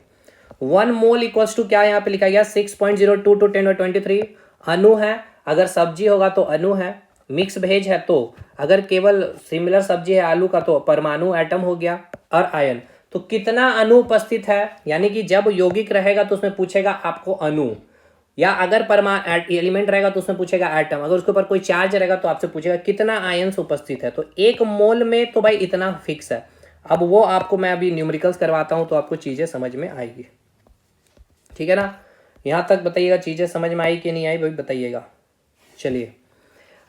Speaker 1: 1 मोल इक्वल्स टू क्या यहाँ पे लिखा गया, 6.022 10⁻23 अणु है। अगर सब्जी होगा तो अणु है, मिक्स वेज है तो अगर केवल सिमिलर सब्जी है आलू का तो परमाणु एटम हो गया और आयन। तो कितना अणु उपस्थित है, यानी कि जब यौगिक रहेगा तो उसमें पूछेगा आपको अणु, या अगर एलिमेंट रहेगा तो उसमें पूछेगा एटम, अगर उसके ऊपर कोई चार्ज रहेगा तो आपसे पूछेगा कितना आयन्स उपस्थित है। तो 1 मोल में तो भाई इतना फिक्स है। अब वो आपको मैं अभी न्यूमेरिकल्स करवाता हूं तो आपको चीजें समझ में आएगी, ठीक है ना। यहां तक बताइएगा चीजें समझ में आई कि नहीं आई भाई बताइएगा। चलिए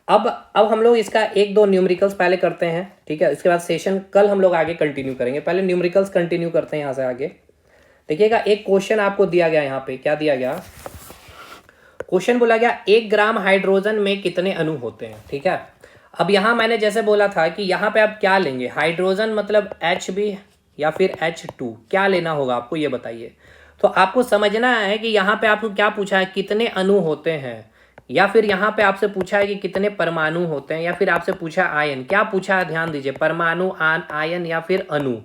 Speaker 1: अब हम लोग इसका 1-2 न्यूमेरिकल्स पहले करते हैं, ठीक है। इसके बाद सेशन कल हम लोग आगे कंटिन्यू करेंगे, पहले न्यूमेरिकल्स कंटिन्यू करते हैं यहाँ से आगे। देखिएगा एक क्वेश्चन आपको दिया गया, यहाँ पे क्या दिया गया, क्वेश्चन बोला गया 1 ग्राम हाइड्रोजन में कितने अणु होते हैं, ठीक है। अब यहाँ मैंने जैसे बोला था कि यहाँ पे आप क्या लेंगे, हाइड्रोजन मतलब Hb या फिर H2, क्या लेना होगा आपको ये बताइए। तो आपको समझना है कि यहाँ पे आपको क्या पूछा है, कितने अणु होते हैं, या फिर यहाँ पे आपसे पूछा है कि कितने परमाणु होते हैं, या फिर आपसे पूछा आयन, क्या पूछा है ध्यान दीजिए, परमाणु, आयन या फिर अणु।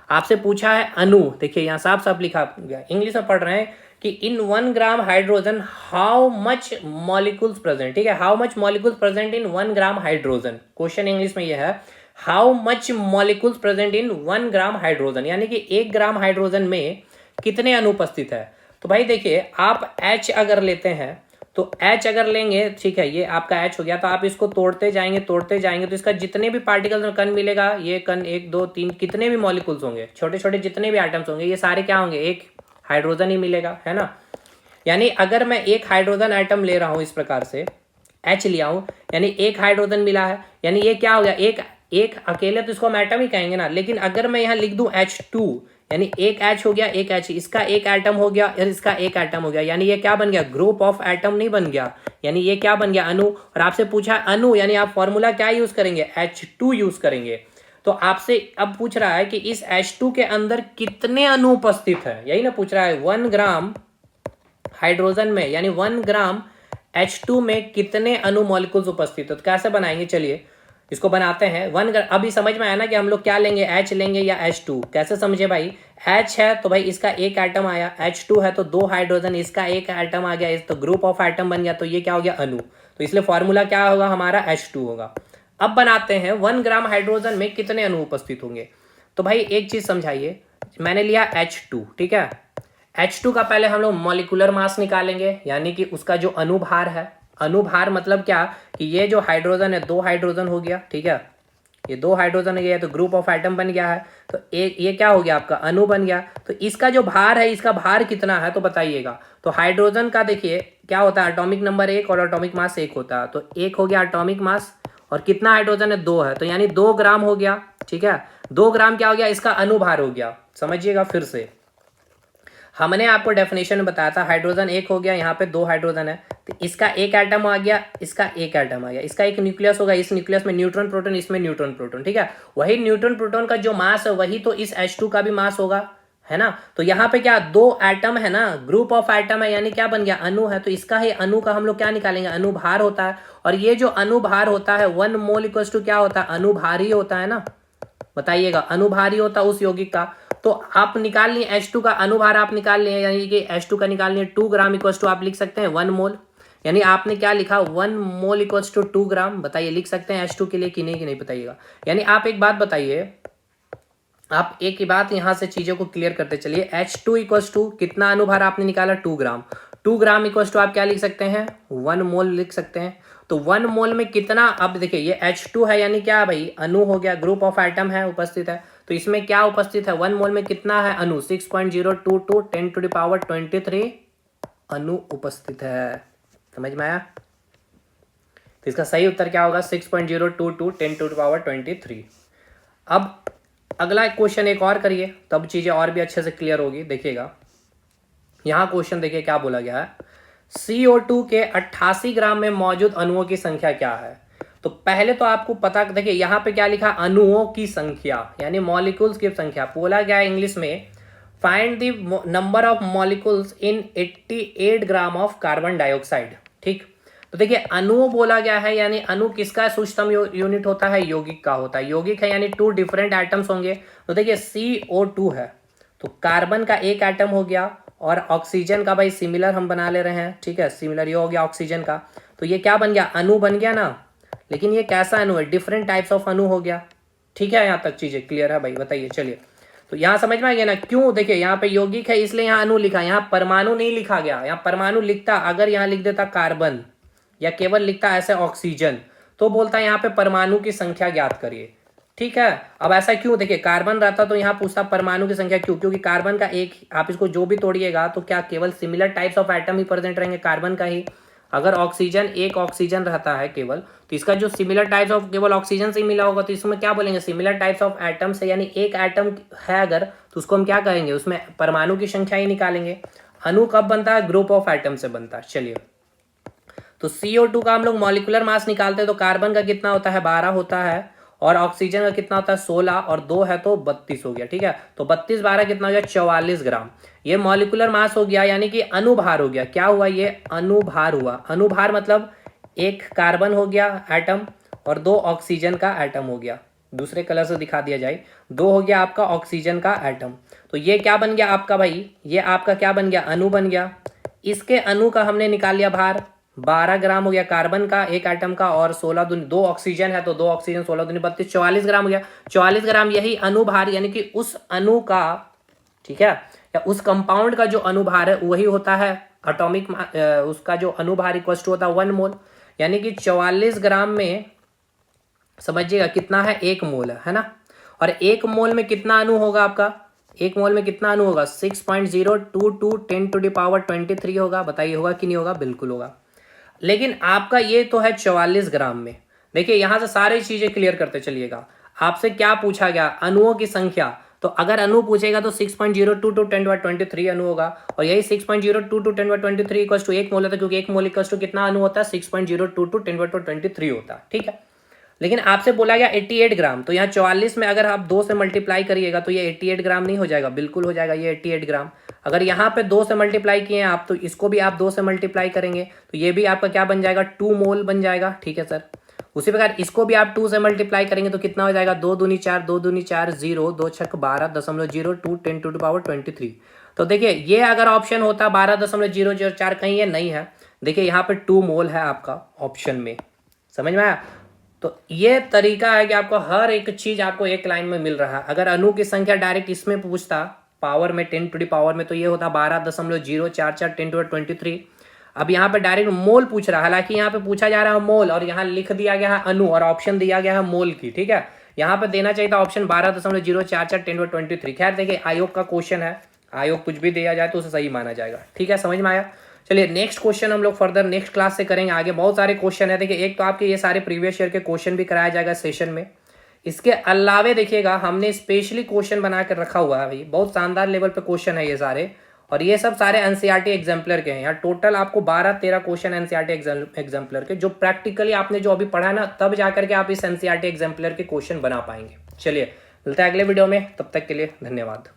Speaker 1: आपसे पूछा है अणु, देखिए यहाँ साफ साफ लिखा गया, इंग्लिश में पढ़ रहे हैं कि इन 1 gram hydrogen how much molecules present, ठीक है, how much molecules present in 1 gram hydrogen. Question English में यह है how much molecules present in 1 gram hydrogen, यानी कि 1 ग्राम हाइड्रोजन में कितने अणु उपस्थित है। तो भाई देखिए आप H अगर लेते हैं तो H अगर लेंगे, ठीक है, ये आपका H हो गया, तो आप इसको तोड़ते जाएंगे तो इसका जितने भी पार्टिकल कण मिलेगा, ये कण 1 2 3 कितने भी मॉलिक्यूल्स होंगे, छोटे छोटे जितने भी आइटम्स होंगे, ये सारे क्या होंगे, एक हाइड्रोजन ही मिलेगा, है ना। यानी अगर मैं एक हाइड्रोजन आइटम ले रहा हूं इस प्रकार से, H लिया हूं, यानी एक हाइड्रोजन मिला है, यानी ये क्या हो गया, एक अकेले तो इसको हम एटम ही कहेंगे ना, लेकिन अगर मैं यहाँ लिख दूं H2, यानी एक H हो गया, एक H, इसका एक एटम हो गया और इसका एक एटम हो गया, यानी ये क्या बन गया, ग्रुप ऑफ एटम नहीं बन गया, यानी ये क्या बन गया, अणु। और आपसे पूछा अणु, यानी आप फॉर्मूला क्या यूज करेंगे, H2 यूज करेंगे। तो आपसे अब पूछ रहा है कि इस H2 के अंदर कितने अणु उपस्थित है, यही ना पूछ रहा है, 1 ग्राम हाइड्रोजन में, यानी 1 ग्राम H2 में कितने अणु मॉलिक्यूल्स उपस्थित है। तो कैसे बनाएंगे, चलिए इसको बनाते हैं। अभी समझ में आया ना कि हम लोग क्या लेंगे, H लेंगे या H2, कैसे समझे भाई, H है तो भाई इसका एक एटम आया, H2 है तो 2 हाइड्रोजन, इसका एक एटम आ गया, इस तो ग्रुप ऑफ एटम बन गया, तो ये क्या हो गया, अणु। तो इसलिए फॉर्मूला क्या होगा हमारा, H2 होगा। अब बनाते हैं 1 ग्राम हाइड्रोजन में कितने अणु उपस्थित होंगे। तो भाई एक चीज समझाइए, मैंने लिया H2, ठीक है, H2 का पहले हम लोग मॉलिक्यूलर मास निकालेंगे, यानी कि उसका जो अणुभार है, अणुभार मतलब क्या कि ये जो हाइड्रोजन है 2 हाइड्रोजन हो गया, ठीक है, ये 2 हाइड्रोजन हो गया तो ग्रुप ऑफ एटम बन गया है, तो एक ये क्या हो गया आपका अणु बन गया। तो इसका जो भार है, इसका भार कितना है तो बताइएगा। तो हाइड्रोजन का देखिए क्या होता है, एटॉमिक नंबर 1 और एटॉमिक मास 1 होता है, तो 1 हो गया एटॉमिक मास, और कितना हाइड्रोजन है, 2 है, तो यानी 2 ग्राम हो गया, ठीक है, 2 ग्राम क्या हो गया, इसका अणुभार हो गया। समझिएगा फिर से, हमने आपको डेफिनेशन में बताया था हाइड्रोजन 1 हो गया, यहाँ पे 2 हाइड्रोजन है, तो इसका एक एटम आ गया, इसका एक एटम आ गया, इसका एक न्यूक्लियस होगा, इस न्यूक्लियस में न्यूट्रॉन प्रोटॉन, इसमें न्यूट्रॉन प्रोटॉन, ठीक है, वही न्यूट्रॉन प्रोटॉन का जो मास है वही तो इस H2 का भी मास होगा, है ना। तो यहाँ पे क्या 2 एटम है ना, ग्रुप ऑफ एटम है, यानी क्या बन गया, अणु है, तो इसका ही अणु का हम लोग क्या निकालेंगे, अणुभार होता है। और ये जो अणुभार होता है 1 मोल इक्वल्स टू क्या होता है, अणुभारी होता है ना, बताइएगा, अणुभारी होता है उस यौगिक का। तो आप निकाल लिए H2 का अणुभार, आप निकाल लिए, यानी कि H2 का निकाल लिए 2 ग्राम इक्वल्स टू आप लिख सकते हैं 1 मोल, यानी आपने क्या लिखा 1 मोल इक्वल्स टू 2 ग्राम। बताइए लिख सकते हैं H2 के लिए कि नहीं बताइएगा। यानी आप एक बात बताइए, आप एक ही बात यहां से चीजों को क्लियर करते चलिए, H2 इक्वल्स टू कितना अणुभार आपने निकाला 2 ग्राम, 2 ग्राम इक्वल्स टू आप क्या लिख सकते हैं 1 मोल लिख सकते हैं। तो 1 मोल में कितना, अब देखिए ये H2 है, यानी क्या भाई अणु हो गया, ग्रुप ऑफ एटम है उपस्थित है, तो इसमें क्या उपस्थित है 1 मोल में कितना है अणु, 6.022 10 टू द पावर 23 अणु उपस्थित है। समझ में आया, तो इसका सही उत्तर क्या होगा 6.022 10 टू द पावर 23। अब अगला क्वेश्चन एक और करिए, तब चीजें और भी अच्छे से क्लियर होगी। देखिएगा यहां क्वेश्चन देखिए क्या बोला गया है, CO2 के 88 ग्राम में मौजूद अणुओं की संख्या क्या है। तो पहले तो आपको पता, देखिए यहाँ पे क्या लिखा, अणुओं की संख्या, यानी मॉलिक्यूल्स की संख्या। बोला गया इंग्लिश में find the number of molecules in 88 gram of carbon dioxide, ठीक। तो देखिए अणु बोला गया है, यानी अणु किसका सूक्ष्म यूनिट होता है, यौगिक का होता है, यौगिक है यानी 2 डिफरेंट एटम्स होंगे। तो देखिए CO2 है, तो कार्बन का एक एटम हो गया, और ऑक्सीजन का भाई सिमिलर हम बना ले रहे हैं, ठीक है, सिमिलर ये हो गया ऑक्सीजन का, तो ये क्या बन गया अणु बन गया ना। लेकिन ये कैसा अणु है, डिफरेंट टाइप्स ऑफ अणु हो गया। ठीक है, यहाँ तक चीजें क्लियर है भाई, बताइए। चलिए, तो यहाँ समझ में आ गया ना, क्यों, देखिए यहाँ पे यौगिक है इसलिए यहाँ अणु लिखा, यहाँ परमाणु नहीं लिखा गया। यहाँ परमाणु लिखता, अगर यहाँ लिख देता कार्बन या केवल लिखता ऐसे ऑक्सीजन, तो बोलता है यहाँ पे परमाणु की संख्या ज्ञात करिए। ठीक है, अब ऐसा क्यों, देखिए कार्बन रहता तो यहाँ पूछता परमाणु की संख्या क्यों, क्योंकि कार्बन का एक, आप इसको जो भी तोड़िएगा तो क्या केवल similar types of atom he present रहेंगे कार्बन का ही। अगर ऑक्सीजन, एक ऑक्सीजन रहता है केवल, तो इसका जो सिमिलर टाइप्स ऑफ केवल ऑक्सीजन से ही मिला होगा, तो इसमें क्या बोलेंगे, सिमिलर टाइप्स ऑफ एटम से, यानी एक एटम है अगर, तो उसको हम क्या कहेंगे, उसमें परमाणु की संख्या ही निकालेंगे। अणु कब बनता है, ग्रुप ऑफ एटम से बनता है। चलिए, तो CO2 का हम लोग मॉलिक्यूलर मास निकालते हैं, तो कार्बन का कितना होता है, 12 होता है, और ऑक्सीजन का कितना होता है, 16, और 2 है तो 32 हो गया। ठीक है, तो 32 12 कितना हो गया, 44 ग्राम। ये मॉलिक्यूलर मास हो गया, यानी कि अणुभार हो गया। क्या हुआ, ये अणुभार हुआ। अणुभार मतलब एक कार्बन हो गया एटम और 2 ऑक्सीजन का एटम हो गया। दूसरे कलर से दिखा दिया जाए, 2 हो गया आपका ऑक्सीजन का एटम। तो ये क्या बन गया आपका भाई, ये आपका क्या बन गया, अणु बन गया। इसके अणु का हमने निकाल लिया भार, 12 ग्राम हो गया कार्बन का एक एटम का, और 16 दूनी 2 ऑक्सीजन है तो 2 ऑक्सीजन 16 दूनी 32, 44 ग्राम हो गया। 44 ग्राम यही अणुभार, यानी कि उस अणु का, ठीक है, या उस कंपाउंड का जो अणुभार है वही होता है एटॉमिक, उसका जो अणुभार इक्वल टू होता है 1 मोल। यानी कि 44 ग्राम में समझिएगा कितना है, 1 मोल है ना। और 1 मोल में कितना अणु होगा आपका, 1 मोल में कितना अणु होगा, 6.022 10⁻23 होगा। बताइए होगा कि नहीं होगा, बिल्कुल होगा। लेकिन आपका ये तो है 44 ग्राम में। देखिए यहां से सारी चीजें क्लियर करते चलिएगा। आपसे क्या पूछा गया, अणुओं की संख्या, तो अगर अणु पूछेगा तो 6.022 10⁻23 अणु होगा, और यही 6.022 10⁻23 इक्वल टू 1 मोल होता है, क्योंकि 1 मोल इक्वल टू कितना अणु होता है, 6.022 10⁻23 होता है। ठीक है, लेकिन आपसे बोला गया 88 ग्राम, तो यहाँ 44 में अगर आप 2 से मल्टीप्लाई करिएगा तो ये 88 ग्राम नहीं हो जाएगा, बिल्कुल हो जाएगा ये 88 ग्राम। अगर यहाँ पे 2 से मल्टीप्लाई किए हैं आप, तो इसको भी आप 2 से मल्टीप्लाई करेंगे तो ये भी आपका क्या बन जाएगा, 2 मोल बन जाएगा। ठीक है सर, उसी प्रकार इसको भी आप 2 से मल्टीप्लाई करेंगे तो कितना हो जाएगा, 2 दूनी 4, 2 दूनी 4, 0, 2 छक 12.02 10⁻23। तो देखिए ये अगर ऑप्शन होता 12.004, कहीं ये नहीं है, देखिए यहाँ पे 2 मोल है आपका ऑप्शन में। समझ में आया। तो ये तरीका है कि आपको हर एक चीज आपको एक लाइन में मिल रहा है। अगर अणु की संख्या डायरेक्ट इसमें पूछता पावर में 10 टू द पावर में, तो ये होता 12.044 10⁻23। अब यहाँ पे डायरेक्ट मोल पूछ रहा है, हालांकि यहाँ पे पूछा जा रहा है मोल, और यहाँ लिख दिया गया है अणु, और ऑप्शन दिया गया है मोल की। ठीक है, यहाँ पे देना चाहिए था ऑप्शन 12.044 10⁻23। खैर देखिए आयोग का क्वेश्चन है, आयोग कुछ भी दिया जाए तो उसे सही माना जाएगा। ठीक है, समझ में आया। चलिए नेक्स्ट क्वेश्चन हम लोग फर्दर नेक्स्ट क्लास से करेंगे। आगे बहुत सारे क्वेश्चन है। देखिए एक तो आपके ये सारे प्रीवियस ईयर के क्वेश्चन भी कराया जाएगा सेशन में। इसके अलावे देखिएगा हमने स्पेशली क्वेश्चन बना कर रखा हुआ है भाई, बहुत शानदार लेवल पे क्वेश्चन है ये सारे, और ये सब सारे एनसीईआरटी एग्जाम्पलर के हैं। यहाँ टोटल आपको 12-13 क्वेश्चन एनसीईआरटी एग्जाम्पलर के, जो प्रैक्टिकली आपने जो अभी पढ़ा ना, तब जाकर के आप इस एनसीईआरटी एग्जाम्पलर के क्वेश्चन बना पाएंगे। चलिए मिलते हैं अगले वीडियो में, तब तक के लिए धन्यवाद।